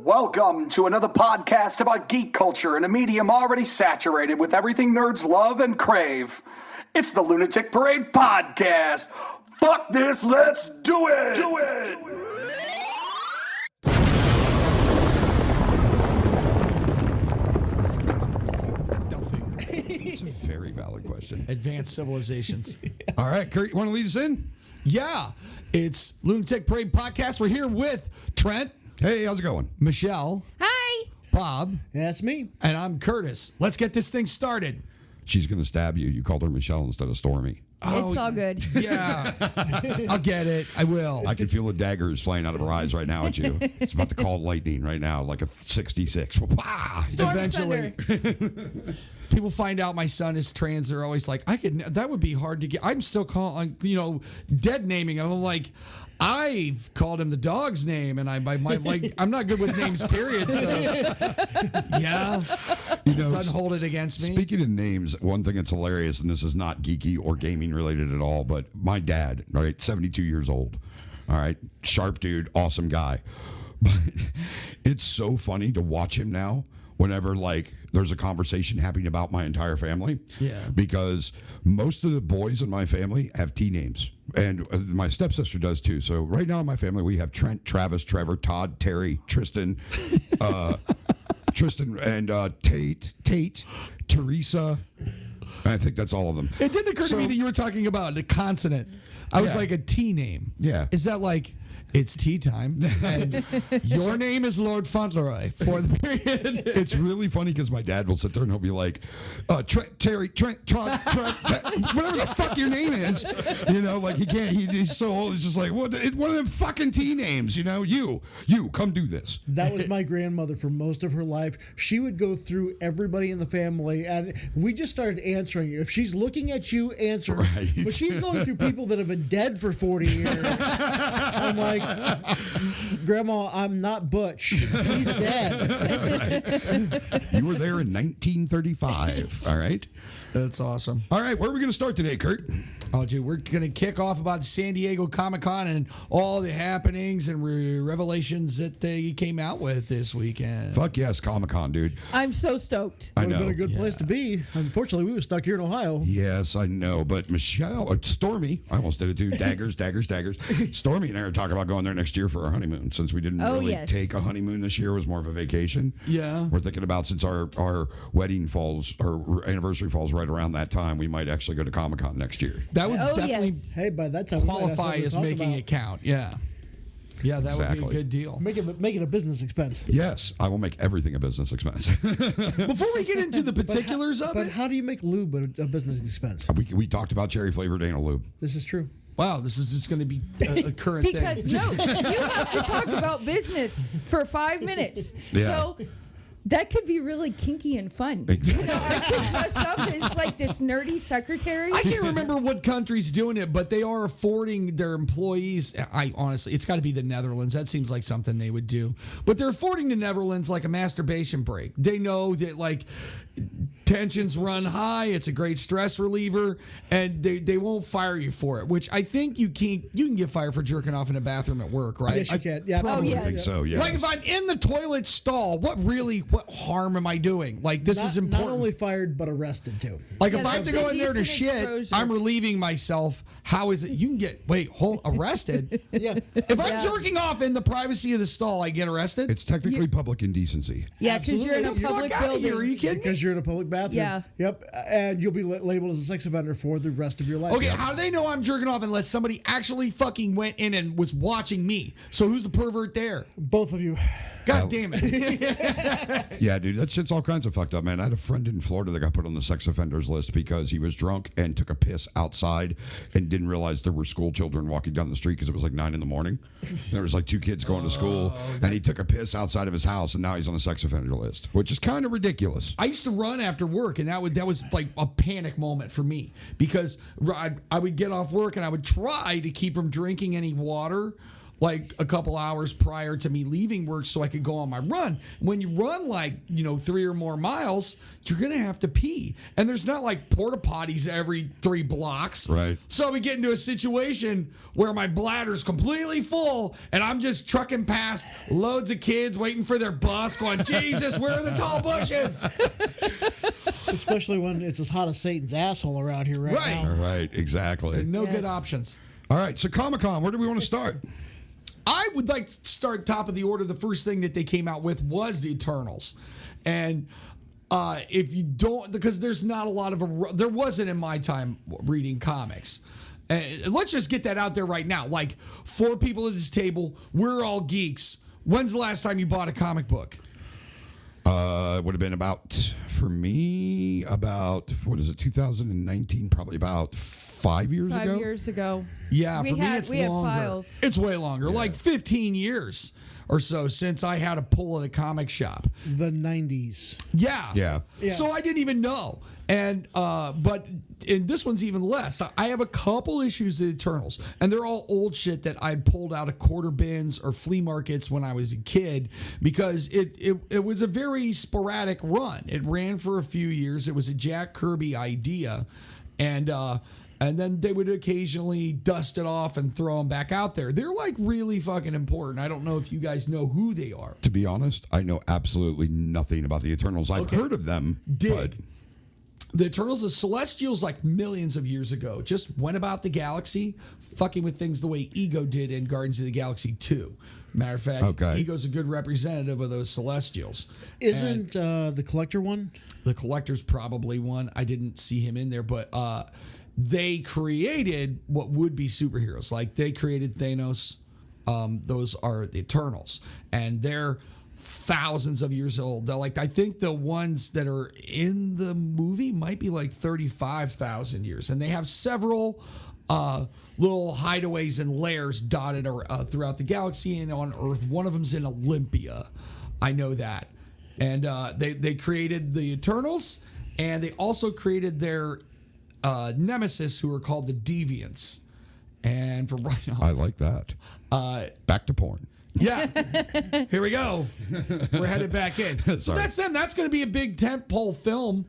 Welcome to another podcast about geek culture in a medium already saturated with everything nerds love and crave. It's the Lunatic Parade Podcast. Fuck this, let's do it! Do it! It's a very valid question. Advanced civilizations. All right, Curt, you want to lead us in? Yeah, it's Lunatic Parade Podcast. We're here with Trent. Hey, how's it going? Michelle. Hi. Bob. That's me. And I'm Curtis. Let's get this thing started. She's going to stab you. You called her Michelle instead of Stormy. It's all good. Yeah. I'll get it. I will. I can feel the daggers flying out of her eyes right now at you. It's about to call lightning right now, like a 66. Storm Eventually. Thunder. People find out my son is trans. They're always like, that would be hard to get. I'm still calling, dead naming him. I'm like, I've called him the dog's name, and I'm not good with names, period. So, yeah, doesn't hold it against me. Speaking of names, one thing that's hilarious, and this is not geeky or gaming related at all, but my dad, all right, 72 years old, all right, sharp dude, awesome guy, but it's so funny to watch him now. Whenever there's a conversation happening about my entire family, yeah, because most of the boys in my family have T names, and my stepsister does too. So right now in my family we have Trent, Travis, Trevor, Todd, Terry, Tristan, and Tate, Teresa. I think that's all of them. It didn't occur to me that you were talking about a consonant. I was like a T name. Yeah, is that like? It's tea time, and your name is Lord Fauntleroy for the period. It's really funny because my dad will sit there and he'll be like, Trent, Terry, Trent, Todd, whatever the fuck your name is. He can't, he's so old, it's just like, one of them fucking T names, you, come do this. That was my grandmother for most of her life. She would go through everybody in the family, and we just started answering. If she's looking at you, answer. Right. But she's going through people that have been dead for 40 years. I'm like, Grandma, I'm not Butch. He's dead. You were there in 1935. All right. That's awesome. All right, where are we going to start today, Curt? Oh, dude, we're going to kick off about San Diego ComicCon and all the happenings and revelations that they came out with this weekend. Fuck yes, ComicCon, dude. I'm so stoked. I Would know. have been a good place to be. Unfortunately, we were stuck here in Ohio. Yes, I know. But Stormy, I almost did it too. Daggers. Stormy and I are talking about going there next year for our honeymoon, since we didn't really take a honeymoon this year. It was more of a vacation. Yeah. We're thinking about, since our wedding falls, our anniversary falls right around that time, we might actually go to Comic-Con next year. That would definitely Hey, by that time, qualify as making it count. Yeah. Yeah, that would be a good deal. Make it a business expense. Yes, I will make everything a business expense. Before we get into the particulars of But it. how do you make lube a business expense? We talked about cherry flavored anal lube. This is true. Wow, this is just going to be a current Because, thing. no, you have to talk about business for 5 minutes. Yeah. So that could be really kinky and fun. Exactly. I could dress up as like this nerdy secretary. I can't remember what country's doing it, but they are affording their employees. Honestly, it's got to be the Netherlands. That seems like something they would do. But they're affording the Netherlands like a masturbation break. They know that tensions run high. It's a great stress reliever, and they won't fire you for it. Which I think you can get fired for jerking off in a bathroom at work, right? Yes, you can. Yeah, probably I think so. Yeah. Like if I'm in the toilet stall, what harm am I doing? This is important. Not only fired, but arrested too. Like if I have to go in there to shit, exposure. I'm relieving myself. How is it? You can get arrested. Yeah. If I'm jerking off in the privacy of the stall, I get arrested. It's technically public indecency. Yeah, because you're in a Get the public fuck outta building. here. Are you kidding me? Because you're in a public bathroom. Yeah. Yep. And you'll be labeled as a sex offender for the rest of your life. Okay, how do they know I'm jerking off unless somebody actually fucking went in and was watching me? So who's the pervert there? Both of you. God damn it. Yeah, dude, that shit's all kinds of fucked up, man. I had a friend in Florida that got put on the sex offenders list because he was drunk and took a piss outside and didn't realize there were school children walking down the street because it was 9 a.m. There was 2 kids going to school, and he took a piss outside of his house, and now he's on the sex offender list, which is kind of ridiculous. I used to run after work, and that was like a panic moment for me because I would get off work and I would try to keep from drinking any water like a couple hours prior to me leaving work so I could go on my run. When you run like, 3 or more miles, you're going to have to pee. And there's not like porta potties every 3 blocks. Right. So we get into a situation where my bladder's completely full and I'm just trucking past loads of kids waiting for their bus going, Jesus, where are the tall bushes? Especially when it's as hot as Satan's asshole around here right Right. now. Right, exactly. No Yes. good options. All right, so Comic-Con, where do we want to start? I would like to start top of the order. The first thing that they came out with was the Eternals. And if you don't, because there's not a lot of, there wasn't in my time reading comics. Let's just get that out there right now. Like 4 people at this table, we're all geeks. When's the last time you bought a comic book? It would have been for me, 2019, probably about 5 years ago. 5 years ago. Yeah, We for me had- it's we had longer. files. It's way longer, like 15 years or so since I had a pull at a comic shop. The 90s. Yeah. Yeah. So I didn't even know. And and this one's even less. I have a couple issues of Eternals, and they're all old shit that I'd pulled out of quarter bins or flea markets when I was a kid because it was a very sporadic run. It ran for a few years. It was a Jack Kirby idea, and then they would occasionally dust it off and throw them back out there. They're like really fucking important. I don't know if you guys know who they are. To be honest, I know absolutely nothing about the Eternals. I've heard of them. But The Eternals, the Celestials, like millions of years ago, just went about the galaxy, fucking with things the way Ego did in Guardians of the Galaxy 2. Matter of fact, Ego's a good representative of those Celestials. Isn't the Collector one? The Collector's probably one. I didn't see him in there, but they created what would be superheroes. Like, they created Thanos. Those are the Eternals. And they're thousands of years old. They're like, I think the ones that are in the movie might be like 35,000 years. And they have several little hideaways and lairs dotted throughout the galaxy and on Earth. One of them's in Olympia. I know that. And they created the Eternals, and they also created their nemesis, who are called the Deviants. And for right now, I like that. Back to porn. yeah, here we go. We're headed back in. So Sorry. that's them. That's going to be a big tentpole film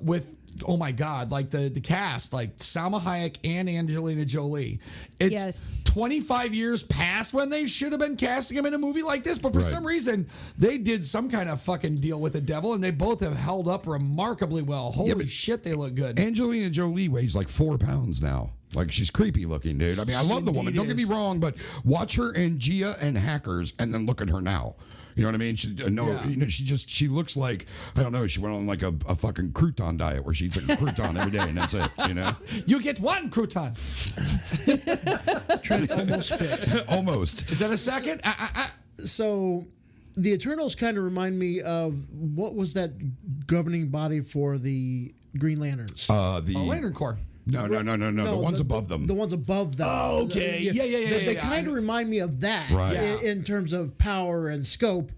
with, oh my God, like the cast, like Salma Hayek and Angelina Jolie. It's Yes. 25 years past when they should have been casting them in a movie like this, but for Right. some reason, they did some kind of fucking deal with the devil, and they both have held up remarkably well. Holy but shit, they look good. Angelina Jolie weighs like 4 pounds now. Like, she's creepy looking, dude. I mean, I love the woman. Don't get me is. wrong, but watch her in Gia and Hackers, and then look at her now. You know what I mean? She looks like, I don't know, she went on like a fucking crouton diet where she eats a crouton every day, and that's it. You know, You get one crouton. Trent almost spit. almost. Is that a second? So the Eternals kind of remind me of what was that governing body for the Green Lanterns? The Lantern Corps. No. The ones above them. The ones above them. Oh, okay. Yeah. They yeah, kind of remind me of that Right. in terms of power and scope.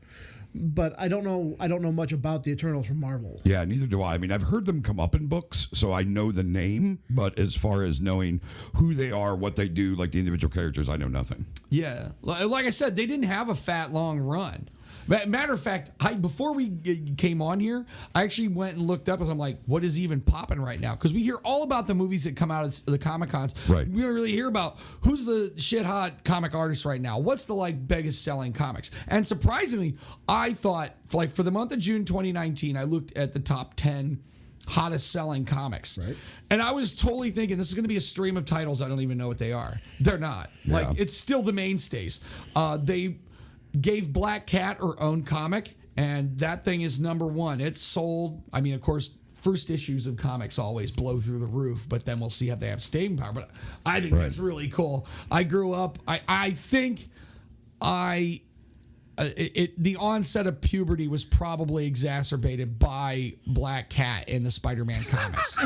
But I don't know much about the Eternals from Marvel. Yeah, neither do I. I mean, I've heard them come up in books, so I know the name. But as far as knowing who they are, what they do, like the individual characters, I know nothing. Yeah, like I said, they didn't have a fat long run. Matter of fact, before we came on here, I actually went and looked up, and I'm like, what is even popping right now? Because we hear all about the movies that come out of the Comic-Cons. Right. We don't really hear about who's the shit hot comic artist right now. What's the biggest selling comics? And surprisingly, I thought for the month of June 2019, I looked at the top 10 hottest selling comics. Right. And I was totally thinking this is going to be a stream of titles. I don't even know what they are. They're not. Yeah. It's still the mainstays. They gave Black Cat her own comic, and that thing is number 1. It's sold. I mean, of course, first issues of comics always blow through the roof, but then we'll see if they have staying power. But I think that's really cool. I grew up. I think the onset of puberty was probably exacerbated by Black Cat in the Spider-Man comics.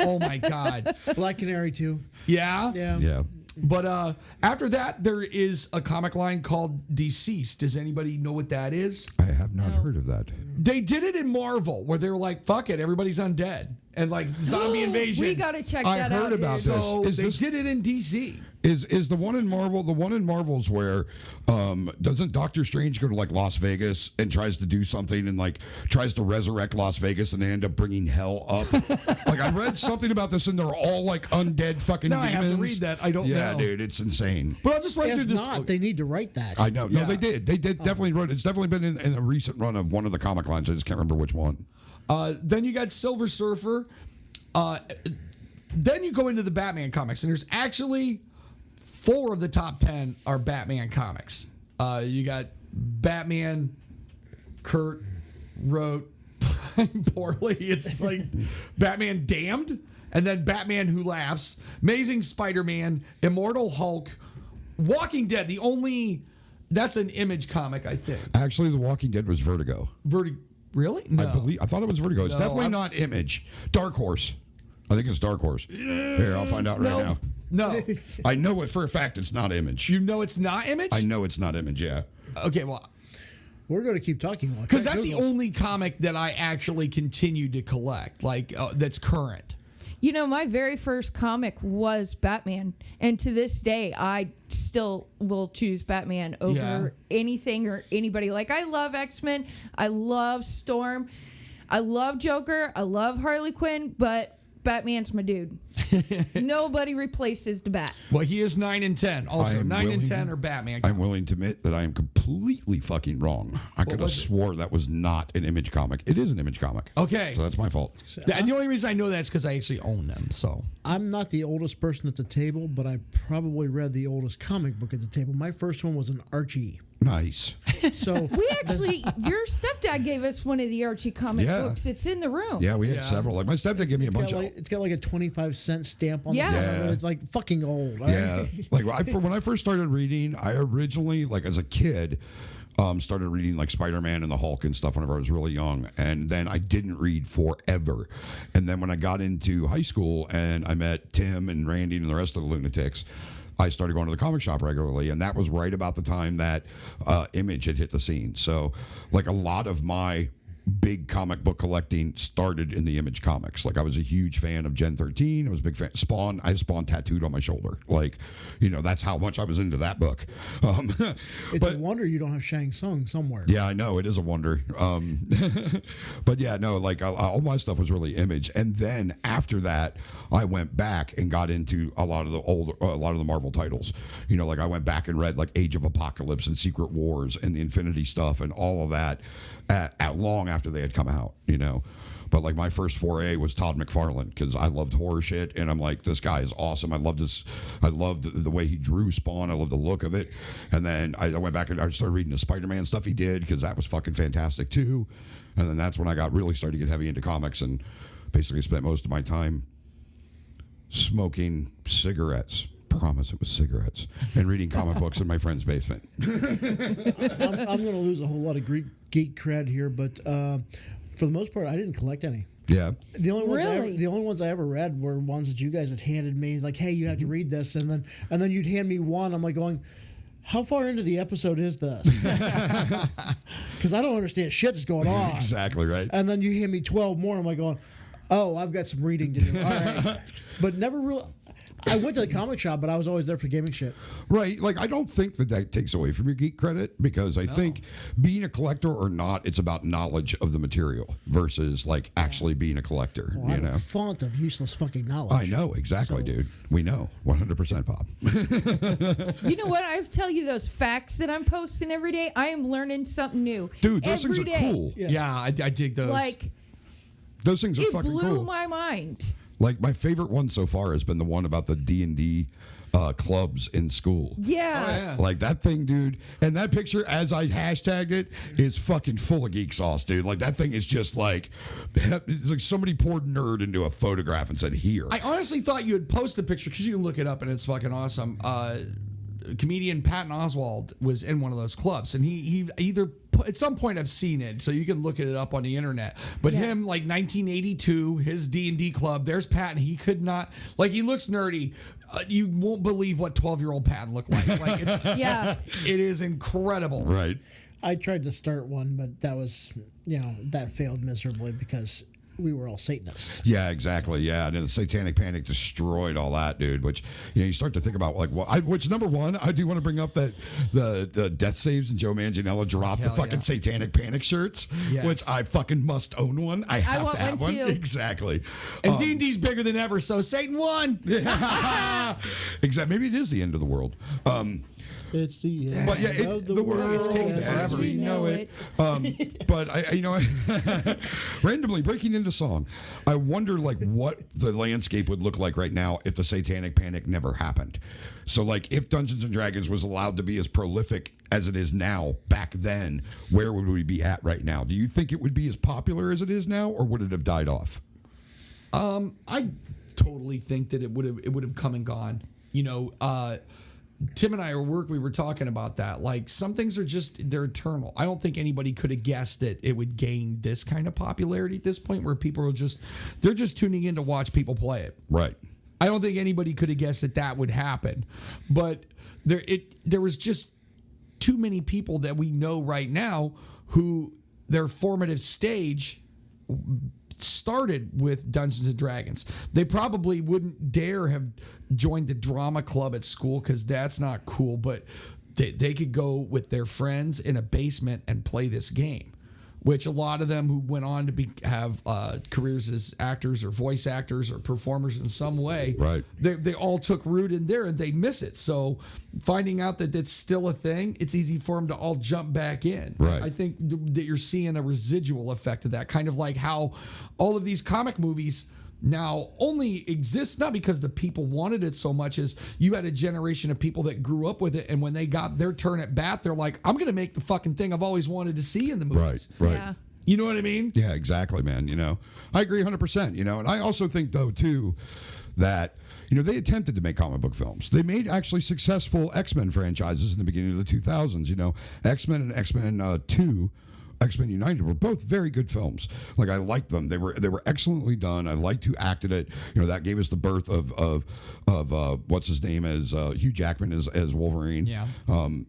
Oh my God. Black Canary too. Yeah. Yeah. But after that, there is a comic line called Deceased. Does anybody know what that is? I have not heard of that. They did it in Marvel, where they were like, "Fuck it, everybody's undead," and like zombie invasion. We got to check I that heard out. about dude. this. So Is they this- did it in DC. Is the one in Marvel? The one in Marvel's where doesn't Doctor Strange go to like Las Vegas and tries to do something and like tries to resurrect Las Vegas and they end up bringing hell up? Like I read something about this and they're all like undead fucking No, I demons. have to read that. I don't know. Yeah, dude, it's insane. But I'll just write through If this. not, they need to write that. I know. No, Yeah. they did. They did definitely wrote. It's definitely been in a recent run of one of the comic lines. I just can't remember which one. Then you got Silver Surfer. Then you go into the Batman comics, and there's actually 4 of the top 10 are Batman comics. You got Batman. Curt wrote poorly. It's like Batman Damned, and then Batman Who Laughs, Amazing Spider-Man, Immortal Hulk, Walking Dead. That's an Image comic, I think. Actually, The Walking Dead was Vertigo. Really? No. I thought it was Vertigo. It's No, definitely not Image. Dark Horse. I think it's Dark Horse. Here, I'll find out right now. No. I know it for a fact it's not Image. You know it's not Image? I know it's not Image, yeah. Okay, well, We're going to keep talking about because that's the only comic that I actually continue to collect, like that's current. You know, my very first comic was Batman, and to this day, I still will choose Batman over anything or anybody. Like, I love X-Men, I love Storm, I love Joker, I love Harley Quinn, but Batman's my dude. Nobody replaces the Bat. Well, he is 9 and 10. Also, 9 and 10 are Batman I'm comics. willing to admit that I am completely fucking wrong. I could have was it? swore that was not an Image comic. It is an Image comic. Okay. So that's my fault. And the only reason I know that is because I actually own them. So I'm not the oldest person at the table, but I probably read the oldest comic book at the table. My first one was an Archie. Nice. So We actually, your stepdad gave us one of the Archie comic Yeah. books. It's in the room. Yeah, we had several. Like my stepdad gave me a bunch of. it's got like a 25-cent stamp on Yeah. the front. Yeah. It's like fucking old. all Yeah, right? like when I first started reading, I originally, like as a kid, started reading like Spider-Man and the Hulk and stuff whenever I was really young, and then I didn't read forever. And then when I got into high school and I met Tim and Randy and the rest of the lunatics, I started going to the comic shop regularly, and that was right about the time that Image had hit the scene. So, like a lot of my big comic book collecting started in the Image comics. Like I was a huge fan of Gen 13. I was a big fan. Spawn. I have Spawn tattooed on my shoulder. Like, that's how much I was into that book. It's a wonder you don't have Shang Tsung somewhere. Yeah, I know it is a wonder. But yeah, no, like all my stuff was really Image, and then after that, I went back and got into a lot of the Marvel titles. Like I went back and read like Age of Apocalypse and Secret Wars and the Infinity stuff and all of that at long after they had come out. But like my first foray was Todd McFarlane because I loved horror shit, and I'm like, this guy is awesome. I loved the way he drew Spawn. I loved the look of it. And then I went back and I started reading the Spider-Man stuff he did because that was fucking fantastic too. And then that's when I got really started to get heavy into comics and basically spent most of my time smoking cigarettes. Promise it was cigarettes and reading comic books in my friend's basement. I'm going to lose a whole lot of geek cred here, but for the most part, I didn't collect any. Yeah. The only Really? ones I ever read were ones that you guys had handed me, like, hey, you have to read this, and then you'd hand me one. I'm like going, how far into the episode is this? Because I don't understand shit that's going on. Exactly right. And then you hand me 12 more. I'm like going, oh, I've got some reading to do. All right. But never really. I went to the comic shop, but I was always there for gaming shit. Right. Like, I don't think that takes away from your geek credit because I think being a collector or not, it's about knowledge of the material versus like actually being a collector, Well, I'm a font of useless fucking knowledge. I know. Exactly, dude. We know. 100%, Bob. You know what? I tell you those facts that I'm posting every day. I am learning something new. Dude, those every things are day. cool. yeah, I dig those. Like, Those things are it fucking blew cool. my mind. Like, my favorite one so far has been the one about the D&D clubs in school. Yeah. Like that thing, dude. And that picture, as I hashtagged it, is fucking full of geek sauce, dude. Like that thing is just like, it's like somebody poured nerd into a photograph and said, here. I honestly thought you would post the picture because you can look it up and it's fucking awesome. Comedian Patton Oswalt was in one of those clubs, and he either at some point I've seen it, so you can look it up on the internet. But him, like 1982, his D&D club. There's Patton. He could not, like, he looks nerdy. You won't believe what 12-year-old Patton looked like. Like it's, Yeah. it is incredible. Right. I tried to start one, but that was, that failed miserably because we were all Satanists. Yeah, exactly. Yeah, and then the Satanic Panic destroyed all that, dude. Which you start to think about which number one, I do want to bring up that the Death Saves and Joe Manganiello dropped the fucking Satanic Panic shirts, which I fucking must own one. I have want to have one one. too. Exactly. And D&D's bigger than ever, so Satan won. Exactly. Maybe it is the end of the world. It's the end But yeah, of the world It's taking as forever. we know it. But I randomly breaking into song, I wonder what the landscape would look like right now if the Satanic Panic never happened. So if Dungeons and Dragons was allowed to be as prolific as it is now back then, where would we be at right now? Do you think it would be as popular as it is now, or would it have died off? I totally think that it would have come and gone. Tim and I at work, we were talking about that. Some things are they're eternal. I don't think anybody could have guessed that it would gain this kind of popularity at this point, where people are they're just tuning in to watch people play it. Right. I don't think anybody could have guessed that would happen. But there was just too many people that we know right now who their formative stage started with Dungeons and Dragons. They probably wouldn't dare have joined the drama club at school because that's not cool, but they could go with their friends in a basement and play this game, which a lot of them who went on to have careers as actors or voice actors or performers in some way, right? They all took root in there and they miss it. So finding out that it's still a thing, it's easy for them to all jump back in. Right. I think that you're seeing a residual effect of that, kind of like how all of these comic movies now only exist not because the people wanted it so much as you had a generation of people that grew up with it, and when they got their turn at bat, they're like, I'm gonna make the fucking thing I've always wanted to see in the movies. Right. Yeah. You know what I mean? Yeah, exactly, man. I agree 100%. And I also think though too that they attempted to make comic book films. They made actually successful X-Men franchises in the beginning of the 2000s. X-Men and X-Men 2. X-Men United were both very good films. I liked them. They were excellently done. I liked who acted it. That gave us the birth of what's his name as Hugh Jackman as Wolverine. Yeah.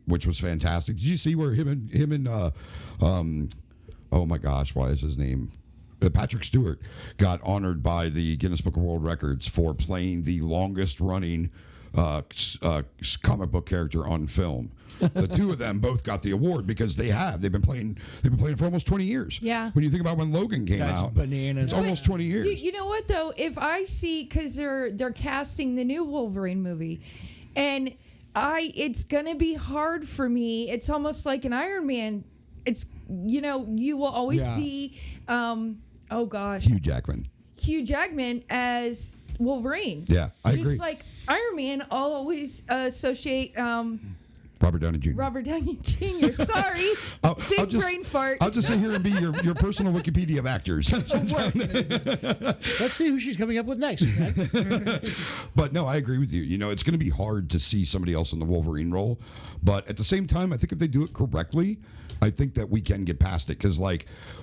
Which was fantastic. Did you see where him and oh my gosh, why is his name? Patrick Stewart got honored by the Guinness Book of World Records for playing the longest running comic book character on film. The two of them both got the award because they've been playing for almost 20 years. Yeah. When you think about when Logan came That's out, bananas. it's almost 20 years. You know what though? If I see, because they're casting the new Wolverine movie, and it's gonna be hard for me. It's almost like an Iron Man. It's you will always see, oh gosh, Hugh Jackman as Wolverine. Yeah, I agree. Just like Iron Man, I'll always associate Robert Downey Jr. Sorry. Big brain fart. I'll just sit here and be your personal Wikipedia of actors. Let's see who she's coming up with next. But no, I agree with you. It's going to be hard to see somebody else in the Wolverine role. But at the same time, I think if they do it correctly, I think that we can get past it. Because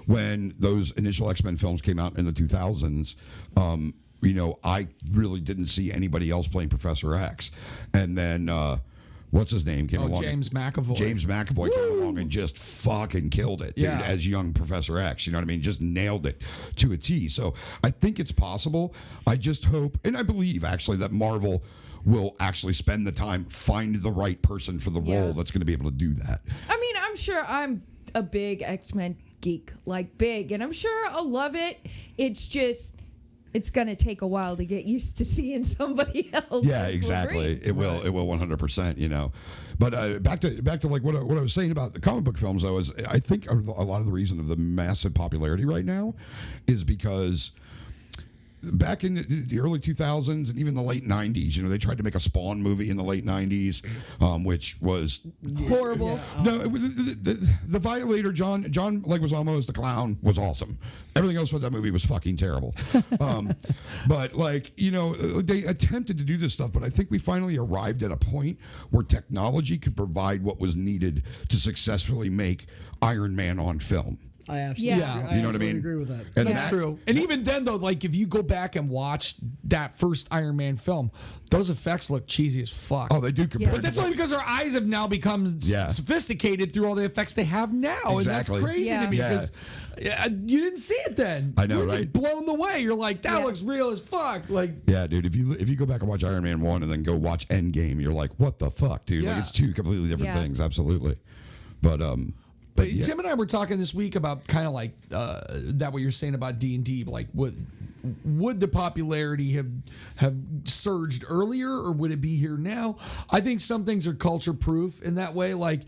when those initial X-Men films came out in the 2000s, I really didn't see anybody else playing Professor X. And then what's his name came along? James McAvoy. James McAvoy came along and just fucking killed it, dude, as young Professor X. You know what I mean? Just nailed it to a T. So I think it's possible. I just hope, and I believe actually that Marvel will actually spend the time, find the right person for the role that's going to be able to do that. I mean, I'm sure I'm a big X-Men geek, big, and I'm sure I'll love it. It's just, it's going to take a while to get used to seeing somebody else. Yeah, exactly. It will 100%, But back to what I was saying about the comic book films, I think a lot of the reason of the massive popularity right now is because back in the early 2000s and even the late 90s, they tried to make a Spawn movie in the late 90s, which was horrible. No, the Violator, John Leguizamo as the clown was awesome. Everything else about that movie was fucking terrible. But they attempted to do this stuff, but I think we finally arrived at a point where technology could provide what was needed to successfully make Iron Man on film. I absolutely, Yeah. I You know what I absolutely mean? agree with that. And That's that- true. And even then, though, like if you go back and watch that first Iron Man film, those effects look cheesy as fuck. Oh, they do compare. But that's only because our eyes have now become sophisticated through all the effects they have now. Exactly. And that's crazy Yeah. to me Yeah. because you didn't see it then. I know, You were just right? blown away. You're like, that Yeah. looks real as fuck. Like, Yeah, dude. If you go back and watch Iron Man 1 and then go watch Endgame, you're like, what the fuck, dude? Yeah. Like it's two completely different Yeah. things. Absolutely. But yeah. Tim and I were talking this week about kind of like that what you're saying about D&D, like would the popularity have surged earlier or would it be here now? I think some things are culture proof in that way. Like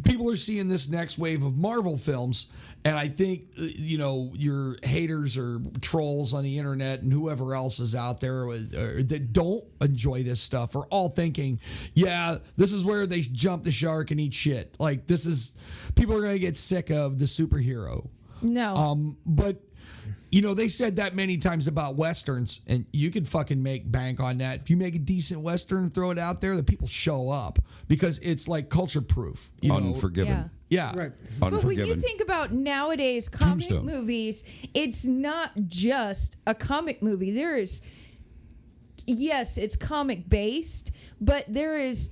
people are seeing this next wave of Marvel films, and I think your haters or trolls on the internet and whoever else is out there that don't enjoy this stuff are all thinking, yeah, this is where they jump the shark and eat shit. Like this is people are going to get sick of the superhero. No. But they said that many times about Westerns, and you could fucking make bank on that. If you make a decent Western and throw it out there, the people show up because it's like culture proof. Unforgiven. Yeah. Right. But when you Unforgiven. think about nowadays comic Tombstone. movies, it's not just a comic movie. There is, yes, it's comic based, but there is,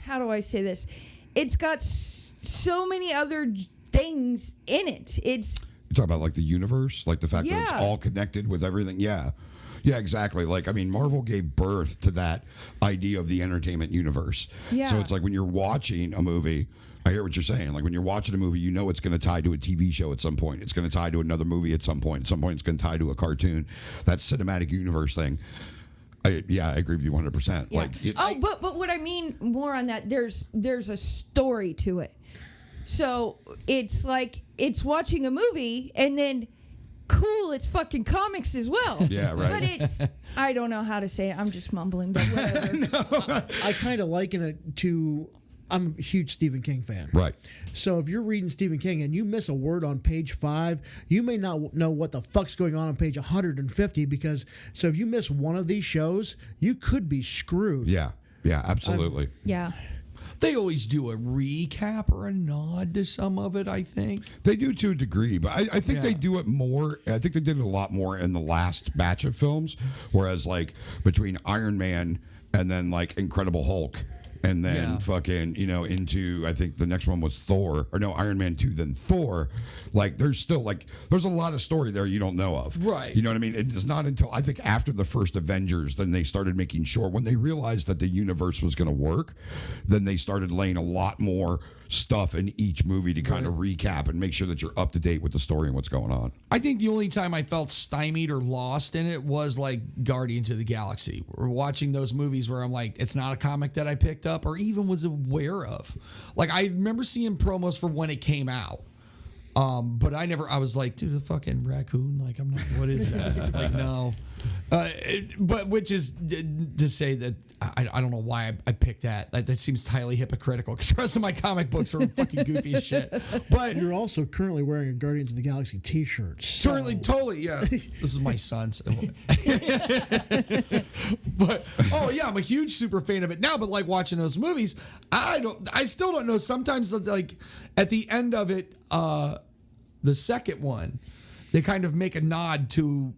how do I say this? It's got so many other things in it. It's You talk about like the universe, like the fact that it's Yeah. all connected with everything. Yeah. Yeah, exactly. Like, I mean, Marvel gave birth to that idea of the entertainment universe. Yeah. So it's like when you're watching a movie, I hear what you're saying. Like when you're watching a movie, you know it's going to tie to a TV show at some point. It's going to tie to another movie at some point. At some point, it's going to tie to a cartoon. That cinematic universe thing. I agree with you 100%. yeah. Like, but what I mean more on that, there's a story to it. So it's like it's watching a movie and then cool, it's fucking comics as well. Yeah, right. But it's I don't know how to say it. I'm just mumbling, but whatever. I kind of liken it to. I'm a huge Stephen King fan. Right. So if you're reading Stephen King and you miss a word on page 5, you may not know what the fuck's going on page 150 because so if you miss one of these shows, you could be screwed. Yeah. Yeah, absolutely. Yeah. They always do a recap or a nod to some of it, I think. They do to a degree, but I think they Yeah. do it more. I think they did it a lot more in the last batch of films, whereas like between Iron Man and then like Incredible Hulk. And then Yeah. fucking, into, I think the next one was Thor, or no, Iron Man 2, then Thor. Like, there's still, like, there's a lot of story there you don't know of. Right. You know what I mean? It's not until, I think, after the first Avengers, then they started making sure, when they realized that the universe was going to work, then they started laying a lot more stuff in each movie to kind of recap and make sure that you're up to date with the story and what's going on. I think the only time I felt stymied or lost in it was like Guardians of the Galaxy. Or watching those movies where I'm like, it's not a comic that I picked up or even was aware of. Like I remember seeing promos for when it came out. But I was like, dude, a fucking raccoon. Like, I'm not, what is that? Like, no. But which is to say that I don't know why I picked that. That seems highly hypocritical because the rest of my comic books are fucking goofy as shit. But You're also currently wearing a Guardians of the Galaxy t-shirt. So. certainly, totally, yeah. This is my son's. But I'm a huge super fan of it now. But like watching those movies, I still don't know. Sometimes like at the end of it, the second one, they kind of make a nod to.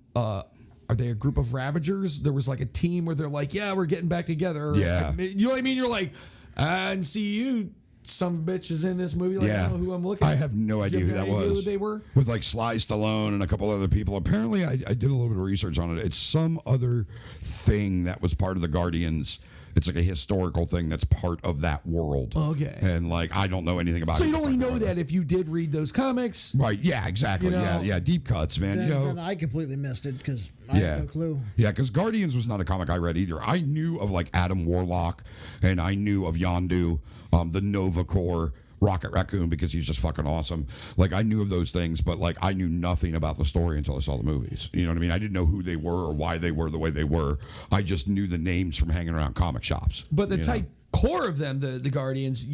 Are they a group of Ravagers? There was like a team where they're like, yeah, we're getting back together. Yeah. You know what I mean? You're like, and see you, some bitches in this movie. Like, I don't know who I'm looking at. I have no idea Do you who have that any idea was. who they were? With like Sly Stallone and a couple other people. Apparently, I did a little bit of research on it. It's some other thing that was part of the Guardians. It's like a historical thing that's part of that world. Okay. And like, I don't know anything about So it. you'd only know that if you did read those comics. Right. Yeah, exactly. You know? Yeah. Deep cuts, man. Then I completely missed it because I had no clue. Yeah, because Guardians was not a comic I read either. I knew of like Adam Warlock, and I knew of Yondu, the Nova Corps, Rocket Raccoon, because he's just fucking awesome. Like, I knew of those things, but like I knew nothing about the story until I saw the movies. You know what I mean? I didn't know who they were or why they were the way they were. I just knew the names from hanging around comic shops. But the you know? tight core of them, the Guardians,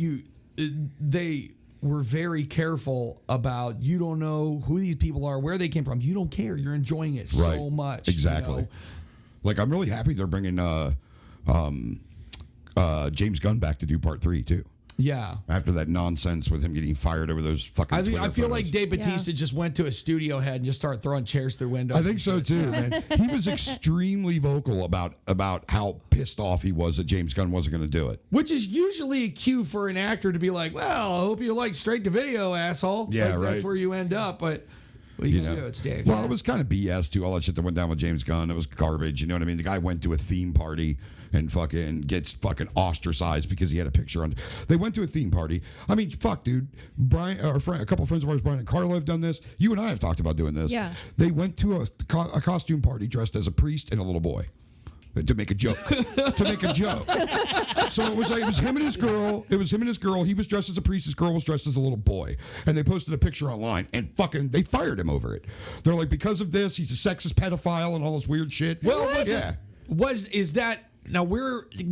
they were very careful about, you don't know who these people are, where they came from. You don't care. You're enjoying it so much. Exactly. You know? Like, I'm really happy they're bringing James Gunn back to do part 3 too. Yeah. After that nonsense with him getting fired over those fucking I Twitter feel photos. like Dave Bautista just went to a studio head and just started throwing chairs through windows. I think so too, man. He was extremely vocal about how pissed off he was that James Gunn wasn't going to do it. Which is usually a cue for an actor to be like, well, I hope you like straight to video, asshole. Yeah, Like, That's right. where you end up, but what are you going to do? It's Dave. Well, it was kind of BS too. All that shit that went down with James Gunn, it was garbage. You know what I mean? The guy went to a theme party and fucking gets fucking ostracized because he had a picture on. They went to a theme party. I mean, fuck, dude. Brian, a couple of friends of ours, Brian and Carla, have done this. You and I have talked about doing this. Yeah. They went to a costume party dressed as a priest and a little boy. To make a joke. To make a joke. So it was him and his girl. It was him and his girl. He was dressed as a priest. His girl was dressed as a little boy. And they posted a picture online and fucking they fired him over it. They're like, because of this, he's a sexist pedophile and all this weird shit. Well,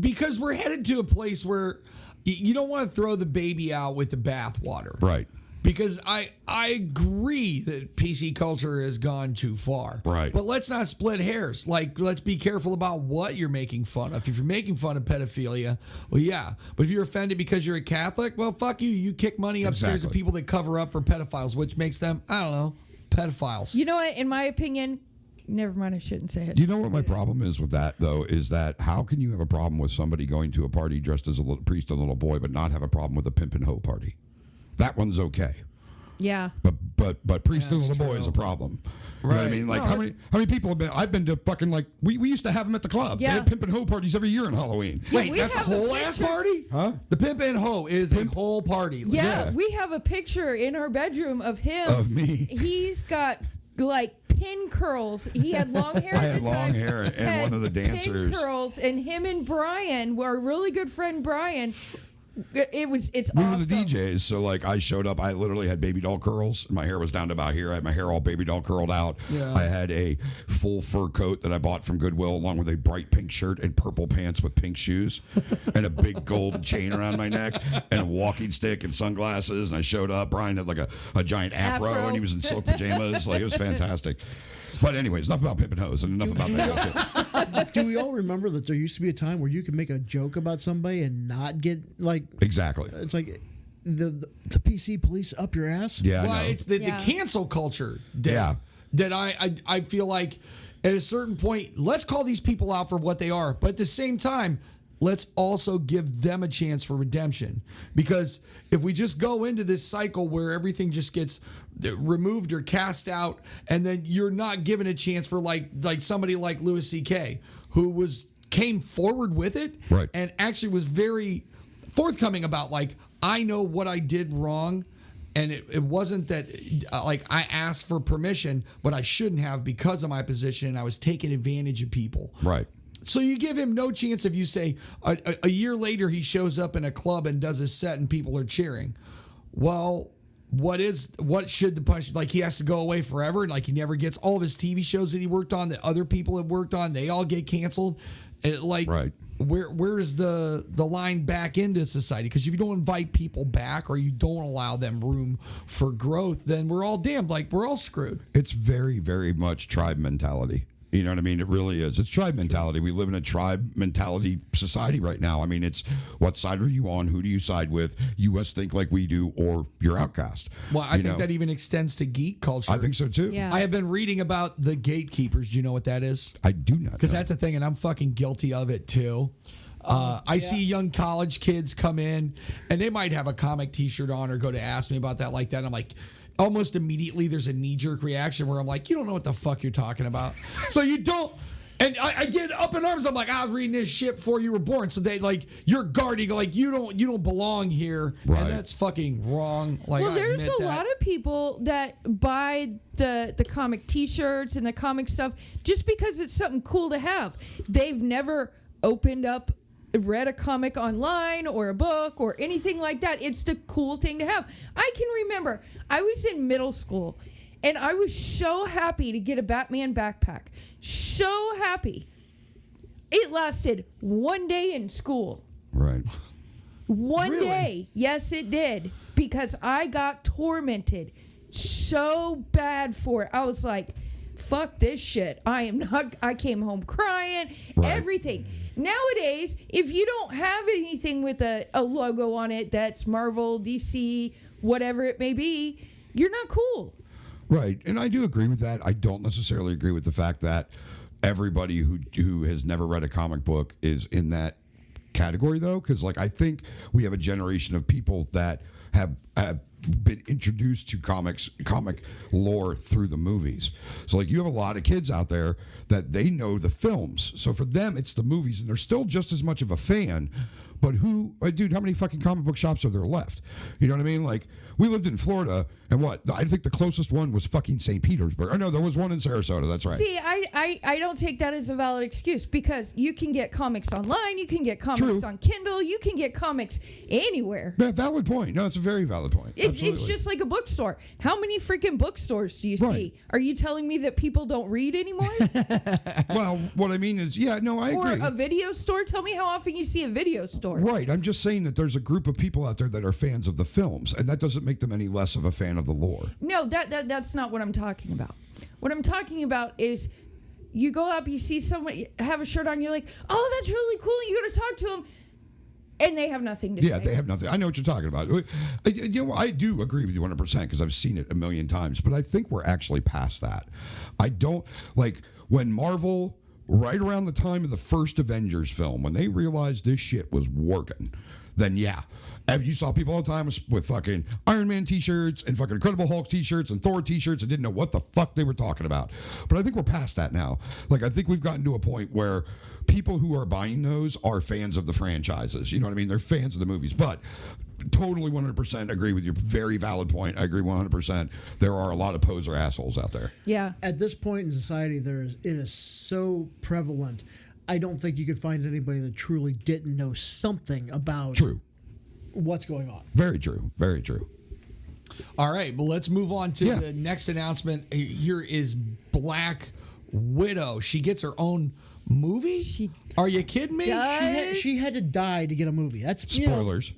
because we're headed to a place where you don't want to throw the baby out with the bathwater. Right. Because I agree that PC culture has gone too far. Right. But let's not split hairs. Like, let's be careful about what you're making fun of. If you're making fun of pedophilia, well, yeah. But if you're offended because you're a Catholic, well, fuck you. You kick money upstairs to people that cover up for pedophiles, which makes them, I don't know, pedophiles. You know what? In my opinion, never mind. I shouldn't say it. Do you know what my problem is with that, though? Is that how can you have a problem with somebody going to a party dressed as a little priest and a little boy, but not have a problem with a pimp and hoe party? That one's okay. Yeah. But priest and little boy true. is a problem. You know what I Right. mean? Like, No, how many people have been? I've been to fucking, like, we used to have them at the club. Yeah. They had pimp and hoe parties every year on Halloween. Wait, we that's a have a whole ass picture- party? Huh? The Pimp and Hoe is a whole party. Yeah, Yes. we have a picture in our bedroom of him. Of me. He's got like pin curls. He had long hair. I at had the long time. hair, and Had one of the dancers- Pin curls, and him and Brian, our really good friend Brian. It's We awesome. were the DJs, so like I showed up. I literally had baby doll curls. My hair was down to about here. I had my hair all baby doll curled out. Yeah. I had a full fur coat that I bought from Goodwill, along with a bright pink shirt and purple pants with pink shoes, and a big gold chain around my neck, and a walking stick and sunglasses. And I showed up. Brian had like a giant afro, Afro. and he was in silk pajamas. Like it was fantastic. But anyways, enough about pimping hoes and enough about that bullshit. Do we all remember that there used to be a time where you could make a joke about somebody and not get like? Exactly. It's like the PC police up your ass. Yeah. Well, I know. it's the Yeah. cancel culture that, Yeah. that I feel like at a certain point, let's call these people out for what they are. But at the same time, let's also give them a chance for redemption. Because if we just go into this cycle where everything just gets removed or cast out, and then you're not given a chance for like somebody like Louis C.K., who came forward with it, Right. and actually was very forthcoming about like, I know what I did wrong. And it wasn't that like I asked for permission, but I shouldn't have because of my position. I was taking advantage of people. Right. So you give him no chance if you say a year later he shows up in a club and does his set and people are cheering. Well, what should the punishment? Like he has to go away forever, and like he never gets all of his TV shows that he worked on that other people have worked on. They all get canceled. Right. Where is the line back into society? Because if you don't invite people back or you don't allow them room for growth, then we're all damned. Like we're all screwed. It's very, very much tribe mentality. You know what I mean? It really is. It's tribe mentality. We live in a tribe mentality society right now. I mean, it's what side are you on? Who do you side with? You must think like we do, or you're outcast. Well, I think that even extends to geek culture. I think so too. Yeah. I have been reading about the gatekeepers. Do you know what that is? I do not. Because know. that's a thing, and I'm fucking guilty of it too. I see young college kids come in, and they might have a comic T-shirt on or go to ask me about that like that. And I'm like, almost immediately there's a knee-jerk reaction where I'm like, you don't know what the fuck you're talking about. So you don't. And I get up in arms. I'm like, I was reading this shit before you were born. So they like, you're guarding, like you don't belong here, Right. and that's fucking wrong. Like, Well, I there's admit a that. lot of people that buy the comic T-shirts and the comic stuff just because it's something cool to have. They've never read a comic online or a book or anything like that. It's the cool thing to have. I can remember I was in middle school and I was so happy to get a Batman backpack. So happy. It lasted one day in school. Right. One Really? day. Yes, it did. Because I got tormented so bad for it. I was like, fuck this shit. I came home crying, everything. Nowadays, if you don't have anything with a logo on it that's Marvel, DC, whatever it may be, you're not cool. Right. And I do agree with that. I don't necessarily agree with the fact that everybody who has never read a comic book is in that category, though, because like I think we have a generation of people that have been introduced to comic lore through the movies. So like you have a lot of kids out there that they know the films, so for them it's the movies, and they're still just as much of a fan. But dude, how many fucking comic book shops are there left? You know what I mean? Like, we lived in Florida, and I think the closest one was fucking St. Petersburg. Oh, no, there was one in Sarasota. That's right. See, I don't take that as a valid excuse, because you can get comics online, you can get comics on Kindle, you can get comics anywhere. Yeah, valid point. No, it's a very valid point. It's just like a bookstore. How many freaking bookstores do you see? Are you telling me that people don't read anymore? Well, what I mean is, I agree. Or a video store? Tell me how often you see a video store. Right. I'm just saying that there's a group of people out there that are fans of the films, and that doesn't make them any less of a fan of the lore. No, that's not what I'm talking about. What I'm talking about is you go up, you see someone have a shirt on, you're like, oh, that's really cool. You go to talk to them, and they have nothing to say. Yeah, they have nothing. I know what you're talking about. I do agree with you 100% because I've seen it a million times, but I think we're actually past that. I don't, like, when Marvel, right around the time of the first Avengers film, when they realized this shit was working, then you saw people all the time with fucking Iron Man t-shirts and fucking Incredible Hulk t-shirts and Thor t-shirts and didn't know what the fuck they were talking about. But I think we're past that now. Like, I think we've gotten to a point where people who are buying those are fans of the franchises. You know what I mean? They're fans of the movies. But totally 100% agree with your very valid point. I agree 100%. There are a lot of poser assholes out there. Yeah. At this point in society, it is so prevalent. I don't think you could find anybody that truly didn't know something about what's going on. Very true. Very true. All right, well, let's move on to the next announcement. Here is Black Widow. She gets her own movie? Are you kidding me? She had to die to get a movie. That's spoilers.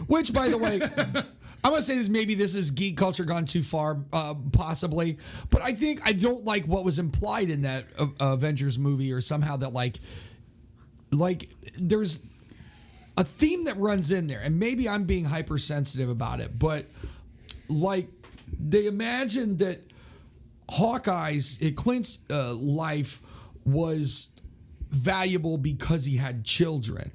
Which, by the way, I'm going to say this is geek culture gone too far, possibly. But I don't like what was implied in that Avengers movie, or somehow that like there's a theme that runs in there. And maybe I'm being hypersensitive about it. But like they imagined that Clint's life was valuable because he had children.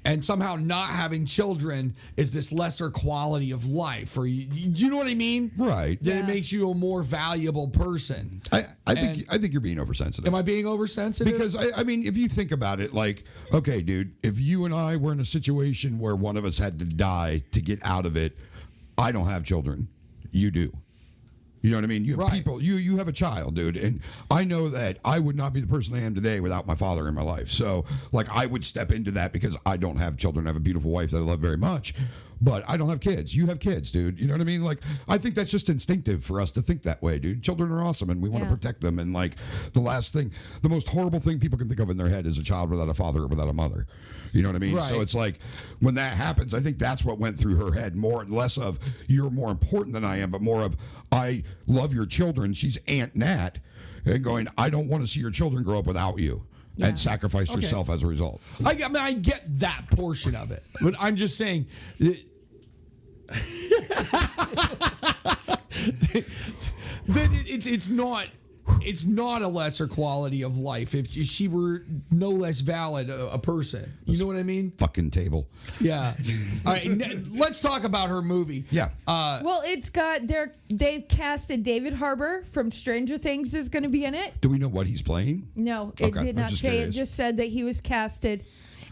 And somehow not having children is this lesser quality of life. Or you know what I mean? Right. That it makes you a more valuable person. I think you're being oversensitive. Am I being oversensitive? Because, I mean, if you think about it, like, okay, dude, if you and I were in a situation where one of us had to die to get out of it, I don't have children. You do. You know what I mean? You have people. You have a child, dude, and I know that I would not be the person I am today without my father in my life. So, like, I would step into that because I don't have children. I have a beautiful wife that I love very much, but I don't have kids. You have kids, dude. You know what I mean? Like, I think that's just instinctive for us to think that way, dude. Children are awesome, and we want to protect them. And like, the most horrible thing people can think of in their head is a child without a father or without a mother. You know what I mean? Right. So it's like, when that happens, I think that's what went through her head, more and less of you're more important than I am, but more of I love your children. She's Aunt Nat, and going, I don't want to see your children grow up without you. And sacrifice yourself as a result. I mean, I get that portion of it, but I'm just saying that it's not a lesser quality of life if she were no less valid a person. You know what I mean? Fucking table. Yeah. All right. Let's talk about her movie. Yeah. Well, it's got they've casted David Harbour from Stranger Things is going to be in it. Do we know what he's playing? No, it did not say. Curious. It just said that he was casted,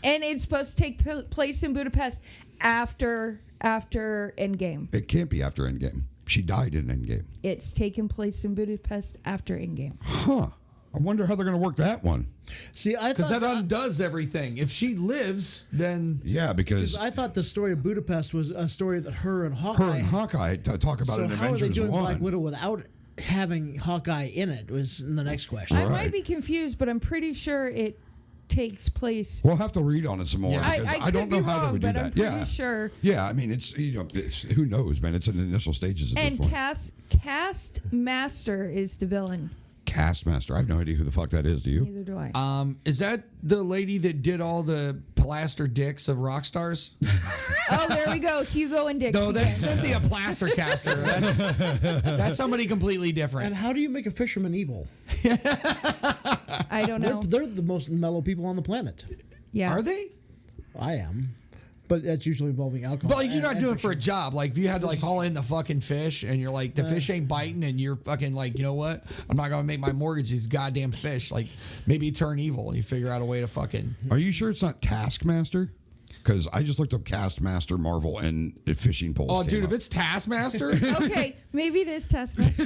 and it's supposed to take place in Budapest after Endgame. It can't be after Endgame. She died in Endgame. It's taken place in Budapest after Endgame. Huh. I wonder how they're going to work that one. See, because that undoes everything. If she lives, then because I thought the story of Budapest was a story that her and Hawkeye talk about in Avengers 1. So how are they doing Black Widow without having Hawkeye in it? Was the next question. I might be confused, but I'm pretty sure it takes place. We'll have to read on it some more because I don't know how they would do that. I'm pretty sure. Yeah, I mean it's who knows, man. It's in the initial stages at this point. And Cast Master is the villain. Castmaster. I have no idea who the fuck that is. Do you? Neither do I. Is that the lady that did all the plaster dicks of rock stars? Oh, there we go. Hugo and Dix. No, that's again. Cynthia Plastercaster. That's somebody completely different. And how do you make a fisherman evil? I don't know. They're the most mellow people on the planet. Yeah. Are they? I am. But that's usually involving alcohol. But like you're not and doing it for a fishermen. job. Like if you had to like haul in the fucking fish and you're like the fish ain't biting and you're fucking like, you know what? I'm not gonna make my mortgage these goddamn fish. Like maybe you turn evil and you figure out a way to fucking. Are you sure it's not Taskmaster? Because I just looked up Castmaster, Marvel, and fishing poles. Oh, came dude, up. if it's Taskmaster, Okay, maybe it is Taskmaster.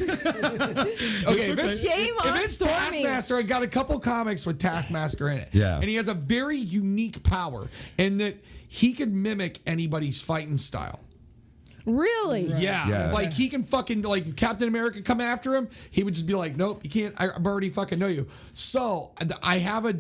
okay, Shame on if it's Stormy. Taskmaster, I got a couple comics with Taskmaster in it. Yeah. And he has a very unique power in that he can mimic anybody's fighting style. Really? Yeah. Like he can fucking like Captain America come after him. He would just be like, nope, you can't. I already fucking know you. So I have a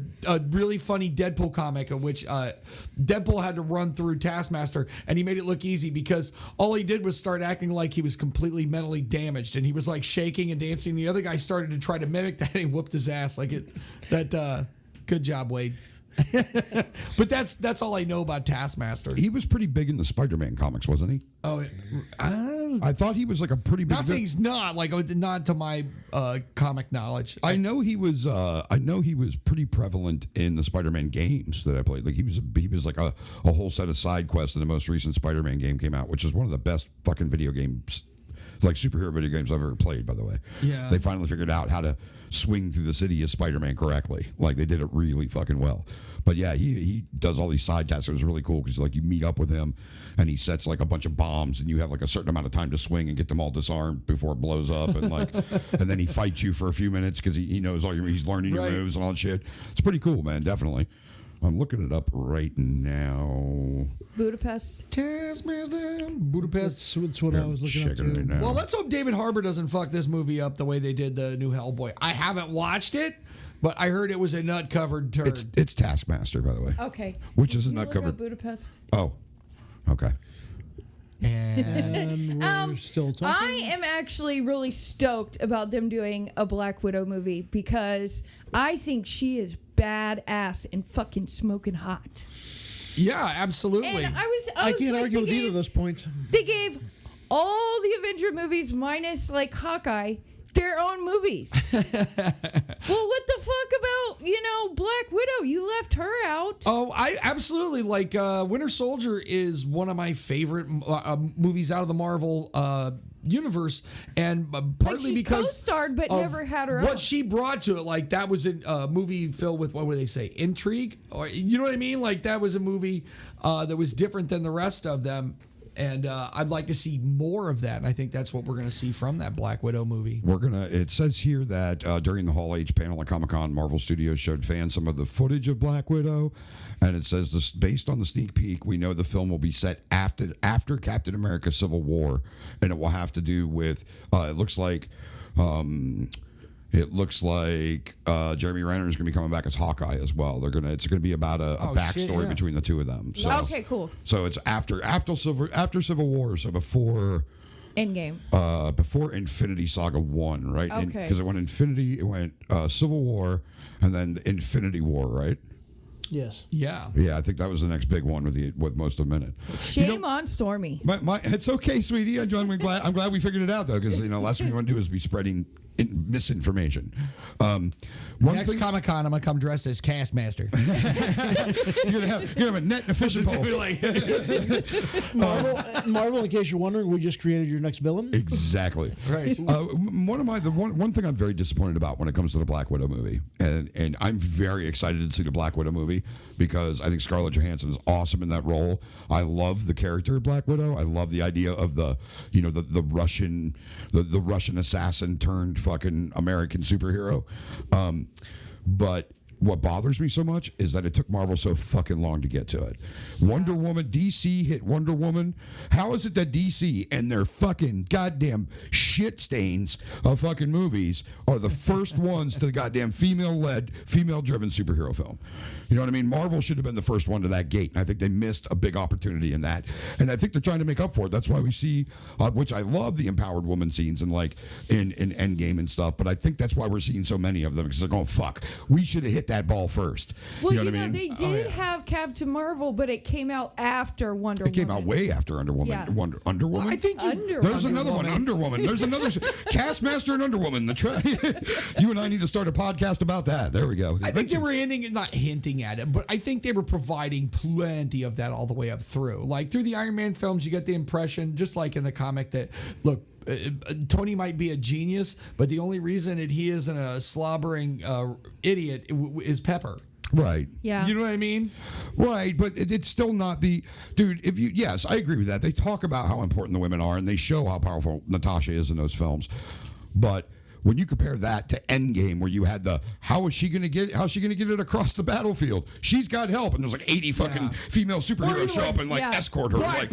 really funny Deadpool comic in which Deadpool had to run through Taskmaster and he made it look easy because all he did was start acting like he was completely mentally damaged and he was like shaking and dancing. The other guy started to try to mimic that and he whooped his ass like it. Good job, Wade. But that's all I know about Taskmaster. He was pretty big in the Spider-Man comics, wasn't he? Oh, I thought he was like a pretty big. not saying he's not like not to my comic knowledge. I know he was. I know he was pretty prevalent in the Spider-Man games that I played. Like he was like a whole set of side quests in the most recent Spider-Man game came out, which is one of the best fucking video games, like superhero video games I've ever played. By the way, Yeah. they finally figured out how to swing through the city as Spider-Man correctly. Like they did it really fucking well. But yeah, he does all these side tasks. It was really cool because like you meet up with him and he sets like a bunch of bombs and you have like a certain amount of time to swing and get them all disarmed before it blows up and like and then he fights you for a few minutes because he knows all your he's learning your moves and all that shit. It's pretty cool, man. Definitely. I'm looking it up right now. Budapest. Taskmaster, Budapest. That's what I was looking up Checking it to. now. Well, let's hope David Harbour doesn't fuck this movie up the way they did the new Hellboy. I haven't watched it, but I heard it was a nut-covered turd. It's Taskmaster, by the way. Okay. Which is a Can you nut look up covered. Budapest. Oh, okay. And we're still talking. I am actually really stoked about them doing a Black Widow movie because I think she is badass and fucking smoking hot. Yeah, absolutely. And I I was can't like, argue with either of those points. They gave all the Avenger movies minus like Hawkeye their own movies. Well, what the fuck about, Black Widow? You left her out. Oh, I absolutely like Winter Soldier is one of my favorite movies out of the Marvel universe, and partly she's because co-starred but of never had her what own. she brought to it. Like that was a movie filled with what would they say, intrigue, or you know what I mean? Like that was a movie that was different than the rest of them. And I'd like to see more of that. And I think that's what we're going to see from that Black Widow movie. It says here that during the Hall H panel at ComicCon, Marvel Studios showed fans some of the footage of Black Widow. And it says this, based on the sneak peek, we know the film will be set after Captain America Civil War. And it will have to do with, it looks like Jeremy Renner is going to be coming back as Hawkeye as well. It's going to be about a backstory between the two of them. So, Okay, cool. So it's after Civil War, so before Endgame. before Infinity Saga 1, right? Okay. Because it went Civil War and then Infinity War, right? Yes. Yeah. Yeah, I think that was the next big one with most of Minute. Shame on Stormy. It's okay, sweetie. I'm glad we figured it out though, because last thing we want to do is be spreading misinformation. Next Comic-Con, I'm gonna come dressed as Castmaster. You're gonna have a net and a fishing pole. Marvel, in case you're wondering, we just created your next villain. Exactly. Right. One thing I'm very disappointed about when it comes to the Black Widow movie, and I'm very excited to see the Black Widow movie because I think Scarlett Johansson is awesome in that role. I love the character of Black Widow. I love the idea of the Russian assassin turned fucking American superhero. But what bothers me so much is that it took Marvel so fucking long to get to it. Wonder Woman, DC hit Wonder Woman. How is it that DC and their fucking goddamn shit stains of fucking movies are the first ones to the goddamn female-led, female-driven superhero film? You know what I mean? Marvel should have been the first one to that gate, and I think they missed a big opportunity in that. And I think they're trying to make up for it. That's why we see, which I love the empowered woman scenes in Endgame and stuff, but I think that's why we're seeing so many of them, because they're going, fuck, we should have hit that ball first. Well, you know what I mean? They did have Captain Marvel, but it came out after Wonder Woman. It came out way after Under Woman. Yeah. Under Woman? I think there's another one, Under Woman. There's another Castmaster and Under Woman. You and I need to start a podcast about that. There we go. I think they were not hinting at it, but I think they were providing plenty of that all the way up through. Like through the Iron Man films, you get the impression, just like in the comic, that look, Tony might be a genius, but the only reason that he isn't a slobbering idiot is Pepper. Right. Yeah. You know what I mean? Right, but it's still not the dude. Yes, I agree with that. They talk about how important the women are, and they show how powerful Natasha is in those films, but when you compare that to Endgame, where you had how's she gonna get it across the battlefield? She's got help, and there's like 80 fucking female superheroes show up and escort her. Black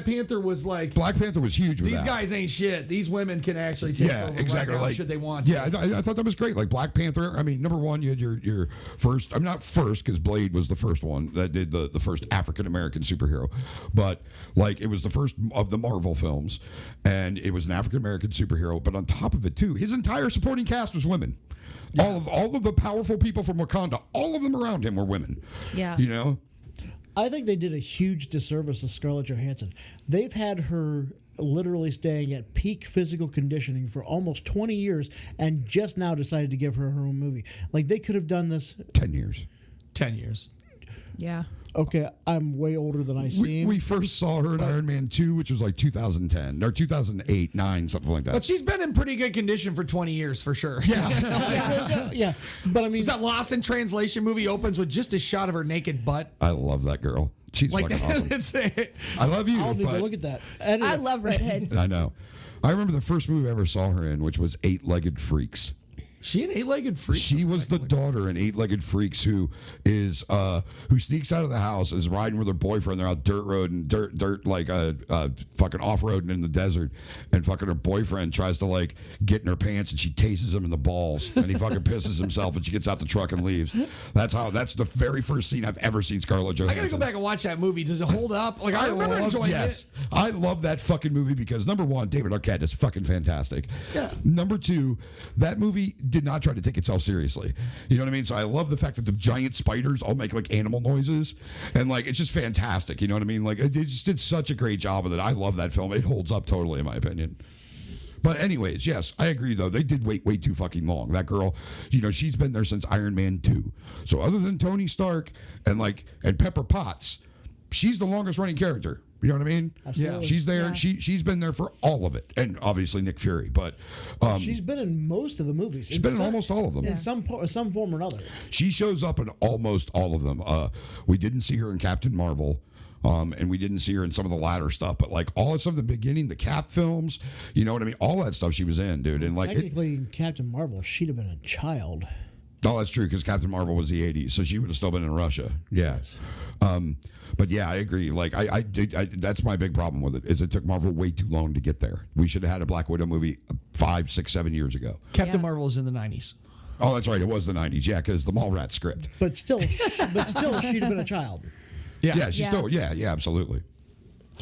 Panther was like, Black Panther was huge with these that. guys ain't shit. These women can actually take over exactly. right now, like, should they want to. Yeah, I thought that was great. Like Black Panther. I mean, number one, you had your first. I'm not first because Blade was the first one that did the first African American superhero, but like it was the first of the Marvel films, and it was an African American superhero. But on top of it too, his entire supporting cast was women. Yeah. All of the powerful people from Wakanda, all of them around him were women. Yeah. You know? I think they did a huge disservice to Scarlett Johansson. They've had her literally staying at peak physical conditioning for almost 20 years and just now decided to give her own movie. Like, they could have done this 10 years. 10 years. Yeah. Okay, I'm way older than I seem. We first saw her in Iron Man 2, which was like 2010 or 2008, 9, something like that. But she's been in pretty good condition for 20 years for sure. Yeah, but I mean, that Lost in Translation movie opens with just a shot of her naked butt. I love that girl. She's Like fucking awesome. that's it. I love you. I'll need to but look at that. Anyway, I love redheads. I know. I remember the first movie I ever saw her in, which was Eight-Legged Freaks. She an eight-legged freak. She was the daughter in Eight-Legged Freaks who sneaks out of the house, is riding with her boyfriend. They're out dirt road and dirt like fucking off-roading in the desert, and fucking her boyfriend tries to like get in her pants, and she tases him in the balls, and he fucking pisses himself, and she gets out the truck and leaves. That's the very first scene I've ever seen Scarlett I Johansson. gotta go back and watch that movie. Does it hold up? Like I remember enjoying it. I love that fucking movie because number one, David Arquette is fucking fantastic. Yeah. Number two, that movie did not try to take itself seriously. You know what I mean? So I love the fact that the giant spiders all make like animal noises, and like it's just fantastic. You know what I mean? Like it just did such a great job with it. I love that film. It holds up totally in my opinion. But anyways, yes, I agree though. They did wait way too fucking long. That girl, you know, she's been there since Iron Man 2. So other than Tony Stark and Pepper Potts, she's the longest running character. You know what I mean? Absolutely. She's there. Yeah. She's been there for all of it, and obviously Nick Fury. But she's been in most of the movies. she's been in almost all of them. In some form or another. She shows up in almost all of them. We didn't see her in Captain Marvel. And we didn't see her in some of the latter stuff, but like all that stuff in the beginning, the Cap films, you know what I mean? All that stuff she was in, dude. And like Technically, in Captain Marvel, she'd have been a child. Oh, that's true, because Captain Marvel was the 80s, so she would have still been in Russia. Yes. But yeah, I agree. Like I that's my big problem with it, is it took Marvel way too long to get there. We should have had a Black Widow movie 5, 6, 7 years ago. Captain Marvel is in the 90s. Oh, that's right. It was the 90s. Yeah, because the Mallrats script. But still, she'd have been a child. Yeah, she's still, yeah, absolutely.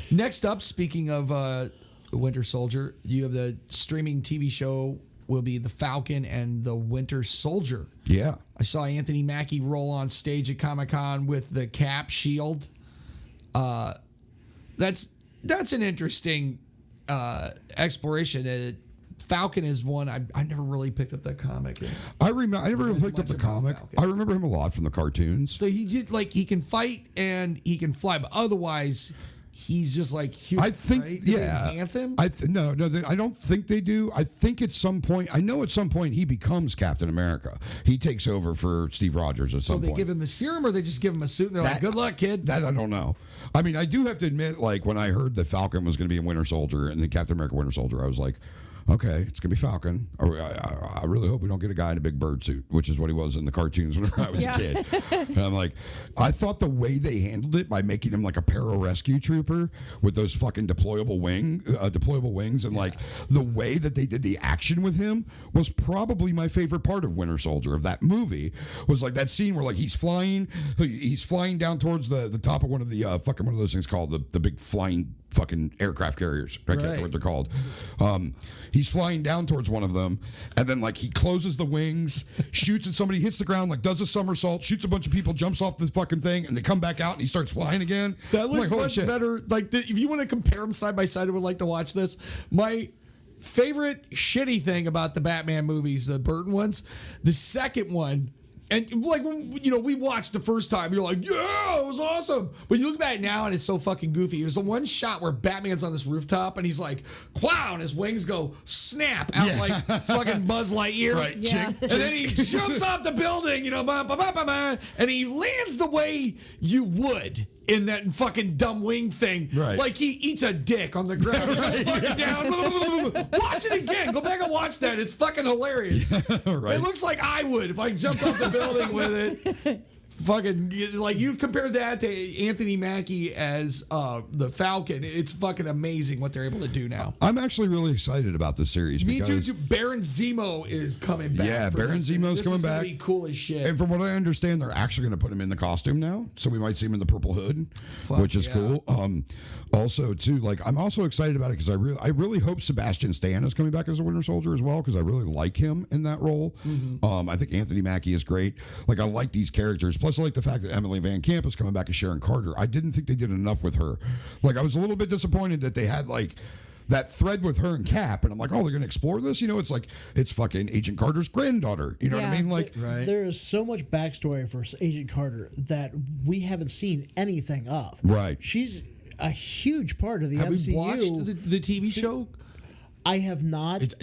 Next up, speaking of Winter Soldier, you have the streaming TV show will be The Falcon and the Winter Soldier. Yeah. I saw Anthony Mackie roll on stage at ComicCon with the Cap shield. That's an interesting exploration. Falcon is one I never really picked up that comic. I never really picked up the comic. I remember him a lot from the cartoons. So he did he can fight and he can fly, but otherwise he's just like huge. I think, right? Do they yeah. enhance him? No, I don't think they do. I think at some point, I know at some point he becomes Captain America. He takes over for Steve Rogers at some point. So they give him the serum, or they just give him a suit and they're like, "Good luck, kid." That I don't know. I mean, I do have to admit, like when I heard that Falcon was going to be in Winter Soldier and then Captain America Winter Soldier, I was like, okay, it's gonna be Falcon. Or I really hope we don't get a guy in a big bird suit, which is what he was in the cartoons whenever I was a kid. And I'm like, I thought the way they handled it by making him like a pararescue trooper with those fucking deployable wings, and like the way that they did the action with him was probably my favorite part of Winter Soldier of that movie. Was like that scene where like he's flying down towards the top of one of the fucking one of those things called the big flying fucking aircraft carriers. I can't remember what they're called. He's flying down towards one of them, and then like he closes the wings, shoots at somebody, hits the ground, like does a somersault, shoots a bunch of people, jumps off the fucking thing, and they come back out and he starts flying again. That looks like, much better. Like if you want to compare them side by side, I would like to watch this. My favorite shitty thing about the Batman movies, the Burton ones, the second one. And like, you know, we watched the first time, you're like, yeah, it was awesome. But you look back now and it's so fucking goofy. There's the one shot where Batman's on this rooftop and he's like, wow, and his wings go snap out like fucking Buzz Lightyear. Right. Yeah. And then he jumps off the building, you know, and he lands the way you would in that fucking dumb wing thing. Right. Like he eats a dick on the ground. He's fucking down. Watch it again. Go back and watch that. It's fucking hilarious. Right. It looks like I would if I jumped off the building with it. Fucking, like, you compare that to Anthony Mackie as the Falcon. It's fucking amazing what they're able to do now. I'm actually really excited about this series. Me because, too. Baron Zemo is coming back. Yeah, for Baron this. Zemo's This coming is gonna back. Be cool as shit. And from what I understand, they're actually going to put him in the costume now, so we might see him in the purple hood, which is cool. Also, too, like I'm also excited about it because I really hope Sebastian Stan is coming back as a Winter Soldier as well because I really like him in that role. I think Anthony Mackie is great. Like I like these characters. Plus, I like the fact that Emily Van Camp is coming back as Sharon Carter. I didn't think they did enough with her. Like I was a little bit disappointed that they had like that thread with her and Cap, and I'm like, oh, they're gonna explore this. You know, it's like it's fucking Agent Carter's granddaughter. You know what I mean? Like, there is so much backstory for Agent Carter that we haven't seen anything of. Right. She's a huge part of the Have MCU. we watched the TV show? I have not.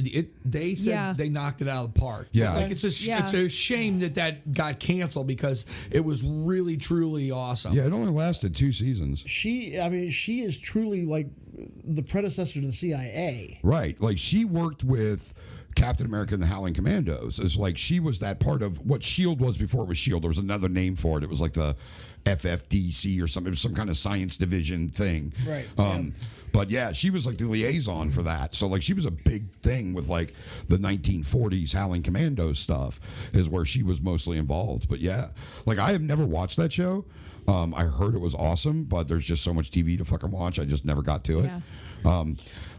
They said they knocked it out of the park. Yeah. Like it's a shame that got canceled because it was really truly awesome. yeah, it only lasted 2 seasons. She is truly like the predecessor to the CIA. Right. Like she worked with Captain America and the Howling Commandos. It's like she was that part of what SHIELD was before it was SHIELD. There was another name for it. It was like the FFDC or something. It was some kind of science division thing. Right. But yeah, she was like the liaison for that. So like she was a big thing with like the 1940s Howling Commandos stuff is where she was mostly involved. But yeah, like I have never watched that show. I heard it was awesome, but there's just so much TV to fucking watch. I just never got to it. Yeah.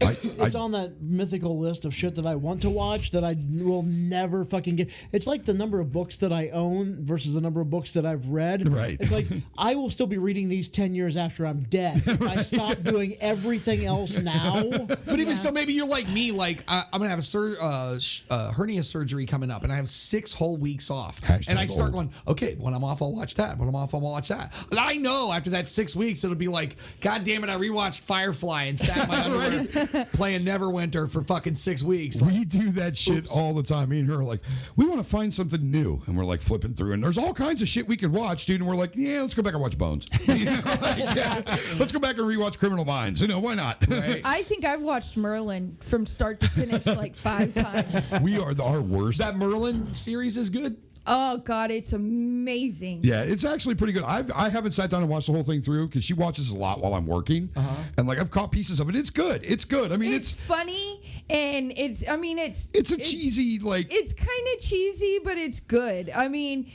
It's on that mythical list of shit that I want to watch that I will never fucking get. It's like the number of books that I own versus the number of books that I've read. Right. It's like I will still be reading these 10 years after I'm dead. I stop doing everything else now. But even so, maybe you're like me. Like I'm gonna have a hernia surgery coming up, and I have 6 whole weeks off. Hashtag and I start old. going, okay, when I'm off, I'll watch that. When I'm off, I'll watch that. And I know after that 6 weeks, it'll be like, God damn it, I rewatched Firefly and sat in my underwear playing Neverwinter for fucking 6 weeks. We do that shit all the time. Me and her are like, we want to find something new. And we're like flipping through, and there's all kinds of shit we could watch, dude. And we're like, yeah, let's go back and watch Bones. You know, like, yeah, let's go back and rewatch Criminal Minds. You know, why not? Right. I think I've watched Merlin from start to finish like 5 times. We are our worst. That Merlin series is good. Oh God, it's amazing. Yeah, it's actually pretty good. I haven't sat down and watched the whole thing through because she watches a lot while I'm working, and like I've caught pieces of it. It's good. It's good. I mean, It's funny and it's a cheesy like. It's kind of cheesy, but it's good. I mean,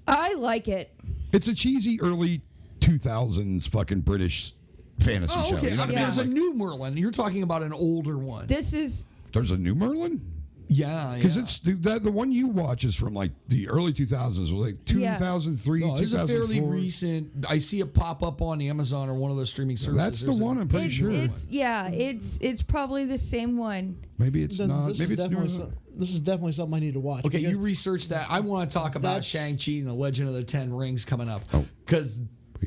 I like it. It's a cheesy early 2000s fucking British fantasy show. Okay. You know what I mean? There's a Like, new Merlin. You're talking about an older one. there's a new Merlin. Yeah, Because it's the one you watch is from like the early 2000s, like 2003, No, it's 2004. a fairly recent. I see it pop up on Amazon or one of those streaming services. That's the one. I'm pretty sure. It's probably the same one. Maybe it's Then not. this Maybe is it's definitely newer. this is definitely something I need to watch. Okay, because you research that. I want to talk about That's- Shang-Chi and the Legend of the Ten Rings coming up. Oh. Because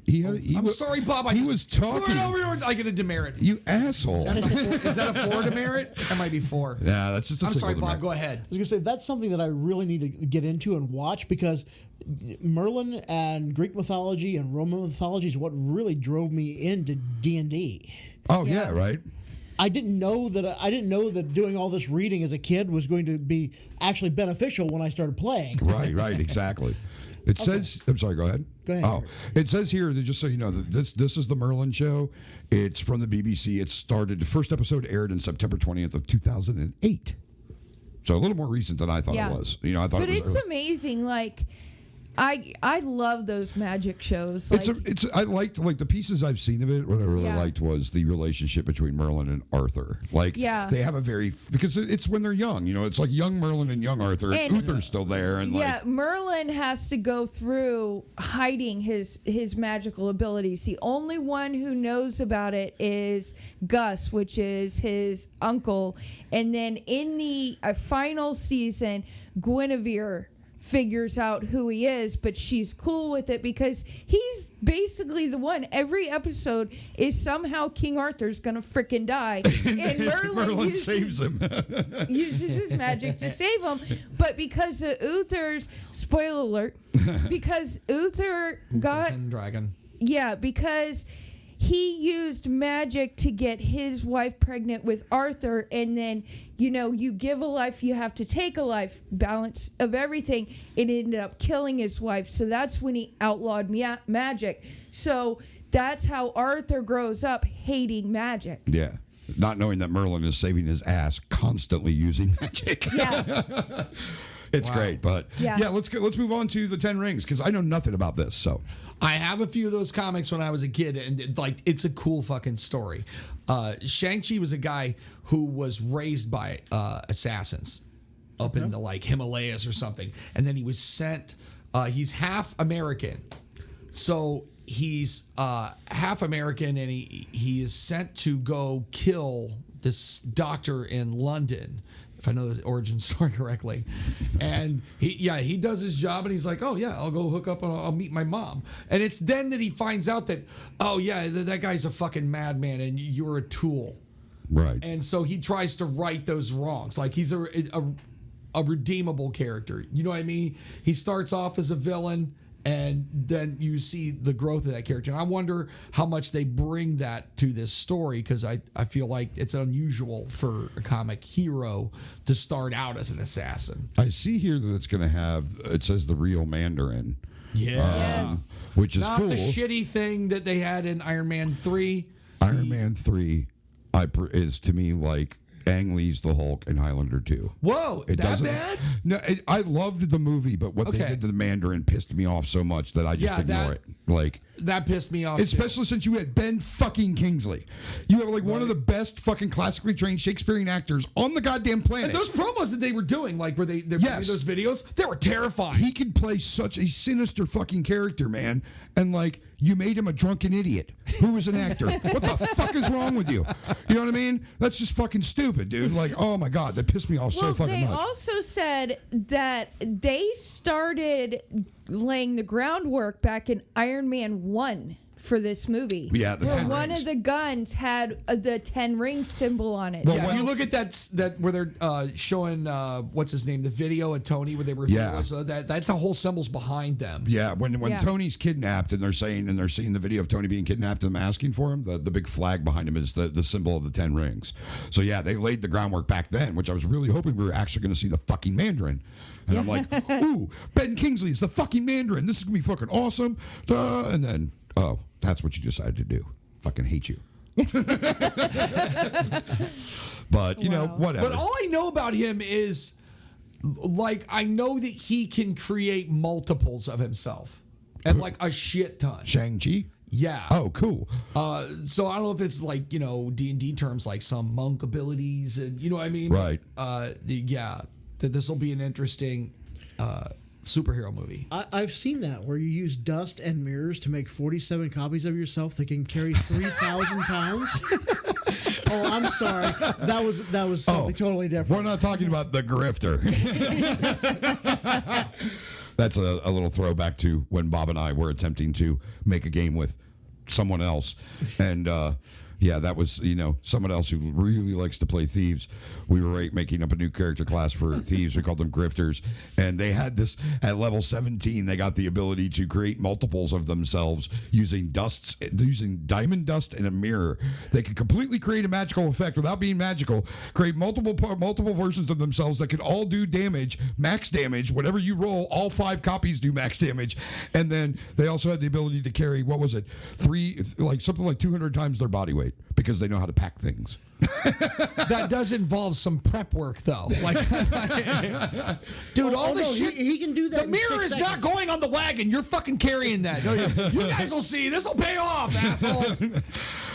I'm sorry, Bob. He was talking. I get a demerit. You asshole. Is that a 4 demerit? That might be 4. Yeah, that's just a I'm single sorry, Bob. demerit. Go ahead. I was gonna say that's something that I really need to get into and watch because Merlin and Greek mythology and Roman mythology is what really drove me into D&D. Oh yeah, right. I didn't know that doing all this reading as a kid was going to be actually beneficial when I started playing. Right, exactly. It says, I'm sorry, go ahead. Go ahead. Oh, it says here, that just so you know, that this is the Merlin show. It's from the BBC. It started, the first episode aired in September 20th of 2008. So a little more recent than I thought it was. You know, I thought but it was. It's amazing. Like, I love those magic shows. Like, I liked the pieces I've seen of it. What I really liked was the relationship between Merlin and Arthur. Like, they have a because it's when they're young. You know, it's like young Merlin and young Arthur. And Uther's still there, and Merlin has to go through hiding his magical abilities. The only one who knows about it is Gus, which is his uncle. And then in the final season, Guinevere figures out who he is, but she's cool with it because he's basically the one. Every episode is somehow King Arthur's gonna frickin' die, and Merlin saves him. uses his magic to save him. But because of Uther's spoiler alert, because Uther got dragon. Yeah, because he used magic to get his wife pregnant with Arthur, and then, you know, you give a life, you have to take a life, balance of everything. It ended up killing his wife, so that's when he outlawed magic. So that's how Arthur grows up hating magic. Yeah. Not knowing that Merlin is saving his ass constantly using magic. Yeah. It's great, but let's move on to the 10 Rings because I know nothing about this. So I have a few of those comics when I was a kid, and it's a cool fucking story. Shang Chi was a guy who was raised by assassins up in the Himalayas or something, and then he was sent. He's half American, so he's half American, and he is sent to go kill this doctor in London, if I know the origin story correctly. And he does his job, and he's like, oh yeah, I'll go hook up and I'll meet my mom. And it's then that he finds out that, oh yeah, that guy's a fucking madman and you're a tool. Right. And so he tries to right those wrongs. Like, he's a redeemable character. You know what I mean? He starts off as a villain, and then you see the growth of that character. And I wonder how much they bring that to this story, because I feel like it's unusual for a comic hero to start out as an assassin. I see here that it's going to have, it says the real Mandarin. Yes. Which is Not cool. the shitty thing that they had in Iron Man 3. Iron Man 3 is to me like Ang Lee's the Hulk and Highlander 2. Whoa, it that bad? No, I loved the movie, but what they did to the Mandarin pissed me off so much that I just ignore it. Like, that pissed me off, especially since you had Ben fucking Kingsley. You have one of the best fucking classically trained Shakespearean actors on the goddamn planet. And those promos that they were doing, like where they're playing those videos, they were terrifying. He could play such a sinister fucking character, man. And you made him a drunken idiot who was an actor. What the fuck is wrong with you? You know what I mean? That's just fucking stupid, dude. Oh my God, that pissed me off so fucking much. They also said that they started laying the groundwork back in Iron Man 1 for this movie. Yeah, the 10 one rings. of the guns had the 10 ring symbol on it. Well, you look at that where they're showing what's his name, the video of Tony where they were so that's the whole symbols behind them. Yeah, when Tony's kidnapped and they're seeing the video of Tony being kidnapped and them asking for him, the big flag behind him is the symbol of the 10 rings. So yeah, they laid the groundwork back then, which I was really hoping we were actually going to see the fucking Mandarin. And I'm like, ooh, Ben Kingsley is the fucking Mandarin. This is going to be fucking awesome. And then, oh, that's what you decided to do. Fucking hate you. But, you know, whatever. But all I know about him is, I know that he can create multiples of himself. And, a shit ton. Shang Chi? Yeah. Oh, cool. So I don't know if it's D&D terms, some monk abilities, and you know what I mean? Right. That this will be an interesting superhero movie. I've seen that where you use dust and mirrors to make 47 copies of yourself that can carry 3,000 pounds. Oh, I'm sorry. That was something totally different. We're not talking about the Grifter. That's a little throwback to when Bob and I were attempting to make a game with someone else, and Yeah, that was, someone else who really likes to play thieves. We were making up a new character class for thieves. We called them Grifters. And they had this, at level 17, they got the ability to create multiples of themselves using diamond dust and a mirror. They could completely create a magical effect without being magical, create multiple versions of themselves that could all do damage, max damage. Whatever you roll, all 5 copies do max damage. And then they also had the ability to carry, something like 200 times their body weight, because they know how to pack things. That does involve some prep work, though. Dude, all this shit. He can do that. The mirror is not going on the wagon. You're fucking carrying that. You guys will see. This will pay off, assholes.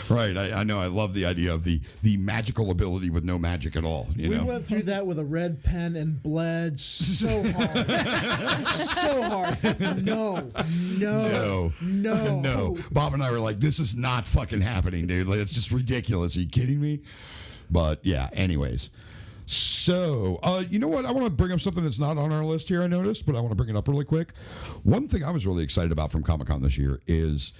Right. I know. I love the idea of the magical ability with no magic at all. We went through that with a red pen and bled so hard. So hard. No. Bob and I were like, this is not fucking happening, dude. Like, it's just ridiculous. Are you kidding me? But yeah, anyways. So, you know what? I want to bring up something that's not on our list here, I noticed, but I want to bring it up really quick. One thing I was really excited about from ComicCon this year is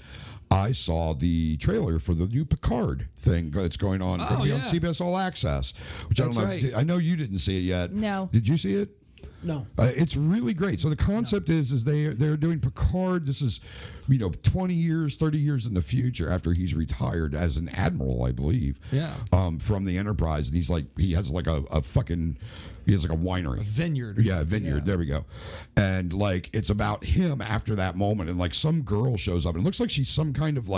I saw the trailer for the new Picard thing that's going on. Going to be on CBS All Access, which That's I don't know. right. I know you didn't see it yet. No. Did you see it? No. It's really great. So the concept is they're doing Picard. This is, 20 years, 30 years in the future after he's retired as an admiral, I believe. Yeah. From the Enterprise, and he has like a winery, vineyard. Yeah, a vineyard. Yeah. There we go. And it's about him after that moment, and some girl shows up, and it looks like she's some kind of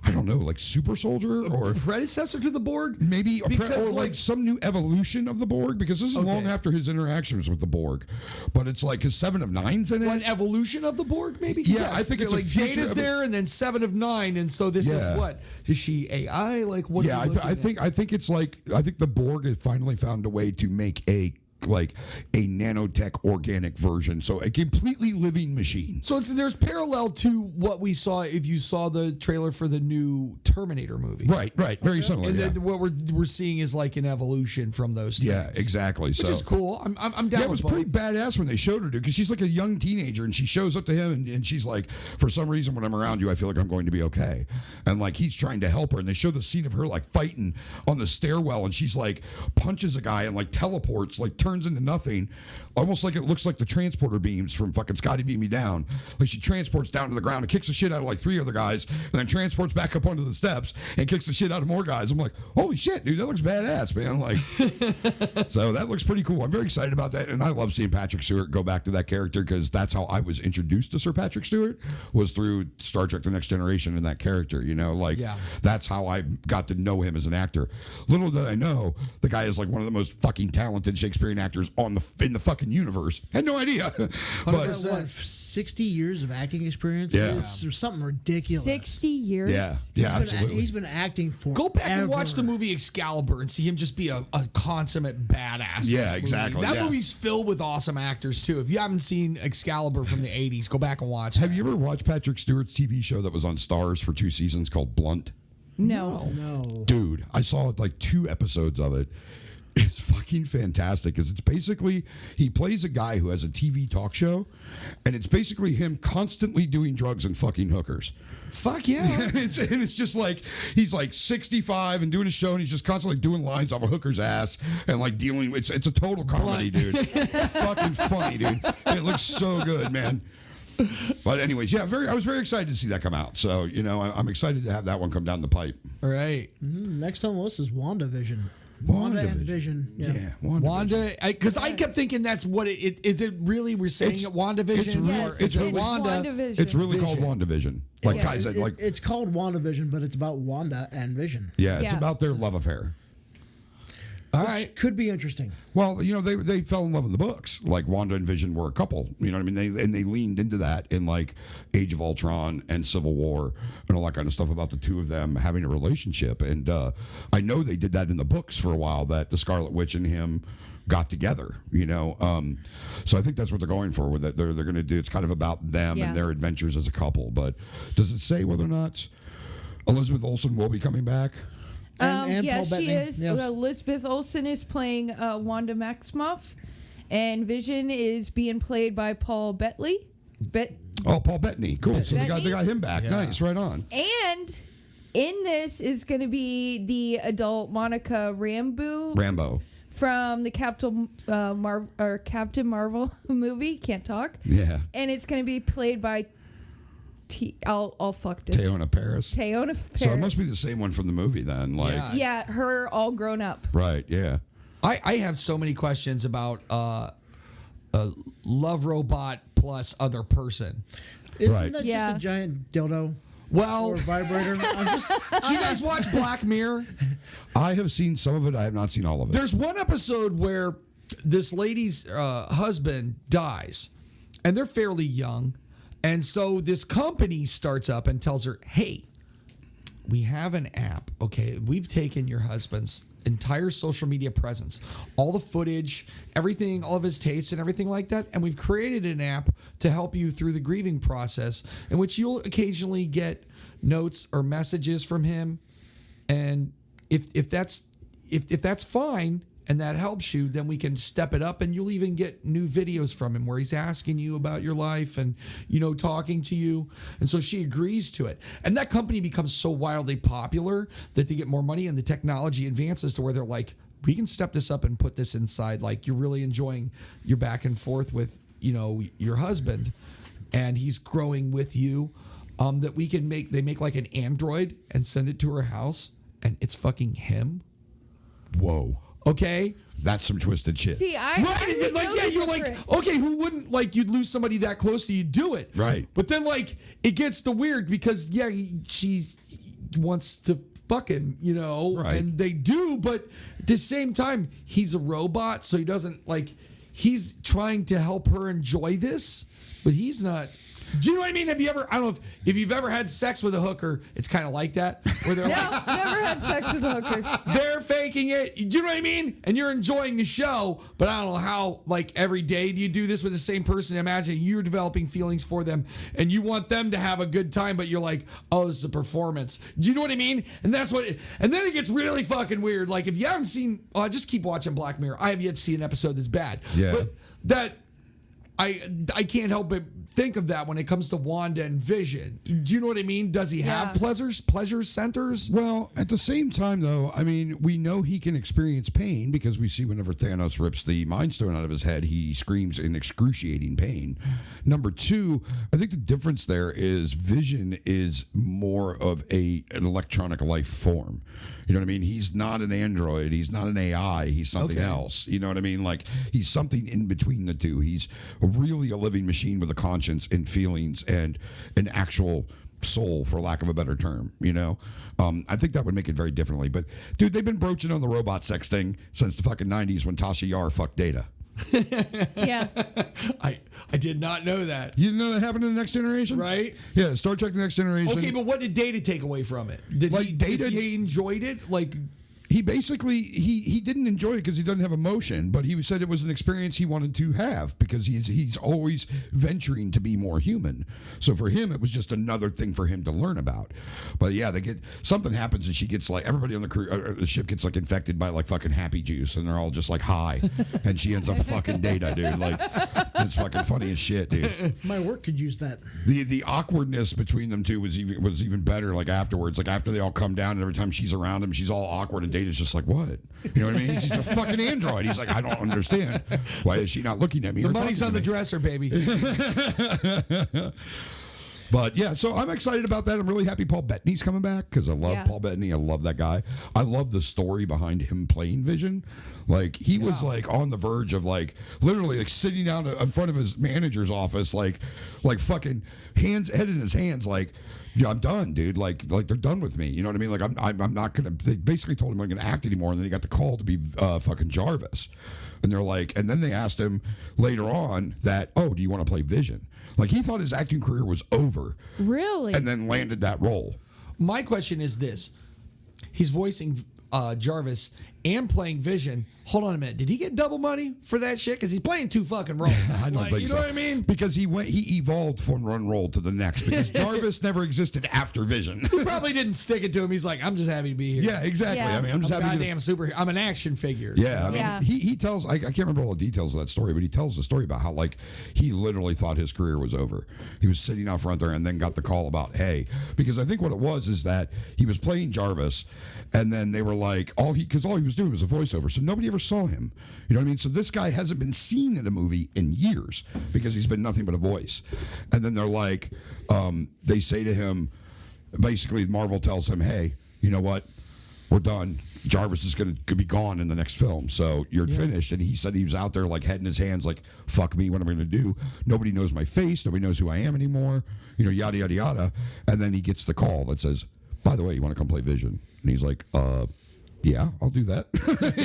I don't know, super soldier or predecessor to the Borg, maybe, or some new evolution of the Borg, because this is long after his interactions with the Borg. But it's his 7 of 9's in it. An evolution of the Borg, maybe. Yeah, yes. I think it's a future Data's there, and then 7 of 9, and so this is what? Is she AI? What? Yeah, I think it's I think the Borg has finally found a way to make a nanotech organic version, so a completely living machine. So there's parallel to what we saw if you saw the trailer for the new Terminator movie. Right, very similar. And yeah. then what we're seeing is an evolution from those things. Yeah, exactly. Which is cool. I'm down. Yeah, it was pretty badass when they showed her, dude, because she's a young teenager, and she shows up to him, and she's like, for some reason, when I'm around you, I feel like I'm going to be okay. And he's trying to help her, and they show the scene of her fighting on the stairwell, and she's punches a guy and teleports, turns into nothing, almost it looks like the transporter beams from fucking Scotty Beat Me Down. She transports down to the ground and kicks the shit out of 3 other guys, and then transports back up onto the steps and kicks the shit out of more guys. I'm like, holy shit, dude, that looks badass, man. So that looks pretty cool. I'm very excited about that, and I love seeing Patrick Stewart go back to that character, because that's how I was introduced to Sir Patrick Stewart, was through Star Trek The Next Generation and that character, That's how I got to know him as an actor. Little did I know, the guy is one of the most fucking talented Shakespearean actors in the fucking universe. Had no idea. But 60 years of acting experience. Yeah. It's something ridiculous. 60 years. Yeah, absolutely. He's been acting for. Go back and watch the movie Excalibur and see him just be a consummate badass. Yeah, exactly. That movie's filled with awesome actors too. If you haven't seen Excalibur from the 80s, go back and watch that. Have you ever watched Patrick Stewart's TV show that was on Starz for 2 seasons called Blunt? No. Dude, I saw 2 episodes of it. It's fucking fantastic, because it's basically, he plays a guy who has a TV talk show, and it's basically him constantly doing drugs and fucking hookers. Fuck yeah. It's just he's 65 and doing a show, and he's just constantly doing lines off a hooker's ass and dealing. It's a total comedy, dude. Fucking funny, dude. It looks so good, man. But anyways, yeah, I was very excited to see that come out. So I'm excited to have that one come down the pipe. All right. Next on the list is WandaVision. Wanda and Vision. Yeah. Wanda, because I kept thinking that's what it is. It really we're saying it WandaVision? It's Wanda. WandaVision. It's really called WandaVision. Guys, it's called WandaVision, but it's about Wanda and Vision. Yeah, it's about their love affair. All right. Could be interesting. Well, they fell in love in the books. Wanda and Vision were a couple. You know what I mean? They leaned into that in Age of Ultron and Civil War and all that kind of stuff about the two of them having a relationship. And I know they did that in the books for a while, that the Scarlet Witch and him got together. So I think that's what they're going for with it. They're going to do. It's kind of about them and their adventures as a couple. But does it say whether or not Elizabeth Olsen will be coming back? And yeah, Paul she Bettany. is. Yes. Elizabeth Olsen is playing Wanda Maximoff, and Vision is being played by Paul Bettany. Paul Bettany. Cool. So they got him back. Yeah. Nice. Right on. And in this is going to be the adult Monica Rambeau. From the Captain Marvel movie. Can't talk. Yeah. And it's going to be played by I'll fuck this. Teona Paris. Teona Paris. So it must be the same one from the movie then. Like, yeah, her all grown up. Right, yeah. I have so many questions about love robot plus other person. Isn't that just a giant dildo? Well, or vibrator. Do you guys watch Black Mirror? I have seen some of it. I have not seen all of it. There's one episode where this lady's husband dies, and they're fairly young, and so this company starts up and tells her, "Hey, we have an app. Okay, we've taken your husband's entire social media presence, all the footage, everything, all of his tastes and everything like that, and we've created an app to help you through the grieving process, in which you'll occasionally get notes or messages from him, and if that's fine and that helps you, then we can step it up, and you'll even get new videos from him where he's asking you about your life and, you know, talking to you." And so she agrees to it. And that company becomes so wildly popular that they get more money, and the technology advances to where they're like, "We can step this up and put this inside. Like, you're really enjoying your back and forth with, you know, your husband, and he's growing with you. That we can they make like an android and send it to her house, and it's fucking him." Whoa. Okay, that's some twisted shit. See, I like, yeah, you're like, okay, who wouldn't, like, you'd lose somebody that close to you, do it, right? But then, like, it gets to weird because, yeah, she wants to fuck him, you know, right? And they do, but at the same time, he's a robot, so he doesn't, like, he's trying to help her enjoy this, but he's not. Do you know what I mean? Have you ever? I don't know if you've ever had sex with a hooker. It's kind of like that, where they're like, never had sex with a hooker. They're faking it. Do you know what I mean? And you're enjoying the show, but I don't know how. Like, every day do you do this with the same person? Imagine you're developing feelings for them, and you want them to have a good time, but you're like, "Oh, this is a performance." Do you know what I mean? And that's what. And then it gets really fucking weird. Like, if you haven't seen, just keep watching Black Mirror. I have yet to see an episode that's bad. Yeah. But that. I can't help but think of that when it comes to Wanda and Vision. Do you know what I mean? Does he have pleasure centers? Well, at the same time, though, I mean, we know he can experience pain because we see whenever Thanos rips the Mind Stone out of his head, he screams in excruciating pain. Number two, I think the difference there is Vision is more of an electronic life form. You know what I mean? He's not an android. He's not an AI. He's something else. You know what I mean? Like, he's something in between the two. He's really a living machine with a conscience and feelings and an actual soul, for lack of a better term, you know? I think that would make it very differently. But, dude, they've been broaching on the robot sex thing since the fucking 90s when Tasha Yar fucked Data. Yeah. I did not know that. You didn't know that happened in the Next Generation? Right? Yeah, Star Trek The Next Generation. Okay, but what did Data take away from it? Did he enjoyed it? Like, he basically he didn't enjoy it because he doesn't have emotion, but he said it was an experience he wanted to have because he's always venturing to be more human. So for him, it was just another thing for him to learn about. But yeah, something happens and she gets like, everybody on the crew, the ship gets like infected by like fucking happy juice, and they're all just like high, and she ends up fucking Data, dude. Like, it's fucking funny as shit, dude. My work could use that. The awkwardness between them two was even better. Like afterwards, like after they all come down, and every time she's around him, she's all awkward, and Data's just like, what? You know what I mean? He's a fucking android. He's like, I don't understand. Why is she not looking at me? The money's on the dresser, baby. But yeah, so I'm excited about that. I'm really happy Paul Bettany's coming back because I love Paul Bettany. I love that guy. I love the story behind him playing Vision. Like, he was like on the verge of like literally like sitting down in front of his manager's office, like fucking head in his hands, like, yeah, I'm done, dude. Like they're done with me. You know what I mean? Like, I'm not gonna. They basically told him I'm gonna act anymore, and then he got the call to be fucking Jarvis. And they're like, and then they asked him later on that, oh, do you want to play Vision? Like, he thought his acting career was over. Really? And then landed that role. My question is this: he's voicing Jarvis and playing Vision. hold on a minute, did he get double money for that shit? Because he's playing 2 fucking roles. I don't think you so. know what I mean? Because he evolved from one role to the next. Because Jarvis never existed after Vision. He probably didn't stick it to him. He's like, I'm just happy to be here. Yeah, exactly. Yeah. I mean, I'm just I'm a happy. goddamn superhero. I'm an action figure. Yeah, I mean, Yeah. he tells. I can't remember all the details of that story, but he tells the story about how like he literally thought his career was over. He was sitting out front there and then got the call about, hey, because I think what it was is that he was playing Jarvis, and then they were like, all he was doing was a voiceover, so nobody ever saw him. You know what I mean? So this guy hasn't been seen in a movie in years because he's been nothing but a voice. And then they're like, they say to him, basically, Marvel tells him, hey, you know what? We're done. Jarvis is going to be gone in the next film, so you're finished. And he said he was out there like head in his hands, like, fuck me, what am I going to do? Nobody knows my face. Nobody knows who I am anymore. You know, yada, yada, yada. And then he gets the call that says, by the way, you want to come play Vision? And he's like, yeah, I'll do that.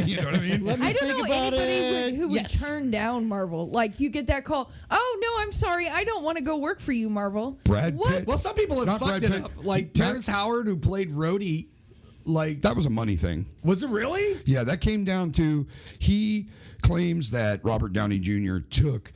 You know what I mean? Let me I don't think know about anybody it. who would turn down Marvel. Like, you get that call, oh, no, I'm sorry, I don't want to go work for you, Marvel. Brad What? Pitt. Well, some people have Not fucked Brad it Pitt. up. Like Matt- Terrence Howard, who played Rhodey. Like, That was a money thing. was it really? Yeah, that came down to he claims that Robert Downey Jr. took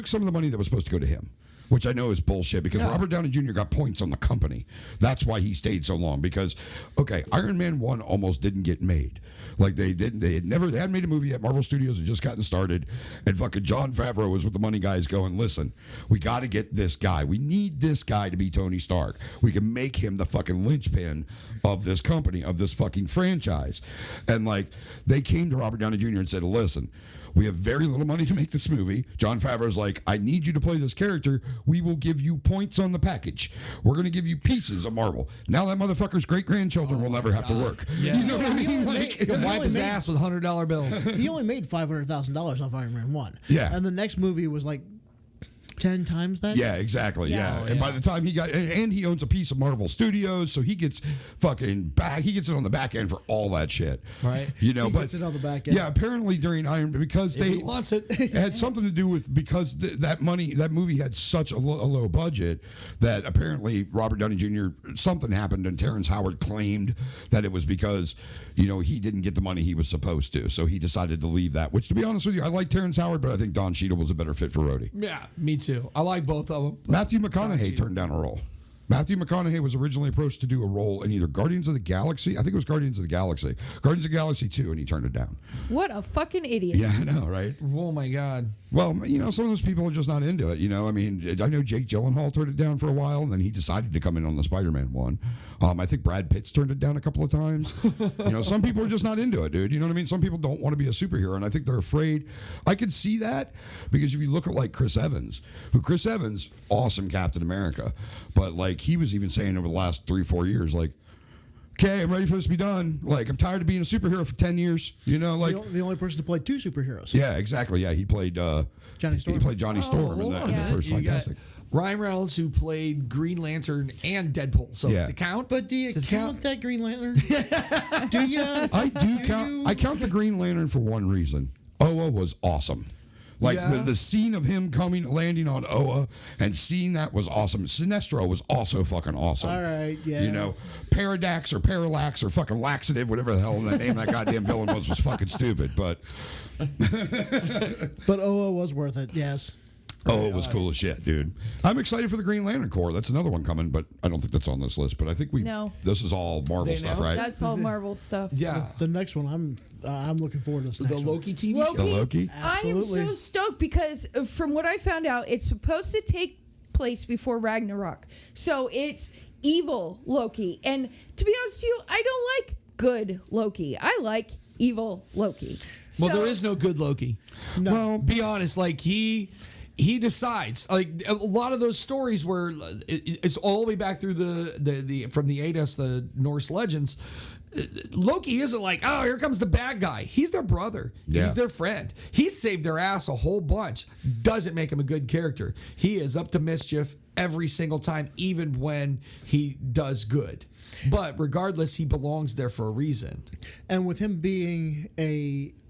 some of the money that was supposed to go to him, which I know is bullshit because Robert Downey Jr. got points on the company. That's why he stayed so long because, okay, Iron Man 1 almost didn't get made. Like they hadn't made a movie yet. Marvel Studios had just gotten started, and fucking Jon Favreau was with the money guys going, listen, we got to get this guy. We need this guy to be Tony Stark. We can make him the fucking linchpin of this company, of this fucking franchise. And like they came to Robert Downey Jr. and said, listen, we have very little money to make this movie. Jon Favreau's like, I need you to play this character. We will give you points on the package. We're going to give you pieces of Marvel. Now that motherfucker's great-grandchildren will never have to work. Yeah. You know what I mean? Like, He'll wipe his ass with $100 bills. He only made $500,000 off Iron Man 1. Yeah. And the next movie was like 10 times that? yeah, exactly. Yeah. Oh, And by yeah. the time he got, and he owns a piece of Marvel Studios, so he gets fucking back. He gets it on the back end for all that shit. Right. You know, He but gets it on the back end. Yeah, apparently during Iron because If they he wants it. it had something to do with because that movie had such a low budget that apparently Robert Downey Jr. something happened and Terrence Howard claimed that it was because he didn't get the money he was supposed to, so he decided to leave that. Which, to be honest with you, I like Terrence Howard, but I think Don Cheadle was a better fit for Rhodey. Yeah, me too. I like both of them. Matthew McConaughey turned down a role. Matthew McConaughey was originally approached to do a role in either Guardians of the Galaxy. I think it was Guardians of the Galaxy 2, and he turned it down. What a fucking idiot. Yeah, I know, right? Oh my God. Well, some of those people are just not into it. I mean, I know Jake Gyllenhaal turned it down for a while, and then he decided to come in on the Spider-Man one. I think Brad Pitt's turned it down a couple of times. Some people are just not into it, dude. You know what I mean? Some people don't want to be a superhero, and I think they're afraid. I could see that because if you look at like Chris Evans, awesome Captain America, but like he was even saying over the last 3-4 years, like, okay, I'm ready for this to be done. Like, I'm tired of being a superhero for 10 years. Like The only person to play 2 superheroes. yeah, exactly. Yeah, he played Johnny Storm. He played Johnny Storm in the first You got Fantastic. Ryan Reynolds, who played Green Lantern and Deadpool. So Yeah. the count? But do you Does it count that Green Lantern? Do you? I do count. I count the Green Lantern for one reason. Oa was awesome. Like Yeah. the scene of him landing on Oa and seeing that was awesome. Sinestro was also fucking awesome. All right, yeah. Paradax or Parallax or fucking Laxative, whatever the hell that name that goddamn villain was fucking stupid. But But Oa was worth it, yes. it was cool as shit, dude. I'm excited for the Green Lantern Corps. That's another one coming, but I don't think that's on this list. But I think No. this is all Marvel They stuff, announced right? That's all Marvel stuff. Yeah. The next one, I'm looking forward to this next The one. Loki TV Loki, show. The Loki? I am so Absolutely. stoked because from what I found out, it's supposed to take place before Ragnarok. So it's evil Loki. And to be honest with you, I don't like good Loki. I like evil Loki. Well, So- there is no good Loki. No. Well, be honest. Like he decides. Like a lot of those stories where it's all the way back through the from the Eddas, the Norse legends. Loki isn't like, oh, here comes the bad guy. He's their brother. Yeah. He's their friend. He saved their ass a whole bunch. Doesn't make him a good character. He is up to mischief every single time, even when he does good. But regardless, he belongs there for a reason. And with him being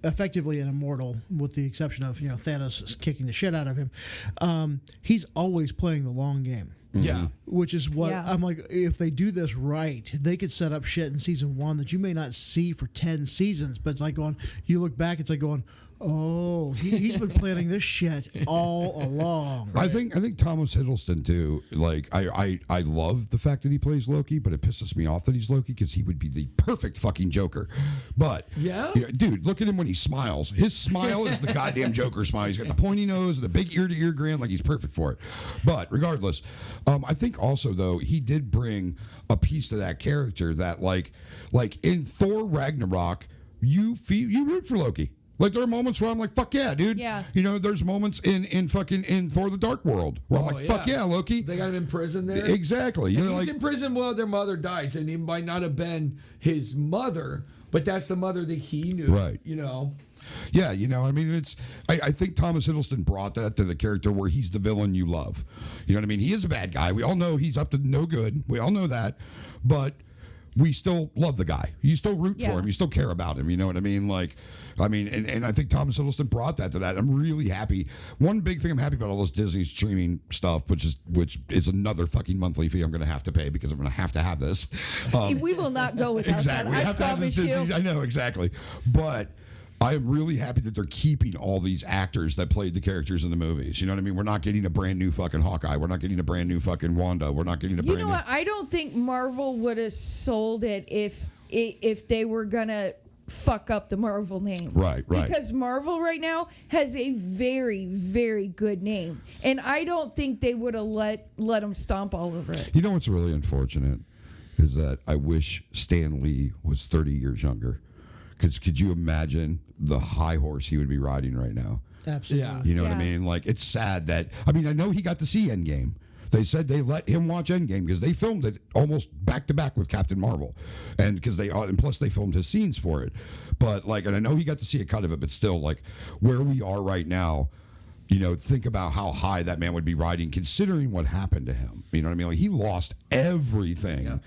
effectively an immortal, with the exception of Thanos is kicking the shit out of him, he's always playing the long game. Yeah. Which is what Yeah. I'm like, if they do this right, they could set up shit in season 1 that you may not see for 10 seasons, but it's like going, you look back, it's like going, oh, he's been planning this shit all along. I think Thomas Hiddleston too. Like I love the fact that he plays Loki, but it pisses me off that he's Loki because he would be the perfect fucking Joker. But Yeah? you know, dude, look at him when he smiles. His smile is the goddamn Joker smile. He's got the pointy nose and the big ear to ear grin, like he's perfect for it. But regardless, I think also though he did bring a piece to that character that like in Thor Ragnarok, you root for Loki. Like there are moments where I'm like, fuck yeah, dude. Yeah. You know, there's moments in Thor: The Dark World where I'm like, fuck yeah, Loki. They got him in prison there. Exactly. You know, He's like in prison while their mother dies, and it might not have been his mother, but that's the mother that he knew. Right. You know. yeah, you know, I mean, I think Thomas Hiddleston brought that to the character where he's the villain you love. You know what I mean? He is a bad guy. We all know he's up to no good. We all know that, but we still love the guy. You still root for him. You still care about him. You know what I mean? Like, I mean, and I think Thomas Hiddleston brought that to that. I'm really happy. One big thing I'm happy about all this Disney streaming stuff, which is another fucking monthly fee I'm going to have to pay because I'm going to have this. We will not go without Exactly. that. We I have to have this promise you. Disney. I know, exactly. But I am really happy that they're keeping all these actors that played the characters in the movies. You know what I mean? We're not getting a brand new fucking Hawkeye. We're not getting a brand new fucking Wanda. We're not getting a brand You know what? I don't think Marvel would have sold it if they were gonna fuck up the Marvel name. Right. Because Marvel right now has a very, very good name, and I don't think they would have let them stomp all over it. You know what's really unfortunate is that I wish Stan Lee was 30 years younger. Because could you imagine the high horse he would be riding right now? Absolutely. Yeah. You know what I Yeah. mean? Like, it's sad that, I mean, I know he got to see Endgame. They said they let him watch Endgame because they filmed it almost back to back with Captain Marvel, and because and plus they filmed his scenes for it. But like, and I know he got to see a cut of it, but still, like, where we are right now, you know, think about how high that man would be riding considering what happened to him. You know what I mean? Like, he lost everything. Yeah.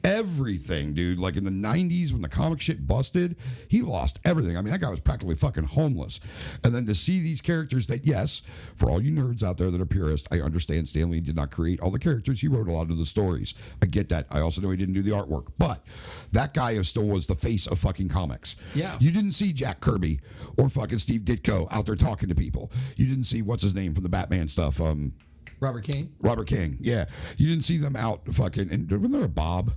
Everything, dude. Like, in the 90s when the comic shit busted, he lost everything. I mean, that guy was practically fucking homeless. And then to see these characters that, yes, for all you nerds out there that are purists, I understand Stan Lee did not create all the characters. He wrote a lot of the stories. I get that. I also know he didn't do the artwork. But that guy still was the face of fucking comics. Yeah. You didn't see Jack Kirby or fucking Steve Ditko out there talking to people. You didn't see what's his name from the Batman stuff. Robert King. Robert King. Yeah. You didn't see them out fucking. And wasn't there a Bob?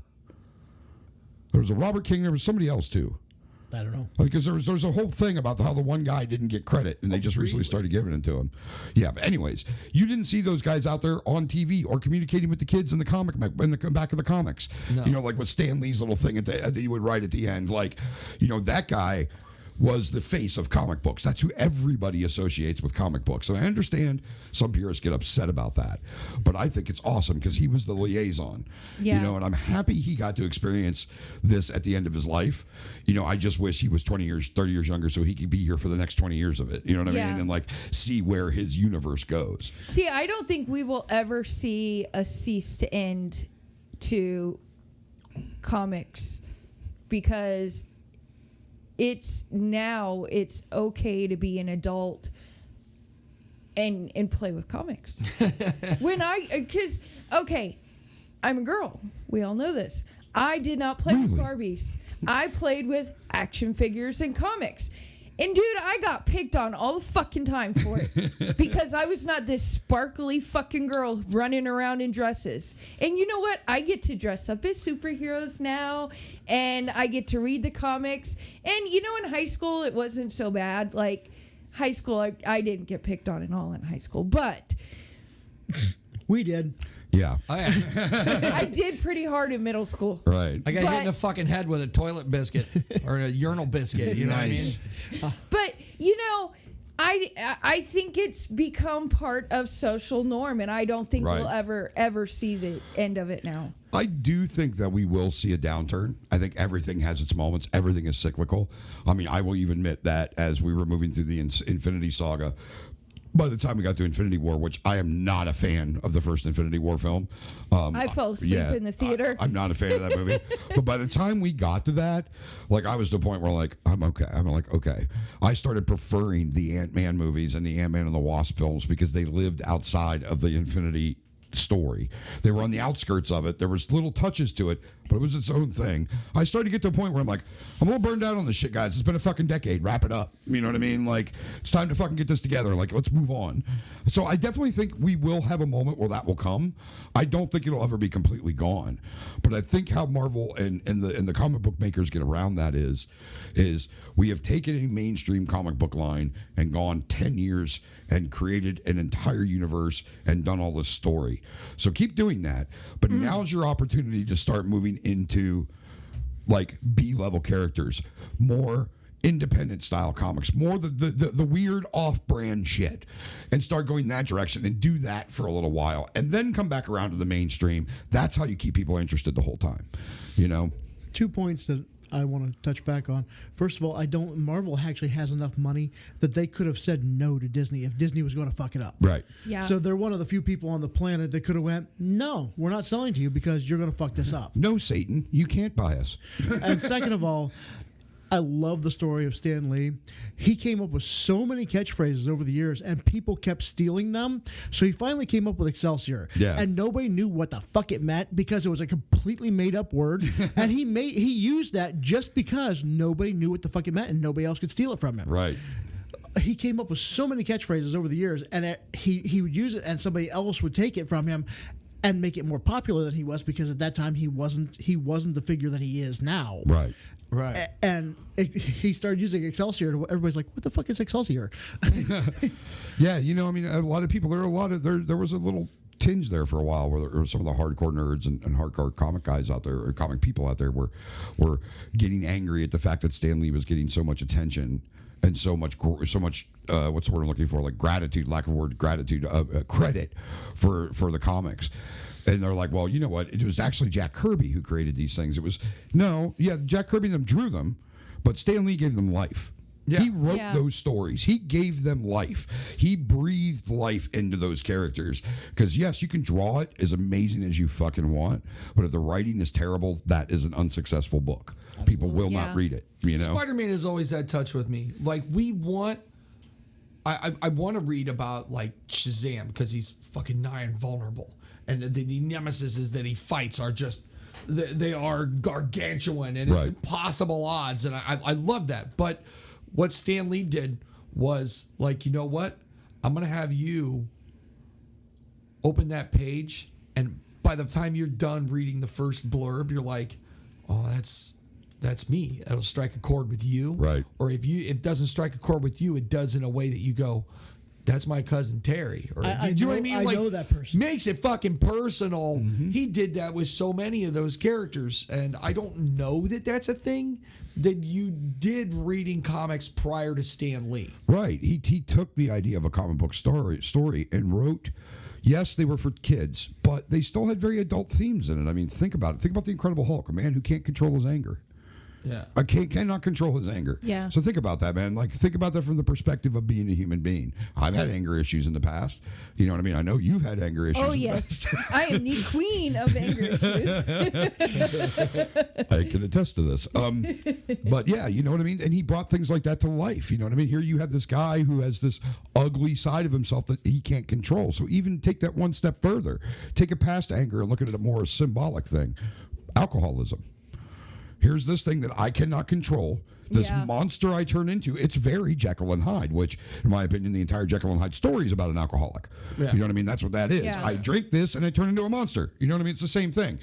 There was a Robert King. There was somebody else too. I don't know. Because there was a whole thing about how the one guy didn't get credit, and they just recently started giving it to him. Yeah, but anyways, you didn't see those guys out there on TV or communicating with the kids in the comic in the back of the comics. No. You know, like with Stan Lee's little thing that you would write at the end. Like, you know, that guy was the face of comic books. That's who everybody associates with comic books. And I understand some purists get upset about that, but I think it's awesome because he was the liaison. Yeah. You know, and I'm happy he got to experience this at the end of his life. You know, I just wish he was 20 years, 30 years younger so he could be here for the next 20 years of it. You know what I Yeah. mean? And like see where his universe goes. See, I don't think we will ever see a cease to end to comics because it's okay to be an adult and play with comics. Because I'm a girl. We all know this. I did not play with Barbies. I played with action figures and comics. And dude, I got picked on all the fucking time for it because I was not this sparkly fucking girl running around in dresses. And you know what? I get to dress up as superheroes now, and I get to read the comics. And you know, in high school, it wasn't so bad. Like high school, I didn't get picked on at all in high school, but We did. Yeah. I did pretty hard in middle school. Right. I got hit in the But- fucking head with a toilet biscuit or a urinal biscuit. You know Nice. what I mean? But you know, I think it's become part of social norm, and I don't think Right. we'll ever see the end of it now. I do think that we will see a downturn. I think everything has its moments. Everything is cyclical. I mean, I will even admit that as we were moving through the Infinity Saga, by the time we got to Infinity War, which I am not a fan of the first Infinity War film. I fell asleep in the theater. I'm not a fan of that movie. But by the time we got to that, like I was to the point where like, I'm okay. I'm like, okay. I started preferring the Ant-Man movies and the Ant-Man and the Wasp films because they lived outside of the Infinity story. They were on the outskirts of it. There was little touches to it, but it was its own thing. I started to get to a point where I'm like, I'm a little burned out on this shit, guys. It's been a fucking decade. Wrap it up. You know what I mean? Like, it's time to fucking get this together. Like, let's move on. So I definitely think we will have a moment where that will come. I don't think it'll ever be completely gone, but I think how Marvel and the comic book makers get around that is we have taken a mainstream comic book line and gone 10 years and created an entire universe and done all this story. So keep doing that. But now's your opportunity to start moving into like B-level characters, more independent style comics, more the weird off-brand shit, and start going that direction and do that for a little while and then come back around to the mainstream. That's how you keep people interested the whole time, you know? 2 points that I want to touch back on. First of all, Marvel actually has enough money that they could have said no to Disney if Disney was going to fuck it up. Right. Yeah. So they're one of the few people on the planet that could have went, no, we're not selling to you because you're going to fuck this up. No, Satan, you can't buy us. And second of all, I love the story of Stan Lee. He came up with so many catchphrases over the years, and people kept stealing them. So he finally came up with Excelsior. Yeah. And nobody knew what the fuck it meant because it was a completely made-up word. And he used that just because nobody knew what the fuck it meant, and nobody else could steal it from him. Right. He came up with so many catchphrases over the years, and he would use it, and somebody else would take it from him and make it more popular than he was, because at that time he wasn't the figure that he is now. Right. Right. And he started using Excelsior. Everybody's like, "What the fuck is Excelsior?" Yeah, you know, I mean, a lot of people. There was a little tinge there for a while where there were some of the hardcore nerds and hardcore comic guys out there, or comic people out there, were getting angry at the fact that Stan Lee was getting so much attention and so much what's the word I'm looking for? Like gratitude, lack of word, gratitude, credit for the comics. And they're like, well, you know what? It was actually Jack Kirby who created these things. Jack Kirby and them drew them, but Stan Lee gave them life. Yeah. He wrote those stories. He gave them life. He breathed life into those characters. Because, yes, you can draw it as amazing as you fucking want, but if the writing is terrible, that is an unsuccessful book. Absolutely. People will not read it, you know? Spider-Man has always had touch with me. Like, I want to read about, like, Shazam, because he's fucking nigh invulnerable. And the nemesis that he fights are just, they are gargantuan, and it's impossible odds. And I love that. But what Stan Lee did was, like, you know what? I'm going to have you open that page, and by the time you're done reading the first blurb, you're like, oh, that's me. It'll strike a chord with you. Right. Or if it doesn't strike a chord with you, it does in a way that you go, that's my cousin Terry. Or, I do you know know, what I mean? I know that person. Makes it fucking personal. Mm-hmm. He did that with so many of those characters. And I don't know that that's a thing that you did reading comics prior to Stan Lee. Right. He took the idea of a comic book story and wrote, yes, they were for kids, but they still had very adult themes in it. I mean, think about it. Think about the Incredible Hulk, a man who can't control his anger. Yeah. Cannot control his anger. Yeah. So think about that, man. Like, think about that from the perspective of being a human being. I've had anger issues in the past. You know what I mean? I know you've had anger issues. Oh, yes. I am the queen of anger issues. I can attest to this. But yeah, you know what I mean? And he brought things like that to life. You know what I mean? Here you have this guy who has this ugly side of himself that he can't control. So even take that one step further. Take it past anger and look at it more as a symbolic thing. Alcoholism. Here's this thing that I cannot control. This monster I turn into. It's very Jekyll and Hyde, which, in my opinion, the entire Jekyll and Hyde story is about an alcoholic. Yeah. You know what I mean? That's what that is. Yeah. I drink this and I turn into a monster. You know what I mean? It's the same thing.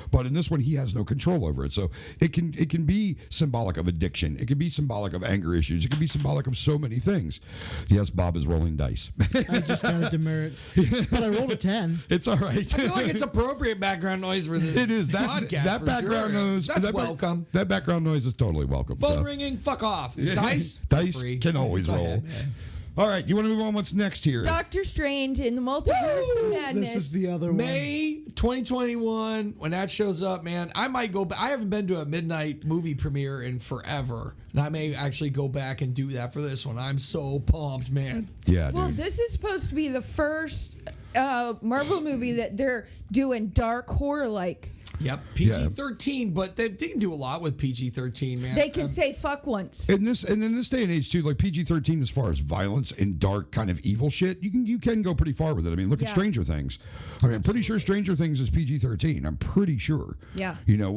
But in this one, he has no control over it. So it can be symbolic of addiction. It can be symbolic of anger issues. It can be symbolic of so many things. Yes, Bob is rolling dice. I just got a demerit. But I rolled a 10. It's all right. I feel like it's appropriate background noise for this. It is. Podcast. That background noise. That's welcome. That background noise is totally welcome. Phone ringing, fuck off. Dice? Dice Free. can always Go roll. ahead, man. All right, you want to move on? What's next here? Doctor Strange in the Multiverse of Madness. This is the other one. May 2021, when that shows up, man, I might go back. I haven't been to a midnight movie premiere in forever. And I may actually go back and do that for this one. I'm so pumped, man. Yeah, Well, dude. this is supposed to be the first Marvel movie that they're doing dark horror like. Yep, PG-13, but they can do a lot with PG-13, man. They can say fuck once. In this day and age too, like PG-13 as far as violence and dark kind of evil shit, you can go pretty far with it. I mean, look at Stranger Things. I mean, I'm pretty sure Stranger Things is PG-13. I'm pretty sure. Yeah. You know,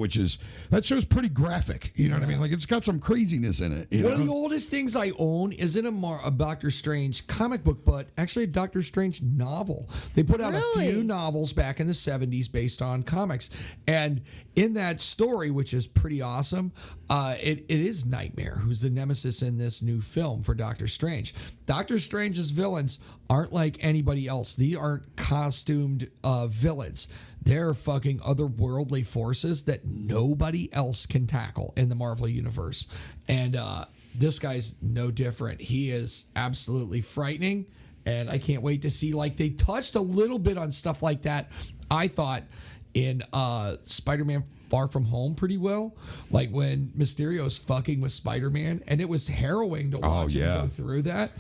that show's pretty graphic. You know what I mean? Like it's got some craziness in it. One of the oldest things I own isn't a Doctor Strange comic book, but actually a Doctor Strange novel. They put out a few novels back in the 70s based on comics. And in that story, which is pretty awesome, it is Nightmare, who's the nemesis in this new film for Doctor Strange. Doctor Strange's villains aren't like anybody else. These aren't costumed villains. They're fucking otherworldly forces that nobody else can tackle in the Marvel Universe. And this guy's no different. He is absolutely frightening. And I can't wait to see, like, they touched a little bit on stuff like that, I thought, in Spider-Man Far From Home pretty well. Like when Mysterio's fucking with Spider-Man, and it was harrowing to watch him go through that.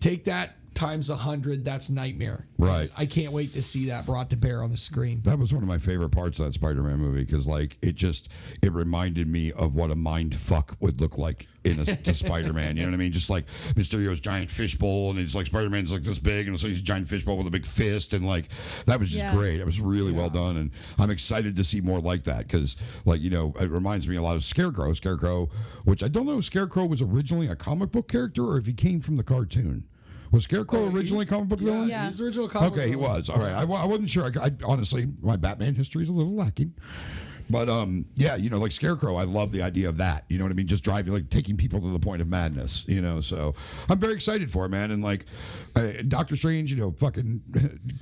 Take that times 100, that's Nightmare. Right. I can't wait to see that brought to bear on the screen. That was one of my favorite parts of that Spider-Man movie because, like, it reminded me of what a mind fuck would look like to Spider-Man. You know what I mean? Just like Mysterio's giant fishbowl, and it's like Spider-Man's like this big, and so he's a giant fishbowl with a big fist, and like that was just great. It was really well done, and I'm excited to see more like that because, like, you know, it reminds me a lot of Scarecrow. Scarecrow, which I don't know if Scarecrow was originally a comic book character or if he came from the cartoon. Was Scarecrow originally a comic book villain? Yeah. He's the original comic book villain. He was. All right. I wasn't sure. I honestly, my Batman history is a little lacking. But, yeah, you know, like Scarecrow, I love the idea of that. You know what I mean? Just driving, like, taking people to the point of madness, you know? So I'm very excited for it, man. And, like, Doctor Strange, you know, fucking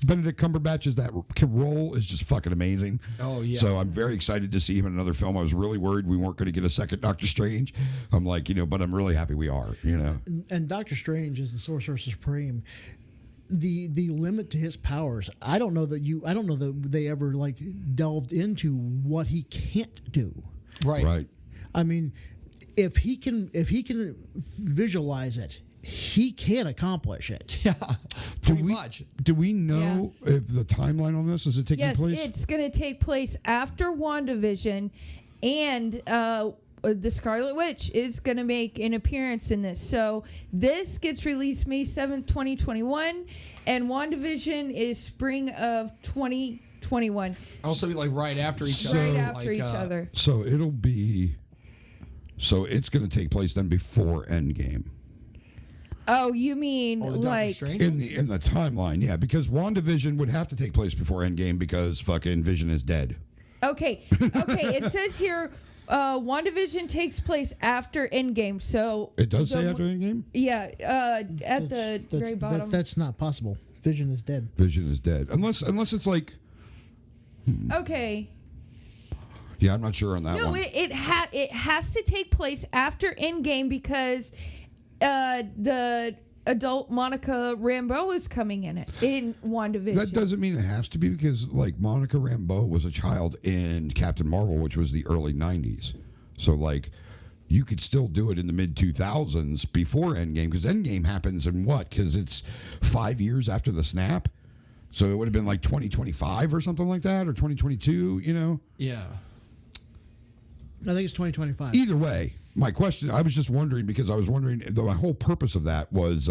Benedict Cumberbatch's that role is just fucking amazing. Oh, yeah. So I'm very excited to see him in another film. I was really worried we weren't going to get a second Doctor Strange. I'm like, you know, but I'm really happy we are, you know? And Doctor Strange is the Sorcerer Supreme. The limit to his powers, I don't know that they ever like delved into what he can't do. Right. I mean, if he can visualize it, he can accomplish it. Yeah, pretty much. Do we know if the timeline on this is it taking place? Yes, it's going to take place after WandaVision, and the Scarlet Witch is going to make an appearance in this. So this gets released May 7th, 2021, and WandaVision is spring of 2021. Also, like right after each other. Right after each other. So it's going to take place then before Endgame. Oh, you mean like in the timeline? Yeah, because WandaVision would have to take place before Endgame because fucking Vision is dead. Okay. It says here WandaVision takes place after Endgame. So it does say after Endgame? Yeah, at the very bottom. That's not possible. Vision is dead. Vision is dead. Unless it's like Okay. Yeah, I'm not sure on that one. No, it has to take place after Endgame because the adult Monica Rambeau is coming in WandaVision. That doesn't mean it has to be because, like, Monica Rambeau was a child in Captain Marvel, which was the early 90s. So, like, you could still do it in the mid-2000s before Endgame because Endgame happens in what? Because it's 5 years after the snap. So it would have been like 2025 or something like that, or 2022, you know? Yeah. I think it's 2025. Either way, my question, I was just wondering because my whole purpose of that was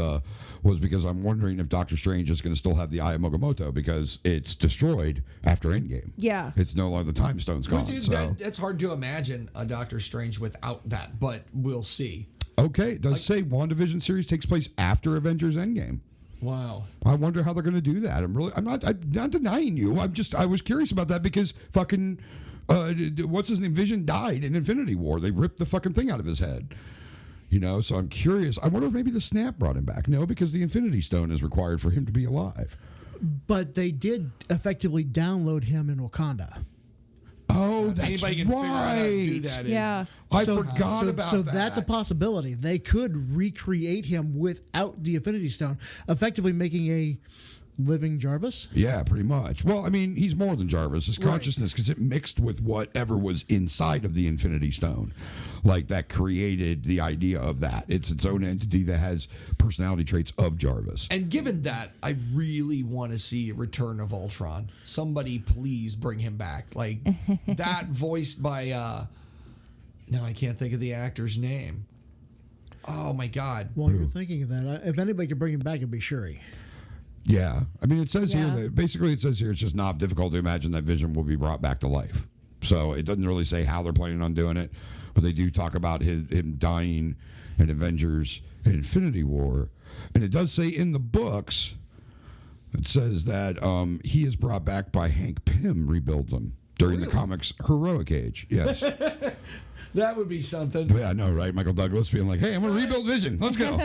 because I'm wondering if Doctor Strange is going to still have the Eye of Agamotto because it's destroyed after Endgame. Yeah. It's no longer, the Time Stone's gone. Dude, so. that's hard to imagine a Doctor Strange without that, but we'll see. Okay, it does say WandaVision series takes place after Avengers Endgame. Wow. I wonder how they're going to do that. I'm not denying you. I was curious about that because fucking what's his name? Vision died in Infinity War. They ripped the fucking thing out of his head. You know, so I'm curious. I wonder if maybe the snap brought him back. No, because the Infinity Stone is required for him to be alive. But they did effectively download him in Wakanda. Oh, that's anybody can figure out how to do that. Yeah. I forgot about that. So that's a possibility. They could recreate him without the Infinity Stone, effectively making living Jarvis? Yeah, pretty much. Well, I mean, he's more than Jarvis. His consciousness, because it mixed with whatever was inside of the Infinity Stone. Like, that created the idea of that. It's its own entity that has personality traits of Jarvis. And given that, I really want to see Return of Ultron. Somebody please bring him back. Like, that voiced by, now I can't think of the actor's name. Oh, my God. While you're thinking of that, if anybody could bring him back, it'd be Shuri. Yeah. I mean, it says here Yeah. that basically it says here it's just not difficult to imagine that Vision will be brought back to life. So it doesn't really say how they're planning on doing it, but they do talk about him dying in Avengers and Infinity War. And it does say in the books, it says that he is brought back by Hank Pym rebuilds him during the comics' heroic age. Yes. That would be something. Yeah, I know, right? Michael Douglas being like, hey, I'm going to rebuild Vision. Let's go.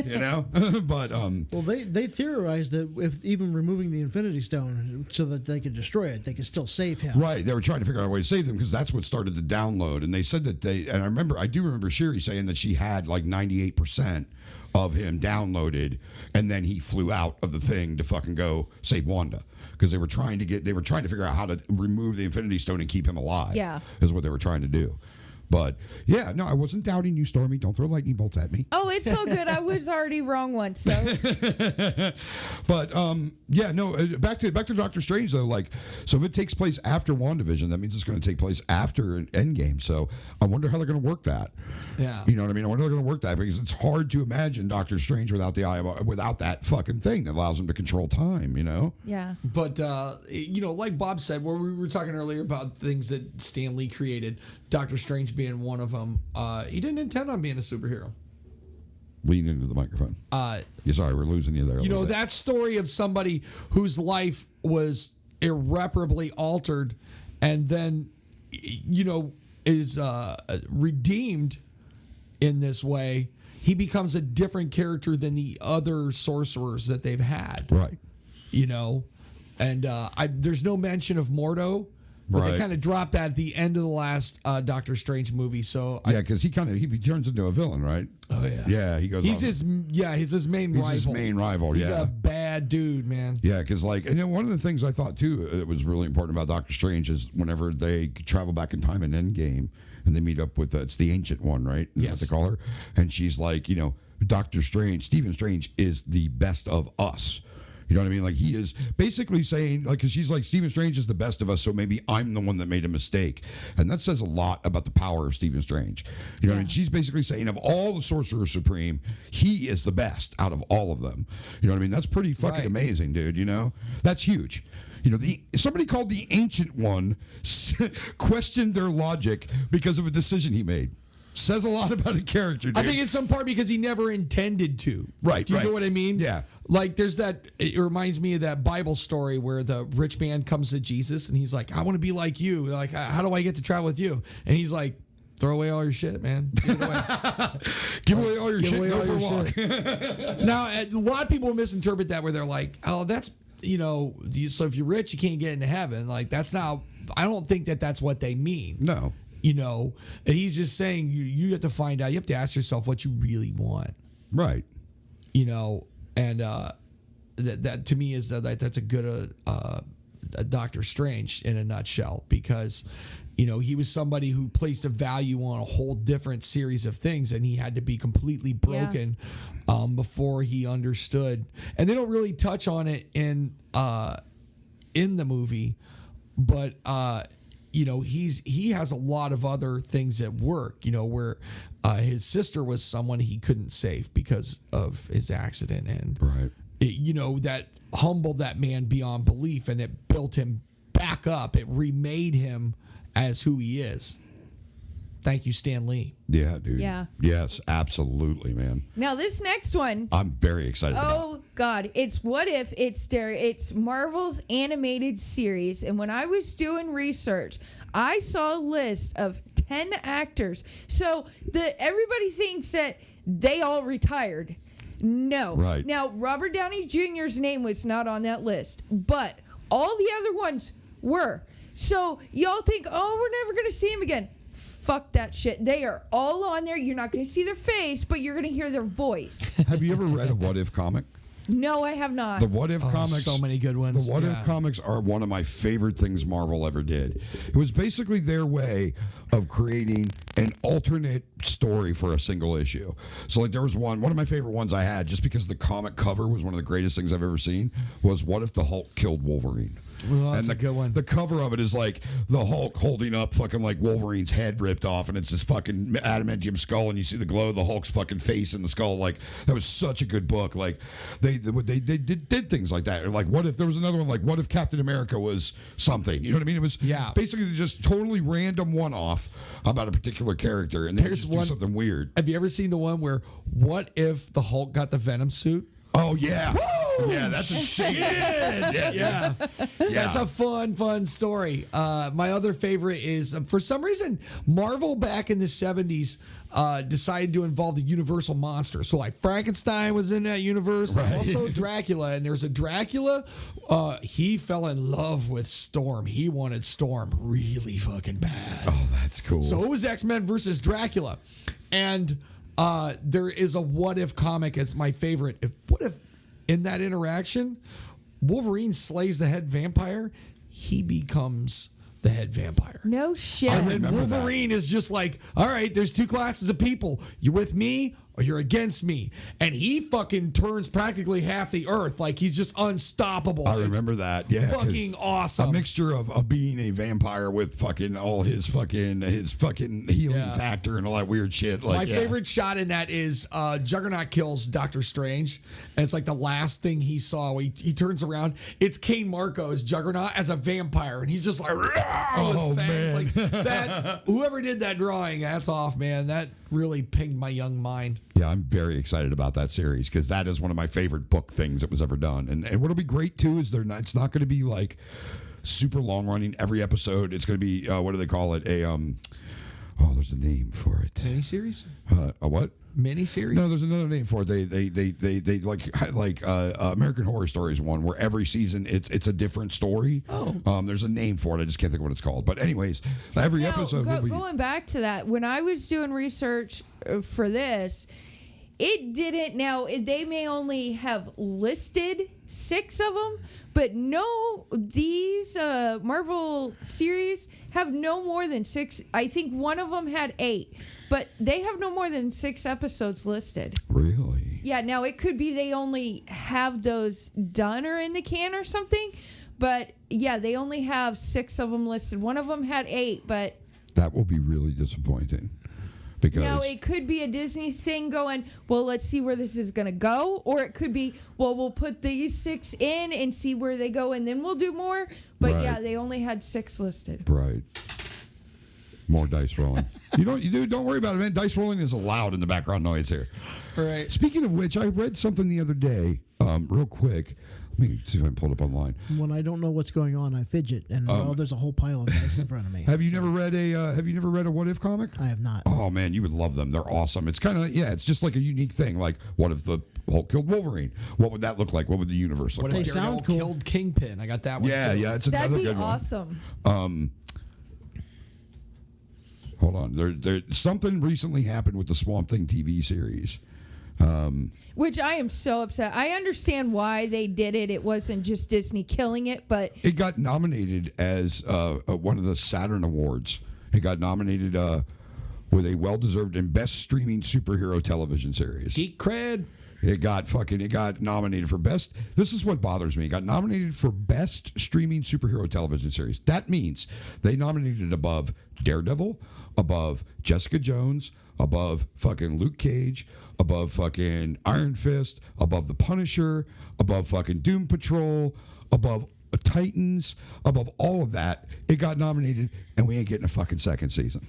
You know? But well, they theorized that if even removing the Infinity Stone so that they could destroy it, they could still save him. right, they were trying to figure out a way to save him because that's what started the download. And they said that and I do remember Shuri saying that she had like 98% of him downloaded, and then he flew out of the thing to fucking go save Wanda. Because they were trying to figure out how to remove the Infinity Stone and keep him alive. Yeah. Is what they were trying to do. But yeah, no, I wasn't doubting you, Stormy. Don't throw lightning bolts at me. Oh, it's so good. I was already wrong once. So But yeah, no. Back to Doctor Strange though. Like, so if it takes place after WandaVision, that means it's going to take place after an Endgame. So I wonder how they're going to work that. Yeah. You know what I mean? I wonder how they're going to work that because it's hard to imagine Doctor Strange without without that fucking thing that allows him to control time. You know? yeah. But, like Bob said, where we were talking earlier about things that Stan Lee created, Doctor Strange being one of them, he didn't intend on being a superhero. Lean into the microphone. Yeah, sorry, we're losing you there. You know, that story of somebody whose life was irreparably altered and then, is redeemed in this way, he becomes a different character than the other sorcerers that they've had. Right. And there's no mention of Mordo. But they kind of dropped that at the end of the last Doctor Strange movie. So because he turns into a villain, right? Oh yeah. Yeah, he goes. He's his main rival. His main rival. He's yeah. a bad dude, man. Yeah, because one of the things I thought too that was really important about Doctor Strange is whenever they travel back in time in Endgame and they meet up with it's the Ancient One, right? Is Yes. that they call her, and she's like, Doctor Strange, Stephen Strange is the best of us. You know what I mean? Like, he is basically saying, like, because she's like, Stephen Strange is the best of us, so maybe I'm the one that made a mistake. And that says a lot about the power of Stephen Strange. You know what I mean? She's basically saying, of all the Sorcerer Supreme, he is the best out of all of them. You know what I mean? That's pretty fucking amazing, dude, That's huge. Somebody called the Ancient One questioned their logic because of a decision he made. Says a lot about a character, dude. I think it's some part because he never intended to. Right, Do you right. know what I mean? Yeah. Like there's it reminds me of that Bible story where the rich man comes to Jesus and he's like, I want to be like you. Like, how do I get to travel with you? And he's like, throw away all your shit, man. Give it away. Give away all your Give shit. away Go all for a your walk. shit. Now, a lot of people misinterpret that where they're like, oh, that's, so if you're rich, you can't get into heaven. Like, that's not, I don't think that's what they mean. No. And he's just saying you have to find out. You have to ask yourself what you really want. Right. And that to me is that's a good Doctor Strange in a nutshell because he was somebody who placed a value on a whole different series of things and he had to be completely broken before he understood. And they don't really touch on it in the movie, but he has a lot of other things at work, where his sister was someone he couldn't save because of his accident. And, right. That humbled that man beyond belief and it built him back up. It remade him as who he is. Thank you, Stan Lee. Yeah, dude. Yeah. Yes, absolutely, man. Now this next one. I'm very excited about. Oh God! It's What If. It's Marvel's animated series, and when I was doing research, I saw a list of 10 actors. So everybody thinks that they all retired. No. Right. Now Robert Downey Jr.'s name was not on that list, but all the other ones were. So y'all think, oh, we're never gonna see him again. Fuck that shit. They are all on there. You're not going to see their face, but you're going to hear their voice. Have you ever read a What If comic? No, I have not. The What If comics. So many good ones. The What If comics are one of my favorite things Marvel ever did. It was basically their way of creating an alternate story for a single issue. So like there was one of my favorite ones I had, just because the comic cover was one of the greatest things I've ever seen, was What If the Hulk Killed Wolverine? Well, that's and a good one. The cover of it is like the Hulk holding up fucking like Wolverine's head ripped off, and it's this fucking adamantium skull, and you see the glow of the Hulk's fucking face in the skull. Like that was such a good book. Like they did things like that. Or like what if there was another one, like what if Captain America was something? You know what I mean? It was basically just totally random one-off about a particular character, and they just do something weird. Have you ever seen the one where what if the Hulk got the Venom suit? Oh yeah. Woo! Yeah, that's insane. Yeah. That's a fun story. My other favorite is, for some reason, Marvel back in the 70s decided to involve the Universal monster. So like Frankenstein was in that universe, and also Dracula. And there's a Dracula. He fell in love with Storm. He wanted Storm really fucking bad. Oh, that's cool. So it was X-Men versus Dracula. And there is a What If comic. It's my favorite. What if in that interaction, Wolverine slays the head vampire, he becomes the head vampire. No shit. And then Wolverine is just like, all right, there's two classes of people. You're with me or you're against me. And he fucking turns practically half the earth. Like he's just unstoppable. I remember that. Yeah. Fucking awesome. A mixture of being a vampire with fucking all his fucking healing factor and all that weird shit. Like, my favorite shot in that is Juggernaut kills Doctor Strange. And it's like the last thing he saw. He turns around. It's Kane Marco's Juggernaut as a vampire. And he's just like, with fangs. Man. Like that. Whoever did that drawing, hats off, man. That really pinged my young mind. Yeah, I'm very excited about that series because that is one of my favorite book things that was ever done. And what'll be great too is it's not going to be like super long running every episode. It's going to be what do they call it? There's a name for it. Miniseries? A what? Miniseries? No, there's another name for it. They like American Horror Stories one where every season it's a different story. Oh. There's a name for it. I just can't think of what it's called. But anyways, every episode will be going back to that, when I was doing research for this, it didn't. Now they may only have listed 6 of them, but no, these Marvel series have no more than 6. I think one of them had 8, but they have no more than 6 episodes listed. Really? Yeah. Now it could be they only have those done or in the can or something, but yeah, they only have 6 of them listed. One of them had 8, but that will be really disappointing. Because now, it could be a Disney thing going, well, let's see where this is going to go. Or it could be, well, we'll put these 6 in and see where they go, and then we'll do more. But yeah, they only had 6 listed. Right. More dice rolling. Don't worry about it, man. Dice rolling is allowed in the background noise here. All right. Speaking of which, I read something the other day, real quick. Let me see if I can pull it up online. When I don't know what's going on, I fidget, and there's a whole pile of dice in front of me. Have you never read a What If comic? I have not. Oh man, you would love them. They're awesome. It's kind of it's just like a unique thing. Like, what if the Hulk killed Wolverine? What would that look like? What would the universe look What like? if Daredevil killed Kingpin? I got that one. Yeah, too. yeah, it's another That'd be good awesome. one. Hold on. There something recently happened with the Swamp Thing TV series. Which I am so upset. I understand why they did it. It wasn't just Disney killing it, but it got nominated as one of the Saturn Awards. It got nominated with a well-deserved and best streaming superhero television series. Geek cred. It got nominated for best. This is what bothers me. It got nominated for best streaming superhero television series. That means they nominated above Daredevil, above Jessica Jones, above fucking Luke Cage, above fucking Iron Fist, above The Punisher, above fucking Doom Patrol, above Titans, above all of that. It got nominated, and we ain't getting a fucking second season.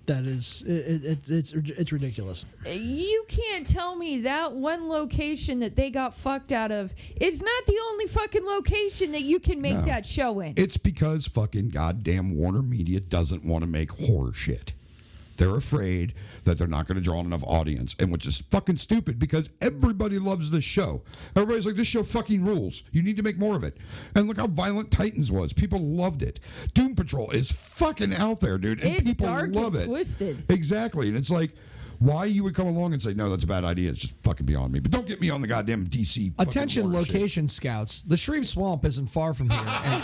That is, it's ridiculous. you can't tell me that one location that they got fucked out of is not the only fucking location that you can make that show in. It's because fucking goddamn Warner Media doesn't want to make horror shit. They're afraid that they're not going to draw enough audience, and which is fucking stupid because everybody loves this show. Everybody's like, this show fucking rules. You need to make more of it. And look how violent Titans was. People loved it. Doom Patrol is fucking out there, dude, and It's people dark love and it. twisted. Exactly, and it's like, why you would come along and say, no, that's a bad idea. It's just fucking beyond me. But don't get me on the goddamn DC. Attention, location scouts. The Shreve Swamp isn't far from here. And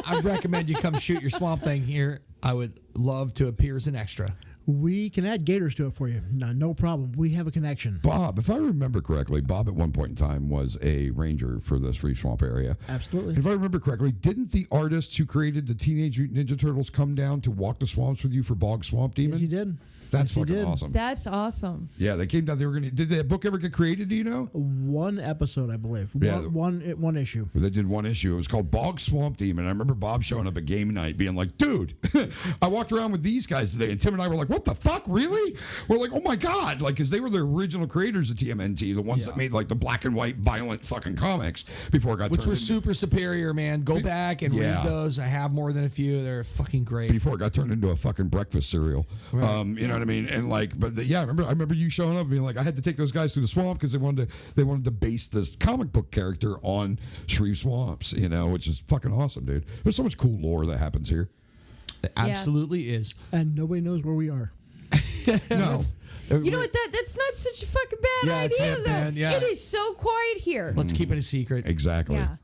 I recommend you come shoot your Swamp Thing here. I would love to appear as an extra. We can add gators to it for you. No problem. We have a connection. Bob, if I remember correctly, Bob at one point in time was a ranger for the Shreve Swamp area. Absolutely. If I remember correctly, didn't the artists who created the Teenage Mutant Ninja Turtles come down to walk the swamps with you for Bog Swamp Demon? Yes, he did. That's Yes, he fucking did. awesome. That's awesome. Yeah, they came down. They were gonna. Did that book ever get created? Do you know? One episode, I believe. Yeah. One issue. They did one issue. It was called Bog Swamp Demon. I remember Bob showing up at game night being like, dude, I walked around with these guys today. And Tim and I were like, what the fuck? Really? We're like, oh my God. Like, because they were the original creators of TMNT, the ones that made like the black and white violent fucking comics before it got Which turned was super superior, man. Go back and read those. I have more than a few. They're fucking great. Before it got turned into a fucking breakfast cereal. Right. You know what I mean? And like, but I remember you showing up and being like, I had to take those guys through the swamp because they wanted to base this comic book character on Shreve Swamps, you know, which is fucking awesome, dude. There's so much cool lore that happens here. It absolutely is. And nobody knows where we are. No. You know what? That's not such a fucking bad idea, hip, though. man. Yeah. It is so quiet here. Let's keep it a secret. Exactly. Yeah.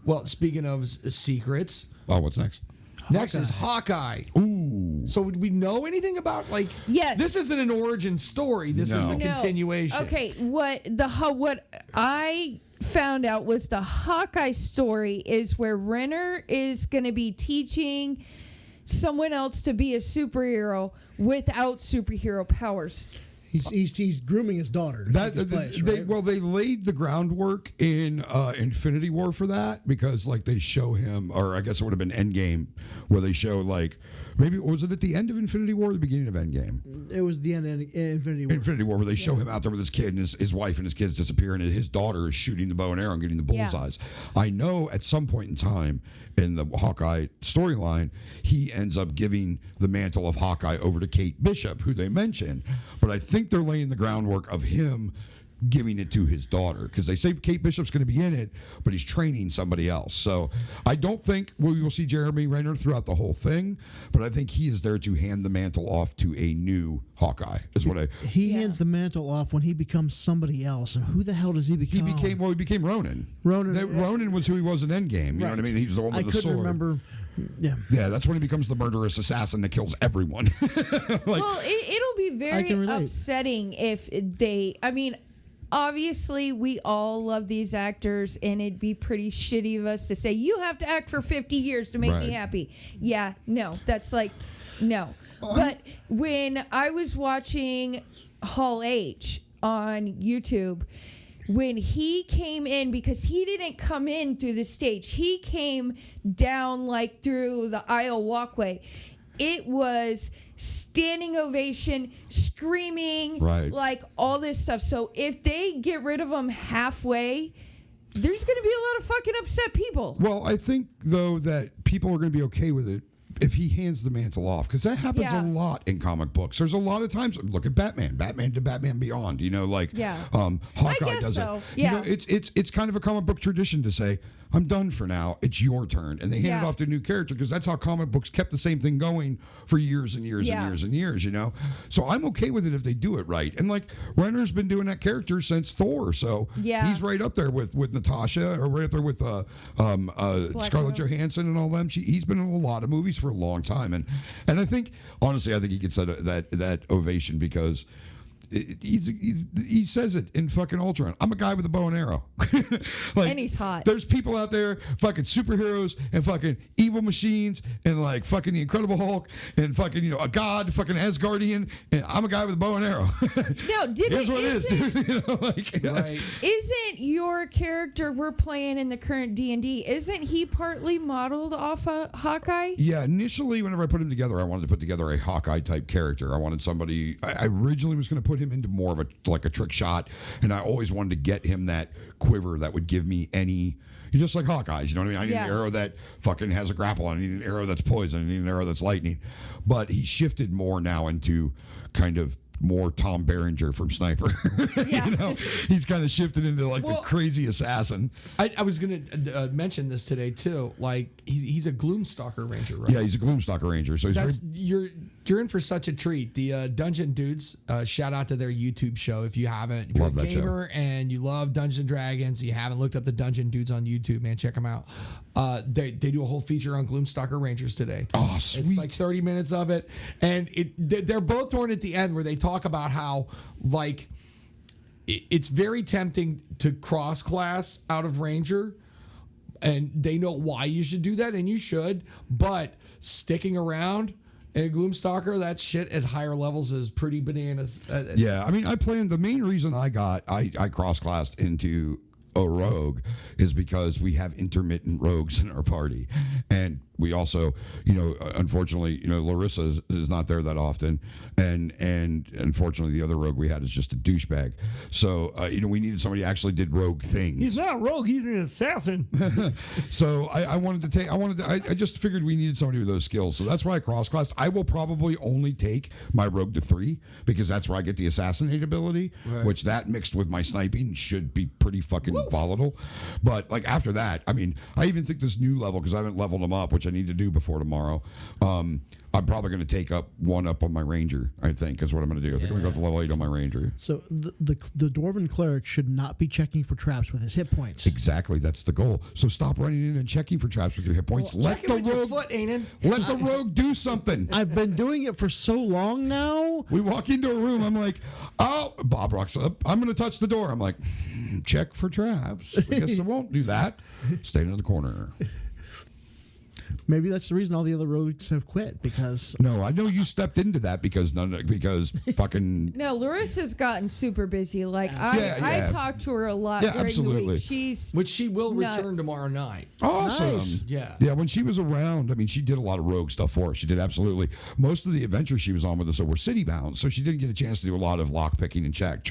Well, speaking of secrets, Oh, what's next? next is Hawkeye. Ooh. So would we know anything about, like, Yes. this isn't an origin story. This is a No. continuation. Okay, what I found out was the Hawkeye story is where Renner is going to be teaching someone else to be a superhero without superhero powers. He's grooming his daughter. To take his place, right? They laid the groundwork in Infinity War for that because like they show him, or I guess it would have been Endgame, where they show like maybe was it at the end of Infinity War or the beginning of Endgame? It was the end of Infinity War. Infinity War, where they show him out there with his kid and his wife and his kids disappear, and his daughter is shooting the bow and arrow and getting the bullseyes. I know at some point in time in the Hawkeye storyline, he ends up giving the mantle of Hawkeye over to Kate Bishop, who they mention. But I think they're laying the groundwork of him giving it to his daughter because they say Kate Bishop's going to be in it, but he's training somebody else. So I don't think we will see Jeremy Renner throughout the whole thing, but I think he is there to hand the mantle off to a new Hawkeye. Is what He hands the mantle off when he becomes somebody else, and who the hell does he become? he became Ronin. Ronin was who he was in Endgame. You know what I mean? He was the one with the sword. I couldn't remember. Yeah, that's when he becomes the murderous assassin that kills everyone. Well, it'll be very upsetting if they. I mean, obviously, we all love these actors, and it'd be pretty shitty of us to say, you have to act for 50 years to make me happy. Yeah, no, that's like, no. But when I was watching Hall H on YouTube, when he came in, because he didn't come in through the stage, he came down like through the aisle walkway. It was standing ovation, screaming, like all this stuff. So if they get rid of him halfway, there's going to be a lot of fucking upset people. Well, I think, though, that people are going to be okay with it if he hands the mantle off, because that happens a lot in comic books. There's a lot of times, look at Batman to Batman Beyond, you know, like Hawkeye does it. Yeah. You know, it's kind of a comic book tradition to say, I'm done for now. It's your turn. And they hand it off to a new character because that's how comic books kept the same thing going for years and years and years and years, you know? So I'm okay with it if they do it right. And like Renner's been doing that character since Thor. So he's right up there with Natasha, or right up there with Scarlett Johansson and all them. He's been in a lot of movies for a long time. And I think, honestly, I think he gets that ovation because he says it in fucking Ultron. I'm a guy with a bow and arrow. Like, and he's hot. There's people out there, fucking superheroes and fucking evil machines and like fucking the Incredible Hulk and fucking, you know, a god, fucking Asgardian, and I'm a guy with a bow and arrow. No, here's what it is, dude. You know, like, right. Isn't your character we're playing in the current D&D, isn't he partly modeled off of Hawkeye? Yeah, initially, whenever I put him together, I wanted to put together a Hawkeye type character. I wanted somebody. I originally was going to put him into more of a trick shot, and I always wanted to get him that quiver that would give me any. Just like Hawkeyes, you know what I mean? I need an arrow that fucking has a grapple. I need an arrow that's poison. I need an arrow that's lightning. But he shifted more now into kind of more Tom Berenger from Sniper. You know, he's kind of shifted into like the crazy assassin. I was going to mention this today too. Like he's a Gloomstalker Ranger, right? Yeah, he's a Gloomstalker Ranger. So he's you're in for such a treat. The Dungeon Dudes, shout out to their YouTube show if you haven't. If you're Love a that gamer and you love Dungeons and Dragons, you haven't looked up the Dungeon Dudes on YouTube, man, check them out. They do a whole feature on Gloomstalker Rangers today. Oh, sweet. It's like 30 minutes of it, and they're both thrown at the end where they talk about how like it's very tempting to cross class out of Ranger, and they know why you should do that, and you should, but sticking around in Gloomstalker, that shit at higher levels is pretty bananas. Yeah, I mean, the main reason I cross-classed into a rogue is because we have intermittent rogues in our party, and we also, unfortunately, Larissa is not there that often, and unfortunately the other rogue we had is just a douchebag. So we needed somebody who actually did rogue things. He's not a rogue; he's an assassin. So I just figured we needed somebody with those skills. So that's why I cross-classed. I will probably only take my rogue to 3 because that's where I get the assassinate ability, which that mixed with my sniping should be pretty fucking volatile. But like after that, I mean, I even think this new level, because I haven't leveled them up, which I need to do before tomorrow. I'm probably going to take up on my Ranger, I think, is what I'm going to do. I think I'm going to go to level 8 on my Ranger. So the Dwarven cleric should not be checking for traps with his hit points. Exactly, that's the goal. So stop running in and checking for traps with your hit points. Let the rogue do something. I've been doing it for so long now. We walk into a room, I'm like, oh, Bob rocks up. I'm going to touch the door. I'm like, check for traps. I guess I won't do that. Stay in the corner. Maybe that's the reason all the other rogues have quit, because... No, I know you stepped into that because fucking... No, Larissa's gotten super busy. Like, I talk to her a lot during the week. Which she will nuts. return tomorrow night. Awesome. Nice. Yeah. Yeah, when she was around, I mean, she did a lot of rogue stuff for us. She did absolutely. Most of the adventures she was on with us were city bound, so she didn't get a chance to do a lot of lock picking and trap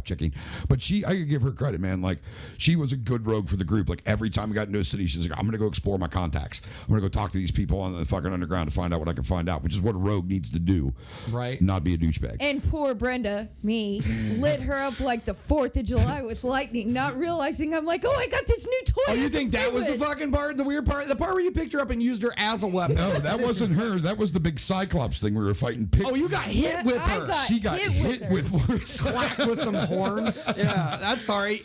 checking. But I could give her credit, man. Like, she was a good rogue for the group. Like, every time we got into a city, she's like, I'm going to go explore my contacts. I'm going to go talk to these people on the fucking underground to find out what I can find out, which is what a rogue needs to do. Right. Not be a douchebag. And poor Brenda, me, lit her up like the 4th of July with lightning, not realizing I'm like, I got this new toy. Oh, you think that was the fucking part, the weird part? The part where you picked her up and used her as a weapon? No, that wasn't her. That was the big Cyclops thing we were fighting. Oh, you got hit with her. She got hit with Clacked with some horns. Yeah, that's sorry.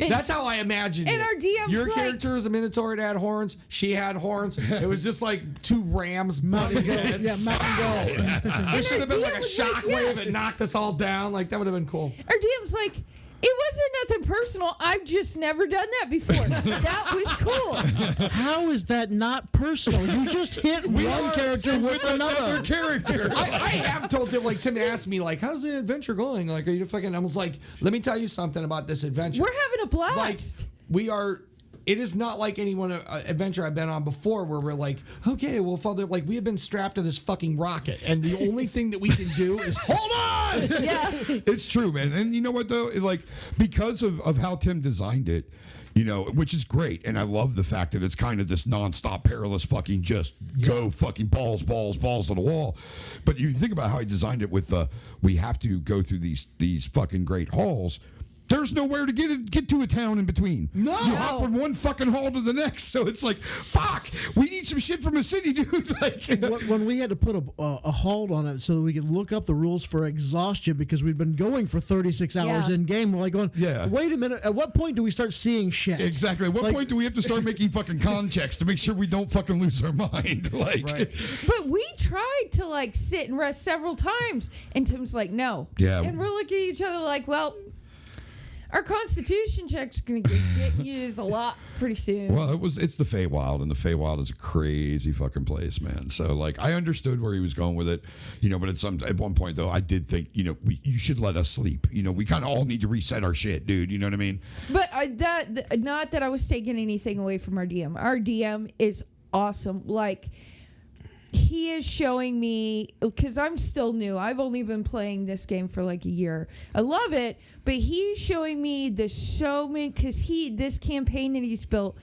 That's how I imagined and it. our DM's Your character is a Minotaur that had horns. She had horns. It was just like 2 rams butting heads. Yeah, Mountain Goat. This should have been like a shockwave and knocked us all down. Like, that would have been cool. Our DM's like, it wasn't nothing personal. I've just never done that before. That was cool. How is that not personal? You just hit one character with another character. I have told them, like, Tim asked me, like, how's the adventure going? Like, are you fucking... I was like, let me tell you something about this adventure. We're having a blast. Like, it is not like any one adventure I've been on before where we're like, okay, well, Father, like, we have been strapped to this fucking rocket, and the only thing that we can do is hold on. Yeah. It's true, man. And you know what, though? Like, because of how Tim designed it, which is great, and I love the fact that it's kind of this nonstop, perilous fucking just go fucking balls to the wall. But you think about how he designed it with we have to go through these fucking great halls. There's nowhere to get to a town in between. No. You hop from one fucking hall to the next. So it's like, fuck, we need some shit from a city, dude. Like, when we had to put a halt on it so that we could look up the rules for exhaustion because we'd been going for 36 hours in game, we're like going, wait a minute, at what point do we start seeing shit? Exactly. At what point do we have to start making fucking con checks to make sure we don't fucking lose our mind? Like, But we tried to like sit and rest several times, and Tim's like, no. Yeah. And we're looking at each other like, well, our Constitution check's going to get used a lot pretty soon. Well, it's the Feywild, and the Feywild is a crazy fucking place, man. So, like, I understood where he was going with it, but at one point, though, I did think, you should let us sleep. We kind of all need to reset our shit, dude. You know what I mean? But not that I was taking anything away from our DM. Our DM is awesome. Like, he is showing me, because I'm still new. I've only been playing this game for like a year. I love it, but he's showing me the showman, because this campaign that he's built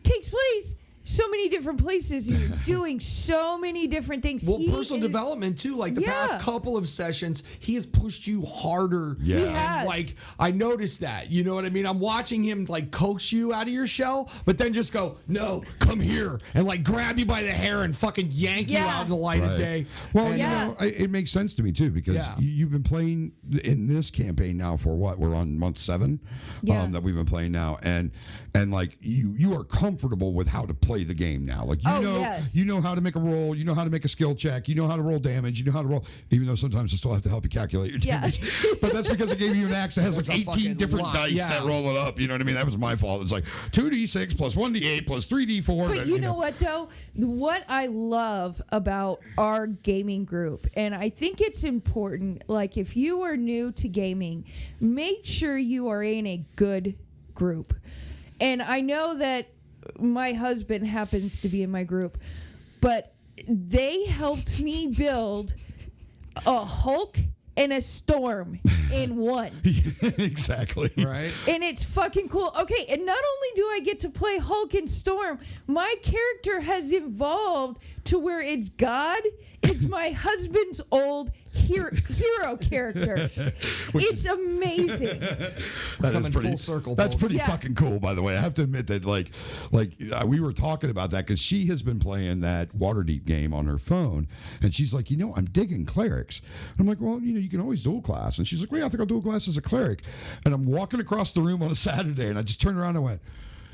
takes place so many different places. And you're doing so many different things. Well, He personal is- development too. Like the Yeah. past couple of sessions, he has pushed you harder. Yeah. He And, has. like I noticed that. You know what I mean? I'm watching him like coax you out of your shell, but then just go, no, come here, and like grab you by the hair and fucking yank you Yeah. out in the light of Right. day. Well, And, Yeah. it makes sense to me too because Yeah. you've been playing in this campaign now for what? We're on month 7 Yeah. that we've been playing now, and like you are comfortable with how to play the game now. Like Oh, yes. you know how to make a roll, you know how to make a skill check, you know how to roll damage, you know how to roll. Even though sometimes I still have to help you calculate your Yeah. damage, but that's because I gave you an axe that has like That's a 18 fucking different lot. dice Yeah. that roll it up. You know what I mean? That was my fault. It's like 2d6 plus 1d8 plus 3d4. But you know what, though? What I love about our gaming group, and I think it's important, like if you are new to gaming, make sure you are in a good group. And I know that my husband happens to be in my group, but they helped me build a Hulk and a Storm in one. Exactly. right? And it's fucking cool. Okay, and not only do I get to play Hulk and Storm, my character has evolved to where it's God. It's my husband's old hero character. It's amazing. That Coming is pretty full circle, That's folks. pretty Yeah. fucking cool, by the way. I have to admit that, we were talking about that because she has been playing that Waterdeep game on her phone, and she's like, I'm digging clerics. And I'm like, well, you can always dual class. And she's like, well, yeah, I think I'll dual class as a cleric. And I'm walking across the room on a Saturday, and I just turned around and went,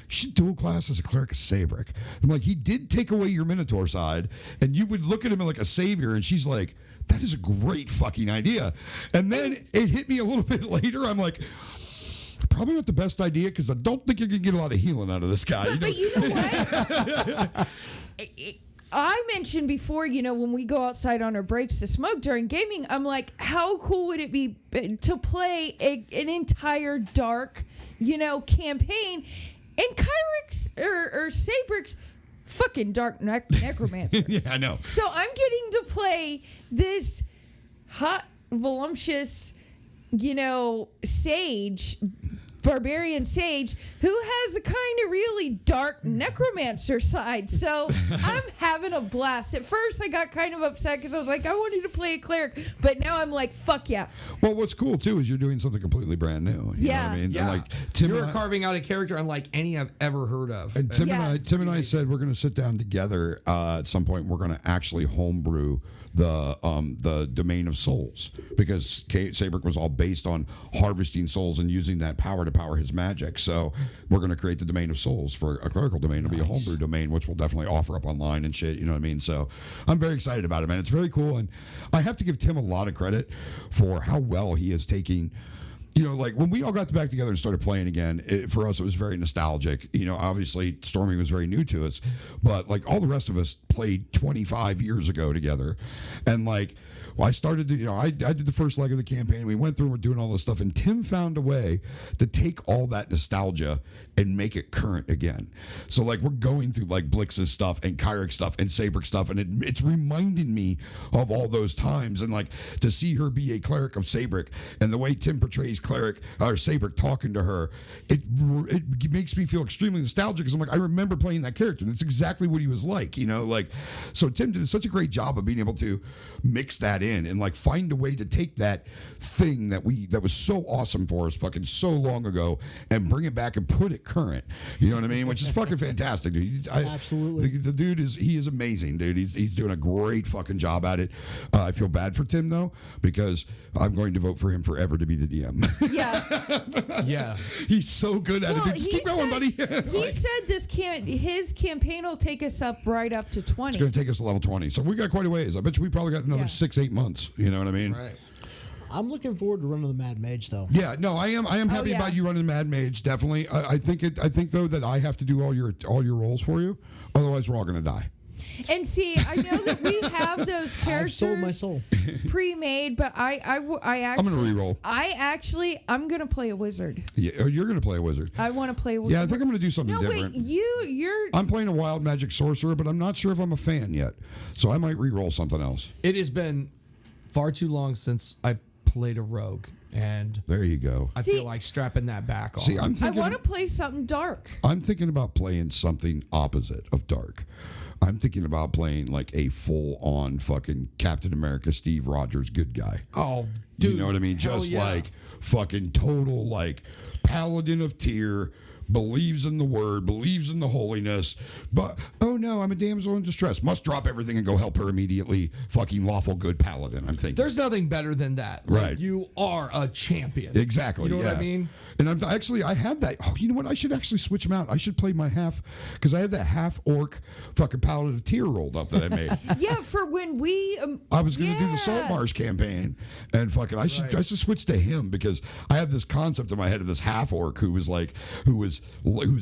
you should dual class as a cleric of Sabric. I'm like, he did take away your Minotaur side, and you would look at him like a savior, and she's like, that is a great fucking idea. And then it hit me a little bit later. I'm like, probably not the best idea because I don't think you're going to get a lot of healing out of this guy. But you know what? I mentioned before, when we go outside on our breaks to smoke during gaming, I'm like, how cool would it be to play an entire dark, campaign? And Kyrix or Sabric's fucking dark necromancer. Yeah, I know. So I'm getting to play this hot, voluptuous, barbarian sage who has a kind of really dark necromancer side. So I'm having a blast. At first, I got kind of upset because I was like, I wanted to play a cleric, but now I'm like, fuck yeah. Well, what's cool too is you're doing something completely brand new. You know what I mean? Yeah. And like Tim You're and I- carving out a character unlike any I've ever heard of. And Tim Yeah. and I said we're going to sit down together at some point. We're going to actually homebrew the domain of souls because Sabric was all based on harvesting souls and using that power to power his magic. So we're going to create the domain of souls for a clerical domain. It'll be a homebrew domain, which we'll definitely offer up online and shit. You know what I mean? So I'm very excited about it, man. It's very cool, and I have to give Tim a lot of credit for how well he is taking. Like when we all got back together and started playing again, for us, it was very nostalgic. Obviously Stormy was very new to us, but like all the rest of us played 25 years ago together. And I started to, I did the first leg of the campaign. We went through and we're doing all this stuff. And Tim found a way to take all that nostalgia and make it current again. So we're going through Blix's stuff and Kyrix stuff and Sabric stuff. And it's reminding me of all those times. And to see her be a cleric of Sabric and the way Tim portrays cleric or Sabric talking to her, it makes me feel extremely nostalgic because I'm I remember playing that character and it's exactly what he was like, so Tim did such a great job of being able to mix that in and find a way to take that thing that was so awesome for us fucking so long ago and bring it back and put it current. You know what I mean? Which is fucking fantastic, dude. Absolutely. The dude he is amazing, dude. He's doing a great fucking job at it. I feel bad for Tim though because I'm going to vote for him forever to be the DM. Yeah. Yeah. He's so good at it. Dude. Just keep going, buddy. He said his campaign will take us up right up to 20. It's going to take us to level 20. So we got quite a ways. I bet you we probably got another Yeah. 6-8 months. You know what I mean? Right. I'm looking forward to running the Mad Mage though. Yeah, no, I am happy yeah. about you running Mad Mage. Definitely, I think though that I have to do all your roles for you. Otherwise, we're all gonna die. And see, I know that we have those I've characters sold my soul. pre-made, but I actually, I'm gonna re-roll. I'm gonna play a wizard. Yeah, oh, you're gonna play a wizard. I want to play a wizard. Yeah, I think I'm gonna do something No, different. wait, you're. I'm playing a wild magic sorcerer, but I'm not sure if I'm a fan yet. So I might re-roll something else. It has been far too long since I played a rogue. And There you go. I feel like strapping that back on. See, I'm I thinking. want to play something dark. I'm thinking about playing something opposite of dark. I'm thinking about playing like a full-on fucking Captain America, Steve Rogers, good guy. Oh, dude. You know what I mean? Hell Just yeah. like fucking total like paladin of Tyr, believes in the word, believes in the holiness, but oh no, I'm a damsel in distress. Must drop everything and go help her immediately. Fucking lawful good paladin, I'm thinking. There's nothing better than that. Like, Right. you are a champion. Exactly. You know yeah. what I mean? And I have that. Oh, you know what? I should actually switch them out. I should play my half, because I have that half orc fucking paladin of Tyr rolled up that I made. Yeah, for when we. I was going to do the Salt Marsh campaign, and fucking I should switch to him, because I have this concept in my head of this half orc who's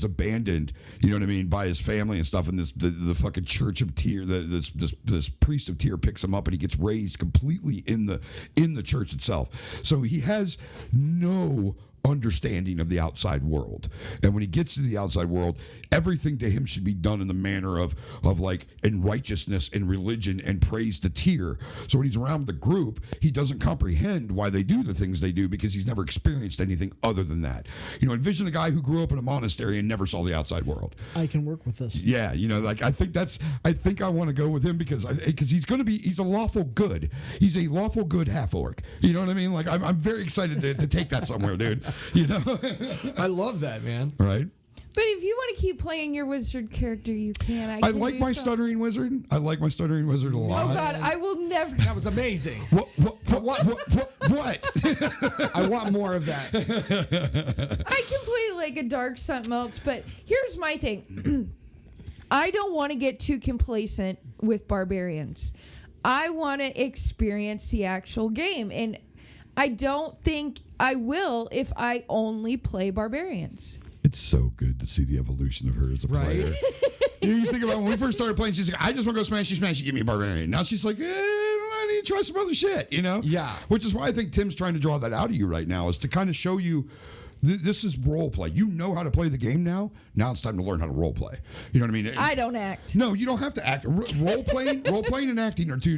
abandoned, you know what I mean, by his family and stuff, and the fucking Church of Tyr, this priest of Tyr picks him up, and he gets raised completely in the church itself. So he has no understanding of the outside world, and when he gets to the outside world, everything to him should be done in the manner of like in righteousness and religion and praise to Tyr. So when he's around the group, he doesn't comprehend why they do the things they do, because he's never experienced anything other than that. You know, envision a guy who grew up in a monastery and never saw the outside world. I can work with this. Yeah, you know, like I think I want to go with him because he's a lawful good. He's a lawful good half orc. You know what I mean? Like I'm very excited to take that somewhere, dude. You know, I love that, man. right? But if you want to keep playing your wizard character, you can. I like my stuttering wizard. I like my stuttering wizard a lot. Oh God, I will never. That was amazing. What? I want more of that. I can play like a dark something else, but here's my thing. I don't want to get too complacent with barbarians. I want to experience the actual game, and I don't think I will if I only play barbarians. It's so good to see the evolution of her as a player. You think about when we first started playing, she's like, I just want to go smashy, give me a barbarian. Now she's like, I need to try some other shit, you know? Yeah. Which is why I think Tim's trying to draw that out of you right now, is to kind of show you this is role play. You know how to play the game now. Now it's time to learn how to role play. You know what I mean? I don't act. No, you don't have to act. Role playing and acting are two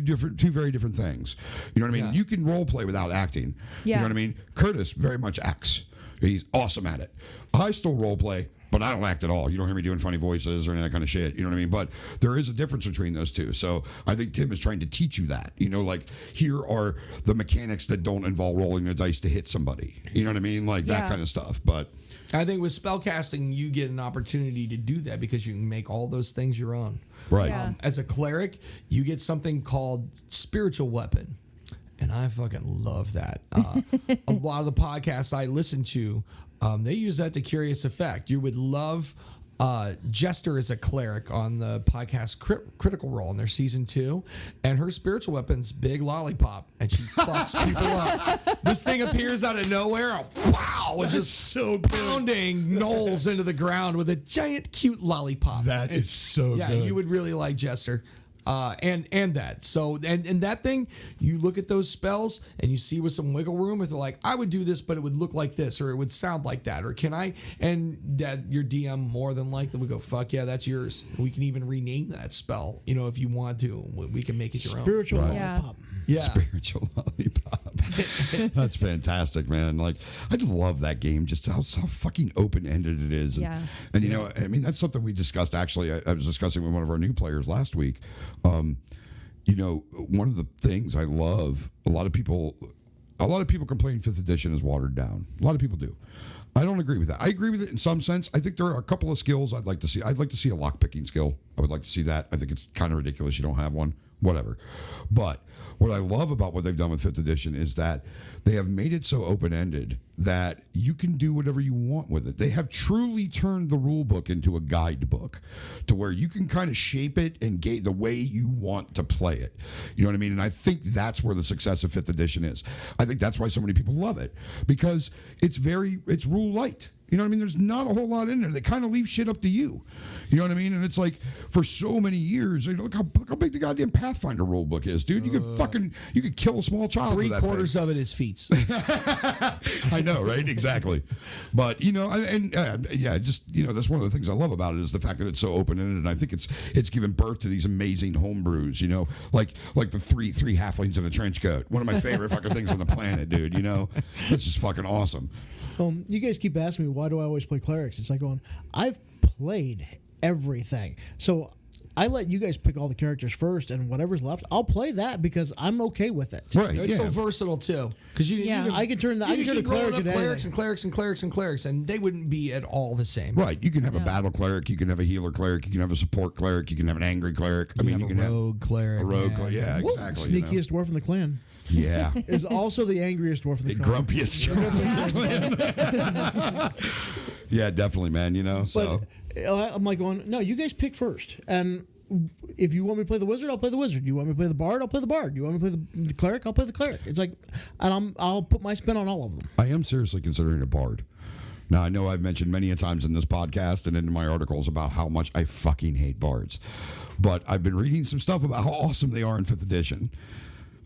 very different things. You know what I mean? Yeah. You can role play without acting. Yeah. You know what I mean? Curtis very much acts. He's awesome at it. I still role play, but I don't act at all. You don't hear me doing funny voices or any of that kind of shit. You know what I mean? But there is a difference between those two. So I think Tim is trying to teach you that. You know, like, here are the mechanics that don't involve rolling the dice to hit somebody. You know what I mean? Like that kind of stuff. But I think with spellcasting, you get an opportunity to do that because you can make all those things your own. right. Yeah. As a cleric, you get something called spiritual weapon. And I fucking love that. A lot of the podcasts I listen to, they use that to curious effect. You would love Jester as a cleric on the podcast Critical Role in their season 2, and her spiritual weapon's big lollipop, and she fucks people up. This thing appears out of nowhere. Wow, it's just so pounding gnolls into the ground with a giant cute lollipop. That is so yeah, good. you would really like Jester. And that. So, and that thing, you look at those spells and you see with some wiggle room, if they're like, I would do this, but it would look like this, or it would sound like that, or can I? And your DM more than likely would go, fuck yeah, that's yours. We can even rename that spell, you know, if you want to. We can make it your own. Spiritual Yeah. lollipop. Yeah. Spiritual lollipop. That's fantastic, man. Like, I just love that game, just how fucking open-ended it is. Yeah. And you know, I mean, that's something we discussed, actually. I was discussing with one of our new players last week. You know, one of the things I love, a lot of people complain 5th edition is watered down. A lot of people do. I don't agree with that. I agree with it in some sense. I think there are a couple of skills I'd like to see. I'd like to see a lock-picking skill. I would like to see that. I think it's kind of ridiculous you don't have one. Whatever. But what I love about what they've done with 5th edition is that they have made it so open-ended that you can do whatever you want with it. They have truly turned the rule book into a guidebook to where you can kind of shape it and gauge the way you want to play it. You know what I mean? And I think that's where the success of 5th edition is. I think that's why so many people love it, because it's rule light. You know what I mean? There's not a whole lot in there. They kind of leave shit up to you. You know what I mean? And it's like, for so many years, look how big the goddamn Pathfinder rule book is, dude. You could kill a small child with that thing. 3/4 of it is feats. I know, right? Exactly. But, that's one of the things I love about it is the fact that it's so open-ended, and I think it's given birth to these amazing homebrews, like the three halflings in a trench coat. One of my favorite fucking things on the planet, dude, It's just fucking awesome. You guys keep asking me, why do I always play clerics? It's like going, I've played everything. So I let you guys pick all the characters first, and whatever's left, I'll play that because I'm okay with it. Right. It's so versatile too, because I can turn the cleric into clerics and clerics and clerics and clerics, and they wouldn't be at all the same. Right. You can have a battle cleric, you can have a healer cleric, you can have a support cleric, you can have an angry cleric. You can have a rogue cleric. A rogue cleric. Yeah, exactly. Sneakiest dwarf in the clan. Yeah. Is also the angriest dwarf in the clan. Grumpiest clan. Yeah, definitely, man. So. But I'm like going, no, you guys pick first. And if you want me to play the wizard, I'll play the wizard. You want me to play the bard, I'll play the bard. You want me to play the cleric, I'll play the cleric. It's like, and I'll put my spin on all of them. I am seriously considering a bard. Now, I know I've mentioned many a times in this podcast and in my articles about how much I fucking hate bards. But I've been reading some stuff about how awesome they are in 5th edition.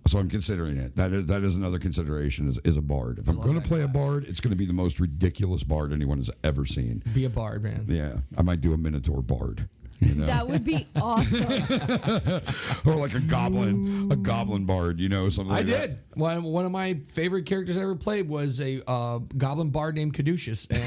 So I'm considering it. That is another consideration is a bard. If I'm going to play a bard, it's going to be the most ridiculous bard anyone has ever seen. Be a bard, man. Yeah. I might do a Minotaur bard. That would be awesome. Or like a goblin bard, something like that. I did. One of my favorite characters I ever played was a goblin bard named Caduceus, and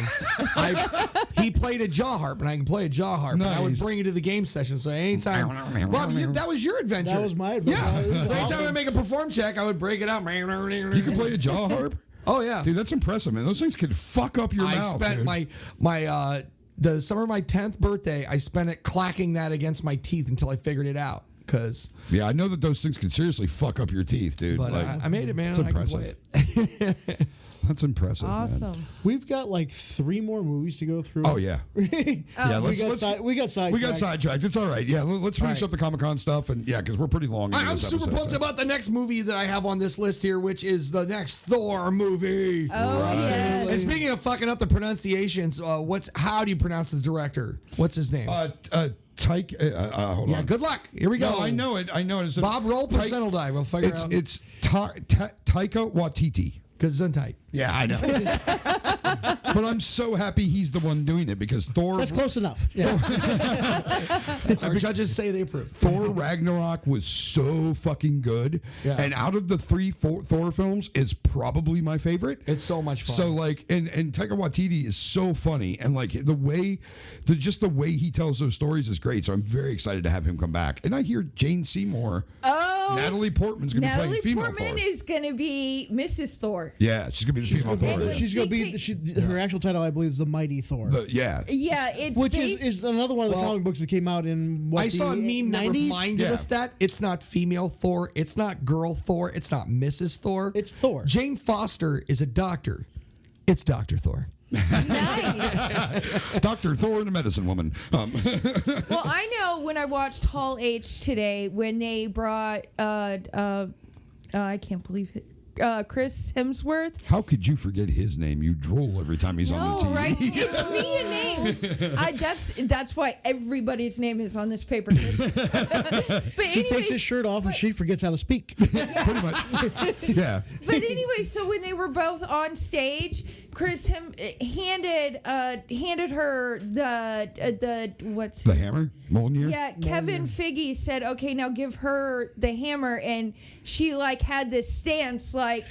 he played a jaw harp, and I can play a jaw harp. Nice. And I would bring it to the game session. So anytime, Rob, that was your adventure. That was my adventure. Yeah. So anytime I make a perform check, I would break it out. You can play a jaw harp? Oh yeah, dude, that's impressive, man. Those things could fuck up your mouth. I spent the summer of my 10th birthday, I spent it clacking that against my teeth until I figured it out. Yeah, I know that those things can seriously fuck up your teeth, dude. But I made it, man. I can play it. That's impressive. Awesome. Man. We've got like 3 more movies to go through. Oh yeah. Yeah. We got sidetracked. We got sidetracked. It's all right. Yeah. Let's finish up the ComicCon stuff, and because we're pretty long. I'm super pumped about the next movie that I have on this list here, which is the next Thor movie. Oh yeah. And speaking of fucking up the pronunciations, how do you pronounce the director? What's his name? Hold on. Good luck. Here we go. No, I know it. It's Bob Roll percent will die. We'll figure it out. It's Taika Waititi. Gesundheit. Yeah, I know. But I'm so happy he's the one doing it because Thor. That's close enough. Yeah. Our judges say they approve. Thor Ragnarok was so fucking good. Yeah. And out of the 3 Thor films, it's probably my favorite. It's so much fun. So and Taika Waititi is so funny, and the way he tells those stories is great. So I'm very excited to have him come back. And I hear Jane Seymour. Natalie Portman's going to be playing female Thor. Natalie Portman is going to be Mrs. Thor. Yeah, she's going to be the female Thor. She's going to be her actual title, I believe, is the Mighty Thor. Yeah, it's which is another one of the comic books that came out in I saw a meme that reminded us that it's not female Thor, it's not girl Thor, it's not Mrs. Thor. It's Thor. Jane Foster is a doctor. It's Dr. Thor. Nice. Dr. Thor and a medicine woman. Well, I know when I watched Hall H today when they brought I can't believe it. Chris Hemsworth. How could you forget his name? You drool every time he's on the TV. Right? It's me and names. That's why everybody's name is on this paper. But he takes his shirt off and she forgets how to speak. Pretty much. Yeah. But anyway, so when they were both on stage, Chris handed her the hammer? Mjolnir? Yeah, Kevin Feige said, "Okay, now give her the hammer," and she had this stance like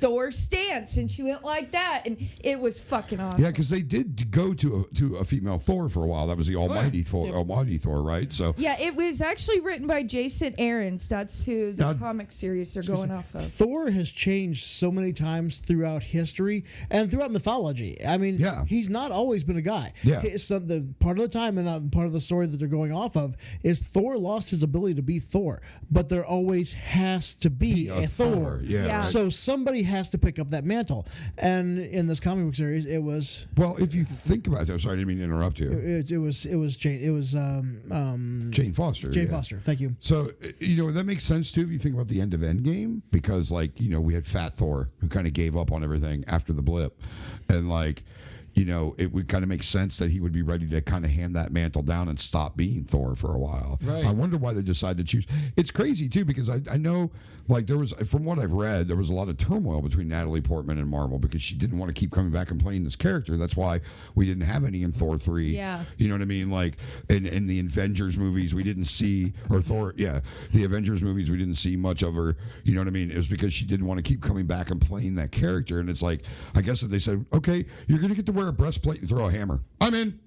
Thor's stance, and she went like that, and it was fucking awesome. Yeah, because they did go to a female Thor for a while. That was the Almighty Thor, right? So yeah, it was actually written by Jason Aaron's. That's who the comic series are going off of. Thor has changed so many times throughout history and throughout mythology. I mean, he's not always been a guy. Yeah. The part of the time and part of the story that they're going off of is Thor lost his ability to be Thor, but there always has to be a Thor. Yeah. So somebody has to pick up that mantle, and in this comic book series, it was. Well, if you think about it, I'm sorry, I didn't mean to interrupt you. It was Jane. It was Jane Foster. Jane Foster. Thank you. So that makes sense too if you think about the end of Endgame, because we had Fat Thor who kind of gave up on everything after the blip, and it would kind of make sense that he would be ready to kind of hand that mantle down and stop being Thor for a while. Right. I wonder why they decided to choose. It's crazy too, because I know, like, there was, from what I've read, there was a lot of turmoil between Natalie Portman and Marvel because she didn't want to keep coming back and playing this character. That's why we didn't have any in Thor 3. Yeah. You know what I mean? Like in the Avengers movies, we didn't see, or Thor, the Avengers movies, we didn't see much of her. You know what I mean? It was because she didn't want to keep coming back and playing that character. And it's like, I guess if they said, okay, you're going to get to wear a breastplate and throw a hammer, I'm in.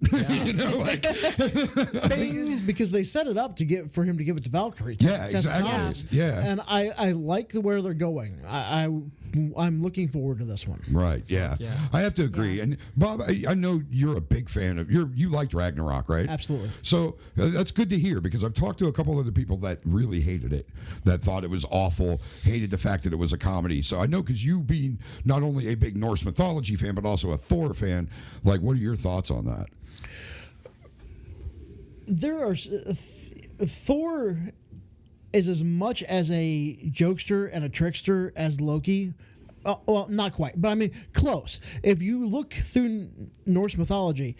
Because they set it up for him to give it to Valkyrie. Exactly. Yeah. And I like where they're going. I'm looking forward to this one. Right. Yeah. I have to agree. And Bob, I know you're a big fan of you liked Ragnarok, right? Absolutely. So that's good to hear because I've talked to a couple other people that really hated it, that thought it was awful, hated the fact that it was a comedy. So I know because you being not only a big Norse mythology fan but also a Thor fan, like, what are your thoughts on that? There are Thor is as much as a jokester and a trickster as Loki. Well, not quite, but I mean close. If you look through Norse mythology,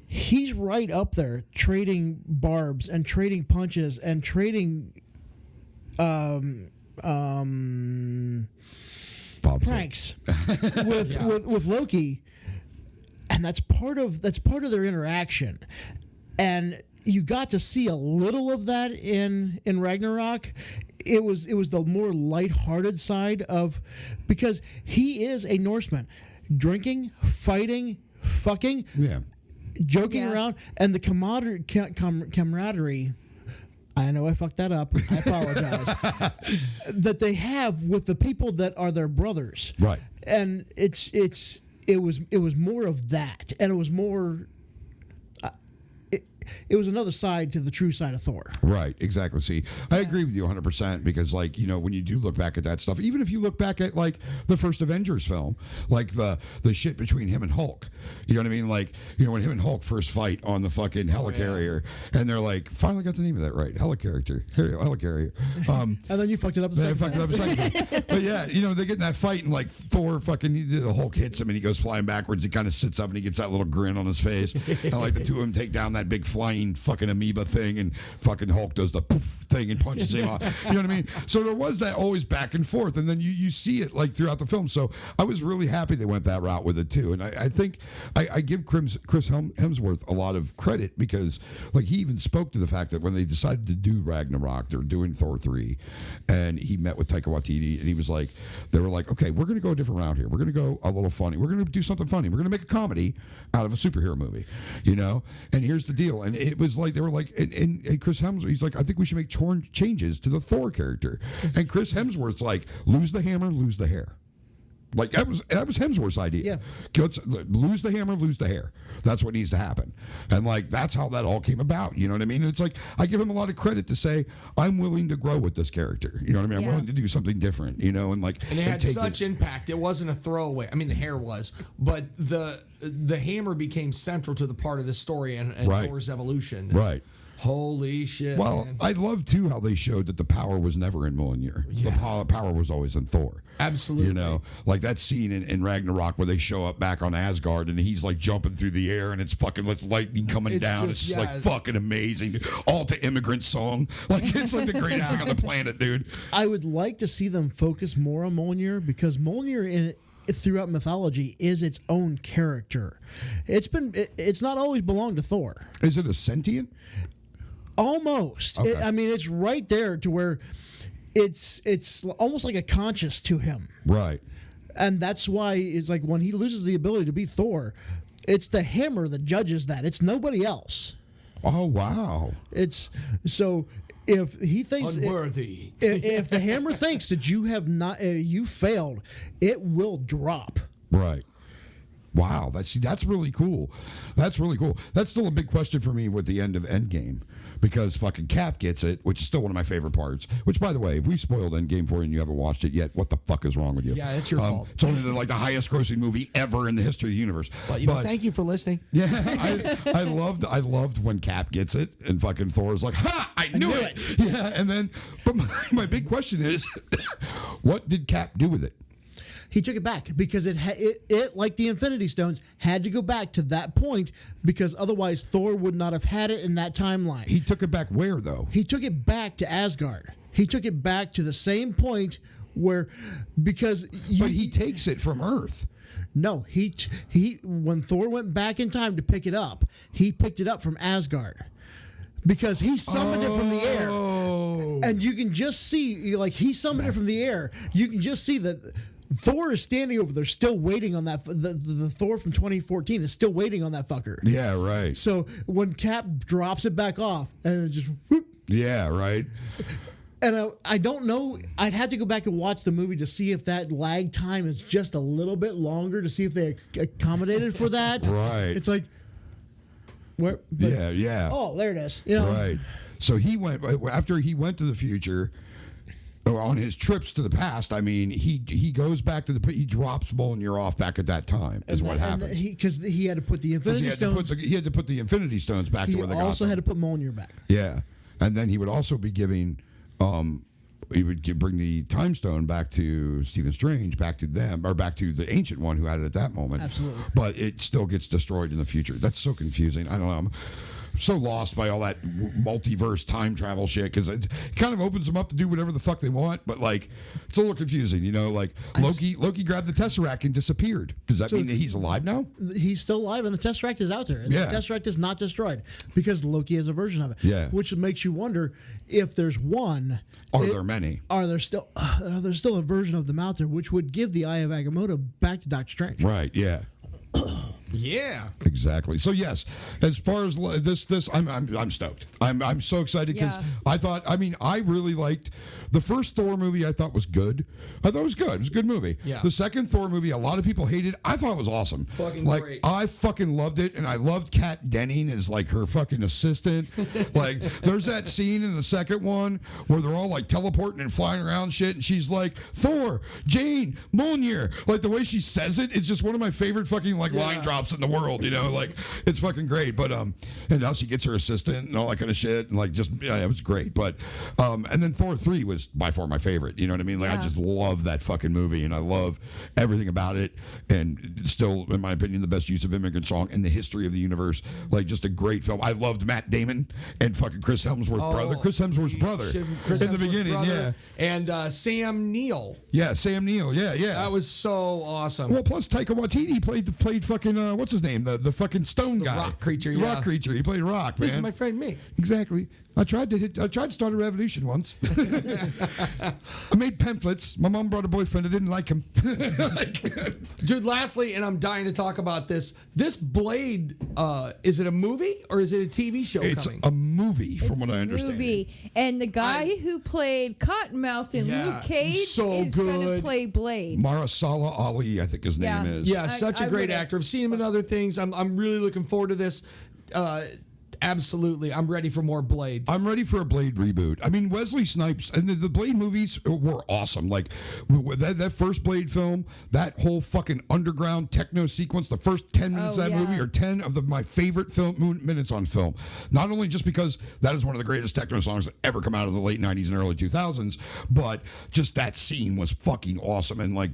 he's right up there, trading barbs and trading punches and trading pranks with Loki, and that's part of their interaction, and you got to see a little of that in Ragnarok. It was the more lighthearted side of, because he is a Norseman, drinking, fighting, fucking, joking around, and the camaraderie. I know I fucked that up. I apologize. That they have with the people that are their brothers, right? And it was more of that, and it was more. It was another side to the true side of Thor. Right, exactly. See, I agree with you 100% because, like, when you do look back at that stuff, even if you look back at, like, the first Avengers film, like the shit between him and Hulk, you know what I mean? Like, when him and Hulk first fight on the fucking helicarrier, and they're like, finally got the name of that right, helicarrier. And then you fucked it up a second time. But yeah, they get in that fight, and, like, Thor the Hulk hits him, and he goes flying backwards. He kind of sits up, and he gets that little grin on his face. And, like, the two of them take down that big flying fucking amoeba thing, and fucking Hulk does the poof thing and punches him off. You know what I mean? So there was that always back and forth, and then you see it, like, throughout the film. So I was really happy they went that route with it too. And I think I give Chris Hemsworth a lot of credit because, like, he even spoke to the fact that when they decided to do Ragnarok, they were doing Thor 3, and he met with Taika Waititi, and he was like, they were like, okay, we're going to go a different route here. We're going to go a little funny. We're going to do something funny. We're going to make a comedy out of a superhero movie, And here's the deal. And it was like, they were like, and Chris Hemsworth, he's like, I think we should make changes to the Thor character. And Chris Hemsworth's like, lose the hammer, lose the hair. Like, that was Hemsworth's idea. Yeah. Let's lose the hammer, lose the hair. That's what needs to happen. And, like, that's how that all came about. You know what I mean? It's like, I give him a lot of credit to say, I'm willing to grow with this character. You know what I mean? I'm willing to do something different, and, like. And it had such impact. It wasn't a throwaway. I mean, the hair was, but the hammer became central to the part of the story and Thor's evolution. Right. Holy shit. Well, man. I love too how they showed that the power was never in Mjolnir. Yeah. The power was always in Thor. Absolutely. Like that scene in Ragnarok where they show up back on Asgard and he's like jumping through the air and it's fucking like lightning coming down. It's like fucking amazing. All to Immigrant Song. Like, it's like the greatest thing on the planet, dude. I would like to see them focus more on Mjolnir because Mjolnir throughout mythology is its own character. It's not always belonged to Thor. Is it a sentient? Almost. Okay. It's right there to where it's almost like a conscience to him. Right. And that's why it's like when he loses the ability to be Thor, it's the hammer that judges that. It's nobody else. Oh, wow. It's so if he thinks unworthy. If the hammer thinks that you have not you failed, it will drop. Right. Wow, that's really cool. That's really cool. That's still a big question for me with the end of Endgame because fucking Cap gets it, which is still one of my favorite parts. Which, by the way, if we spoiled Endgame for you and you haven't watched it yet, what the fuck is wrong with you? Yeah, it's your fault. It's only the highest grossing movie ever in the history of the universe. But thank you for listening. Yeah, I loved when Cap gets it and fucking Thor's like, ha! I knew it. Yeah, and then, but my big question is, what did Cap do with it? He took it back because it like the Infinity Stones had to go back to that point because otherwise Thor would not have had it in that timeline. He took it back where though? He took it back to Asgard. He took it back to the same point where because but he takes it from Earth. No, he when Thor went back in time to pick it up, he picked it up from Asgard. Because he summoned it from the air. And you can just see, like, he summoned it from the air. You can just see that Thor is standing over there still waiting on that. The Thor from 2014 is still waiting on that fucker. Yeah, right. So when Cap drops it back off, and it just whoop. Yeah, right. And I don't know. I'd have to go back and watch the movie to see if that lag time is just a little bit longer to see if they accommodated for that. Right. It's like, where? Yeah. Oh, there it is. You know? Right. So he went after he went to the future. On his trips to the past, I mean, he goes back to he drops Mjolnir off back at that time. Is what happens because he had to put the Infinity Stones. He had to put the Infinity Stones back to where they got them. He also had to put Mjolnir back. Yeah, and then he would also be giving. He would bring the Time Stone back to Stephen Strange, back to them, or back to the Ancient One who had it at that moment. Absolutely. But it still gets destroyed in the future. That's so confusing. I don't know. I'm so lost by all that multiverse time travel shit because it kind of opens them up to do whatever the fuck they want. But like, it's a little confusing, you know. Like Loki grabbed the Tesseract and disappeared. Does that mean that he's alive now? He's still alive, and the Tesseract is out there. And Yeah. the Tesseract is not destroyed because Loki has a version of it. Yeah. Which makes you wonder if there's one. Are there many? Are there still a version of them out there, which would give the Eye of Agamotto back to Doctor Strange? Right. Yeah. Yeah. Exactly. So yes, as far as this, I'm stoked. I'm so excited because Yeah. I really liked the first Thor movie. I thought was good. I thought it was good. It was a good movie. Yeah. The second Thor movie, a lot of people hated. I thought it was awesome. Fucking like, great. I fucking loved it, and I loved Kat Denning as like her fucking assistant. Like, there's that scene in the second one where they're all like teleporting and flying around shit, and she's like, Thor, Jane, Mjolnir. Like the way she says it, it's just one of my favorite fucking like line drops in the world. You know, like it's fucking great. But and now she gets her assistant and all that kind of shit, and like just it was great. But and then Thor 3 was by far my favorite. You know what I mean? Like I just love that fucking movie, and I love everything about it. And still, in my opinion, the best use of immigrant song in the history of the universe. Like just a great film. I loved Matt Damon and fucking Chris Hemsworth's brother. Chris Hemsworth's brother in the beginning. Yeah, and Sam Neill. Yeah, Sam Neill. Yeah. That was so awesome. Well, plus Taika Waititi played fucking what's his name, the fucking stone guy, rock creature. The rock creature. He played Rock. This man. is my friend me. Exactly. I tried to start a revolution once. I made pamphlets. My mom brought a boyfriend. I didn't like him. Dude, lastly, and I'm dying to talk about this. This Blade, is it a movie or is it a TV show It's coming? a movie, from what I understand. Movie. And the guy who played Cottonmouth in Yeah, Luke Cage so is going to good. play Blade. Marasala Ali, I think his name is. Yeah, such a I great read it. actor. I've seen him in other things. I'm really looking forward to this. Absolutely. I'm ready for more Blade. I'm ready for a Blade reboot. I mean, Wesley Snipes and the Blade movies were awesome. Like that first Blade film, that whole fucking underground techno sequence, the first 10 minutes of that movie are 10 of my favorite minutes on film. Not only just because that is one of the greatest techno songs that ever come out of the late 90s and early 2000s, but just that scene was fucking awesome. And like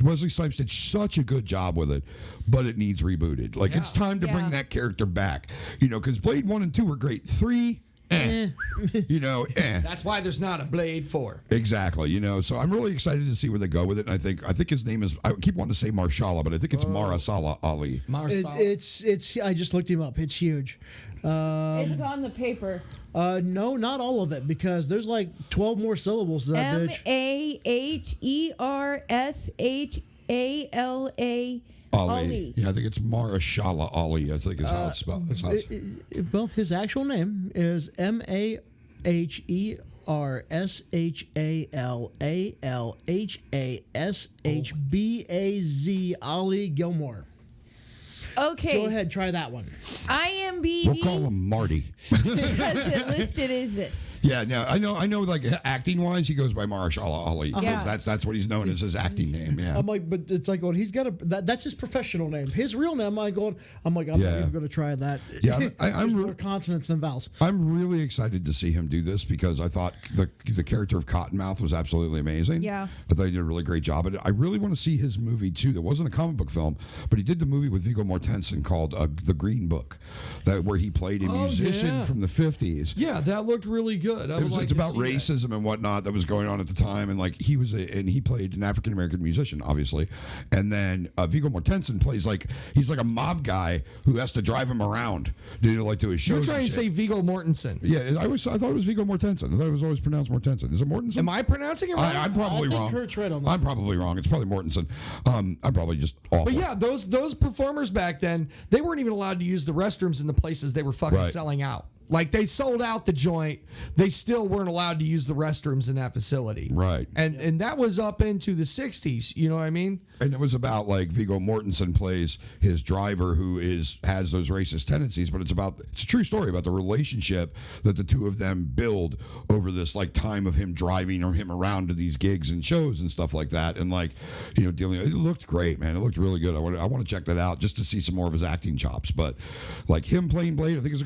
Wesley Snipes did such a good job with it, but it needs rebooted. Like it's time to bring that character back, you know, because Blade 1 and 2 were great. 3, you know, That's why there's not a Blade 4. Exactly, you know. So I'm really excited to see where they go with it. And I think his name is, I keep wanting to say Marshala, but I think it's Marasala Ali. It's. I just looked him up. It's huge. It's on the paper. No, not all of it because there's like 12 more syllables to that bitch. Mahershala. Ali. Yeah, I think it's Marashala Ali. I think is how it's spelled. That's how it's, Well, his actual name is Mahershalashashbaz Ali Gilmore. Okay. Go ahead, try that one. IMDb. We'll call him Marty. Because it listed as this. Yeah, no, I know. Like acting wise, he goes by Marshall Ali. Yeah. That's what he's known as his acting name. Yeah. I'm like, but it's like, well, he's got that's his professional name. His real name, I'm not even going to try that. Yeah, There's more consonants than vowels. I'm really excited to see him do this because I thought the character of Cottonmouth was absolutely amazing. Yeah. I thought he did a really great job. I really want to see his movie too. That wasn't a comic book film, but he did the movie with Viggo Mortensen called The Green Book, where he played a musician from the 50s. Yeah, that looked really good. It's about racism and whatnot that was going on at the time, and like he played an African American musician, obviously, and then Viggo Mortensen plays he's like a mob guy who has to drive him around to his shows. You're trying to say Viggo Mortensen. Yeah, I thought it was Viggo Mortensen. I thought it was always pronounced Mortensen. Is it Mortensen? Am I pronouncing it wrong? I'm probably wrong. Curt's right on that. I'm probably wrong. It's probably Mortensen. I'm probably just awful. But yeah, those performers back then, they weren't even allowed to use the restrooms in the places they were fucking Right. selling out. Like they sold out the joint, they still weren't allowed to use the restrooms in that facility. Right. And that was up into the 60s, you know what I mean? And it was about like Viggo Mortensen plays his driver who has those racist tendencies, but it's a true story about the relationship that the two of them build over this like time of him driving or him around to these gigs and shows and stuff like that, and like dealing. It looked great, man. It looked really good. I want to check that out just to see some more of his acting chops. But like him playing Blade, I think it's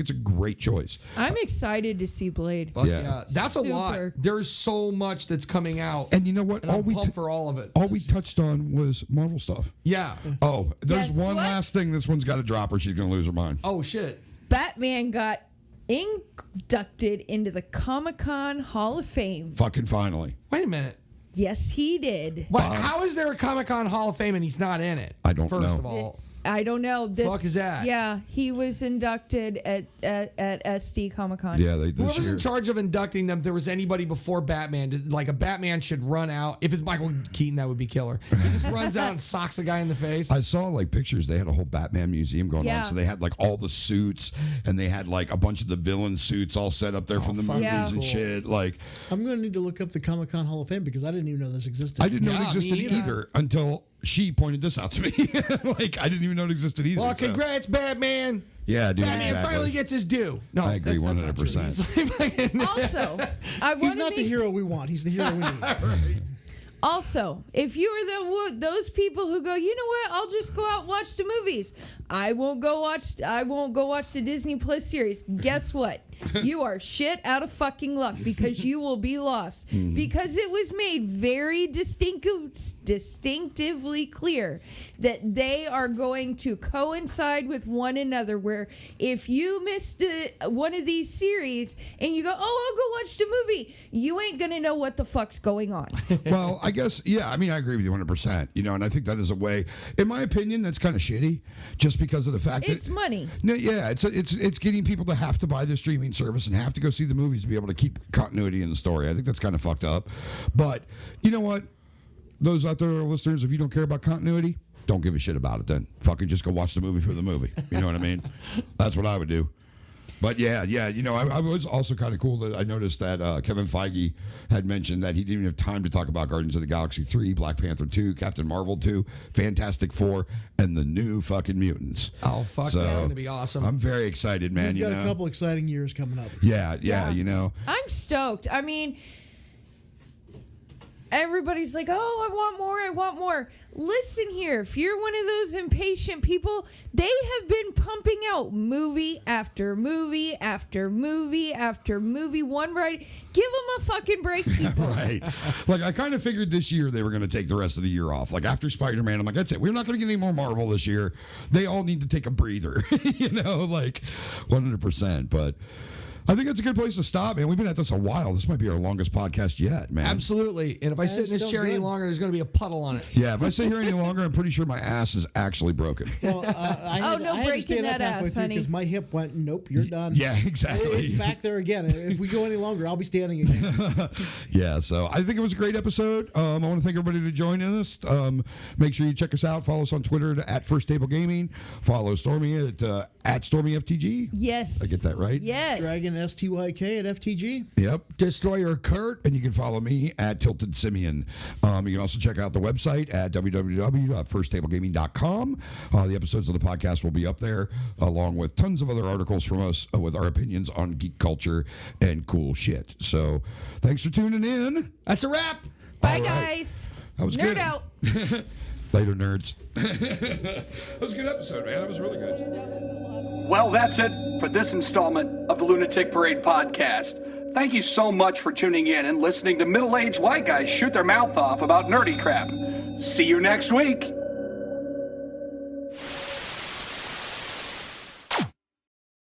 a great choice. I'm excited to see Blade. Fuck Yeah. That's a Super. lot. There's so much that's coming out. And you know what? And I'm pumped for all of it. All we touched on was Marvel stuff. Yeah. Oh, there's Guess one what? last thing this one's got to drop or she's going to lose her mind. Oh, shit. Batman got inducted into the ComicCon Hall of Fame. Fucking finally. Wait a minute. Yes, he did. What? How is there a Comic-Con Hall of Fame and he's not in it? I don't know. First of all. I don't know. This, Fuck is that? Yeah, he was inducted at SD Comic Con. Yeah, Whoever's in charge of inducting them, if there was anybody before Batman, like a Batman should run out. If it's Michael Keaton, that would be killer. He just runs out and socks a guy in the face. I saw like pictures. They had a whole Batman museum going Yeah. on. So they had like all the suits and they had like a bunch of the villain suits all set up there from the fuck movies yeah. and Cool. shit. Like, I'm going to need to look up the Comic-Con Hall of Fame because I didn't even know this existed. I didn't know Yeah, it existed me either. either until she pointed this out to me. Like, I didn't even know it existed either. Well, so- congrats, Batman. Yeah, dude. Batman exactly. finally gets his due. No, I agree that's not true. 100%. He's like- Also, I He's want not to the hero we want. He's the hero we need. Also, if you are those people who go, you know what? I'll just go out and watch the movies. I won't go watch the Disney Plus series. Guess what? You are shit out of fucking luck because you will be lost. Because it was made very distinctively clear that they are going to coincide with one another, where if you missed one of these series and you go, oh, I'll go watch the movie, you ain't going to know what the fuck's going on. Well, I guess, yeah, I mean, I agree with you 100%, and I think that is a way, in my opinion, that's kind of shitty, just because of the fact It's that... money. No, yeah, it's getting people to have to buy the streaming service and have to go see the movies to be able to keep continuity in the story. I think that's kind of fucked up. But, you know what? Those out there are listeners, if you don't care about continuity, don't give a shit about it then. Fucking just go watch the movie for the movie. You know what I mean? That's what I would do. But yeah, I was also kind of cool that I noticed that Kevin Feige had mentioned that he didn't even have time to talk about Guardians of the Galaxy 3, Black Panther 2, Captain Marvel 2, Fantastic Four, and the new fucking Mutants. Oh, fuck, that's going to be awesome. I'm very excited, man. We've got a couple exciting years coming up. Yeah, I'm stoked. I mean, everybody's like, oh, I want more. Listen here, if you're one of those impatient people, they have been pumping out movie after movie after movie after movie. One right, give them a fucking break, people. Right. Like, I kind of figured this year they were going to take the rest of the year off. Like, after Spider-Man, I'm like, that's it. We're not going to get any more Marvel this year. They all need to take a breather, like 100%. But I think that's a good place to stop, man. We've been at this a while. This might be our longest podcast yet, man. Absolutely. And if I sit in this still chair any good. longer, there's going to be a puddle on it. Yeah, if I sit here any longer, I'm pretty sure my ass is actually broken. Well, I had to breaking stand up that halfway ass, through honey. because my hip went, nope, you're done. Yeah, exactly. It's back there again. If we go any longer, I'll be standing again. Yeah, so I think it was a great episode. I want to thank everybody to join us. Make sure you check us out. Follow us on Twitter at First Table Gaming. Follow Stormy at Stormy FTG. Yes. I get that right? Yes. Dragon and STYK at FTG. Yep. Destroyer Curt. And you can follow me at Tilted Simeon. You can also check out the website at www.firsttablegaming.com. The episodes of the podcast will be up there, along with tons of other articles from us with our opinions on geek culture and cool shit. So thanks for tuning in. That's a wrap. Bye, All right. guys. That was Nerd good. out. Later, nerds. That was a good episode, man. That was really good. Well, that's it for this installment of the Lunatic Parade Podcast. Thank you so much for tuning in and listening to middle-aged white guys shoot their mouth off about nerdy crap. See you next week.